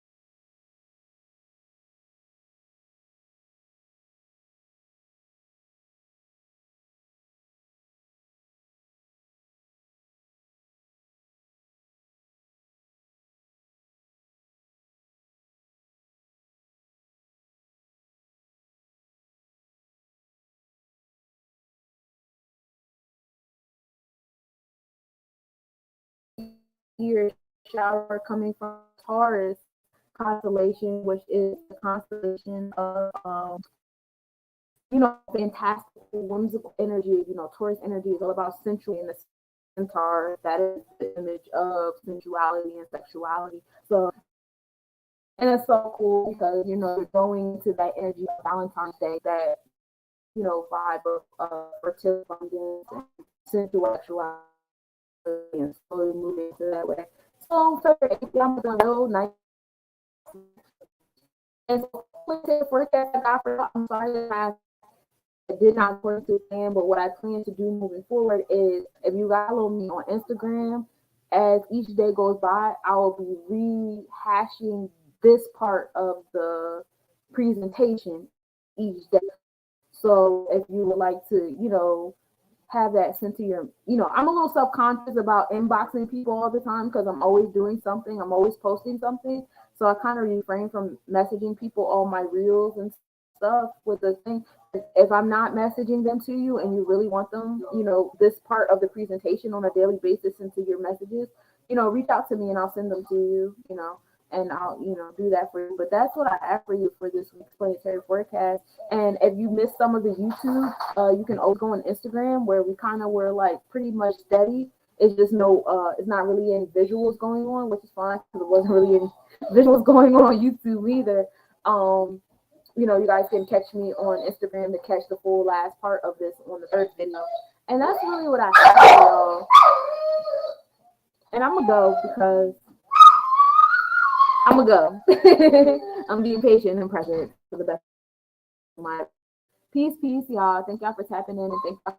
E: here shower coming from Taurus constellation, which is the constellation of fantastical, whimsical energy. Taurus energy is all about sensuality, and the centaur, that is the image of sensuality and sexuality. So, and it's so cool because you're going into that energy of Valentine's Day, that vibe of fertility and sensuality, and slowly moving into that way. So, I'm gonna nice. And so, forecast I got for, I'm sorry that I did not according to plan, but what I plan to do moving forward is, if you guys follow me on Instagram, as each day goes by, I will be rehashing this part of the presentation each day. So if you would like to, have that sent to your, I'm a little self-conscious about inboxing people all the time because I'm always doing something, I'm always posting something. So I kind of refrain from messaging people all my reels and stuff with the thing. If I'm not messaging them to you and you really want them, this part of the presentation on a daily basis into your messages, reach out to me and I'll send them to you, and I'll, do that for you. But that's what I have for you for this week's planetary forecast. And if you missed some of the YouTube, you can always go on Instagram, where we kind of were like pretty much steady. It's just it's not really any visuals going on, which is fine because it wasn't really any visuals going on YouTube either. You guys can catch me on Instagram to catch the full last part of this on the third video. And that's really what I have for y'all. And I'm gonna go because I'm gonna go. I'm being patient and present for the best of my peace, y'all. Thank y'all for tapping in, and thank y'all.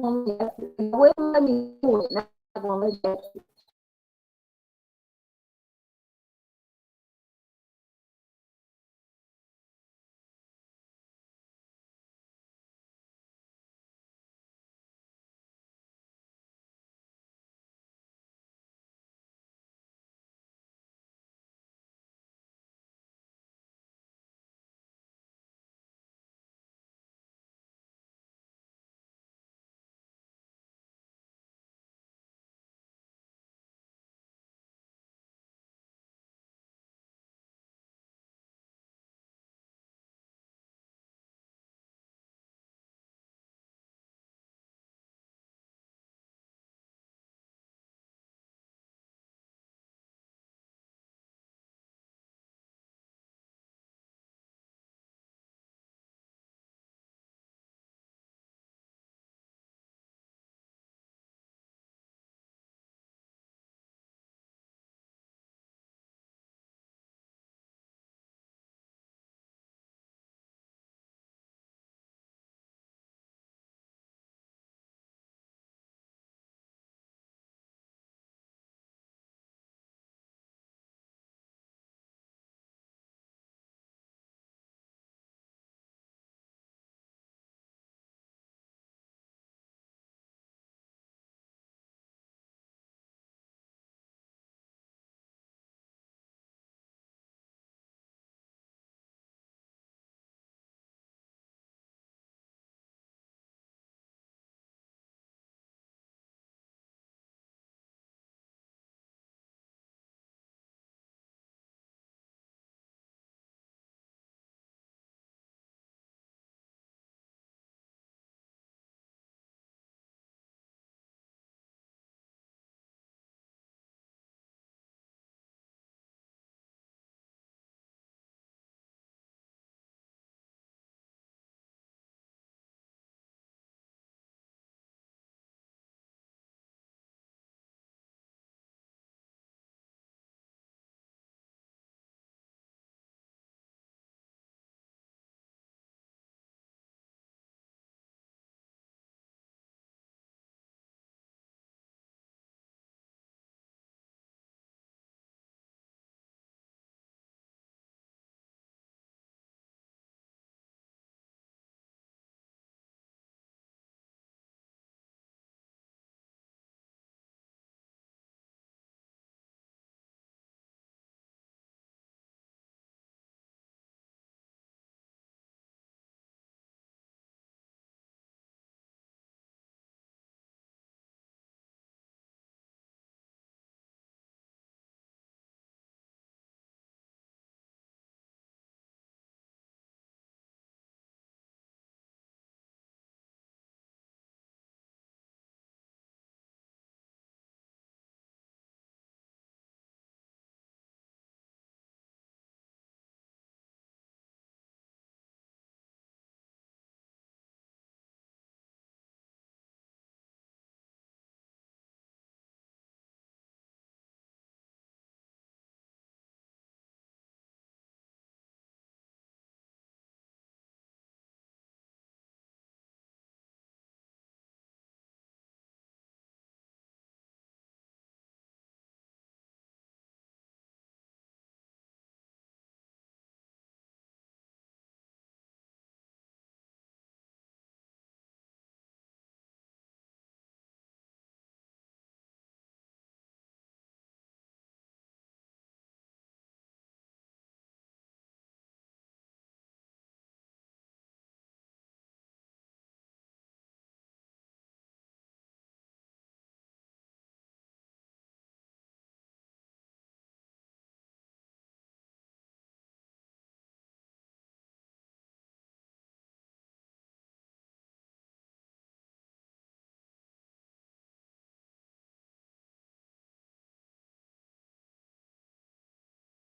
E: wouldn't let me do it. Now I'm gonna let you ask it.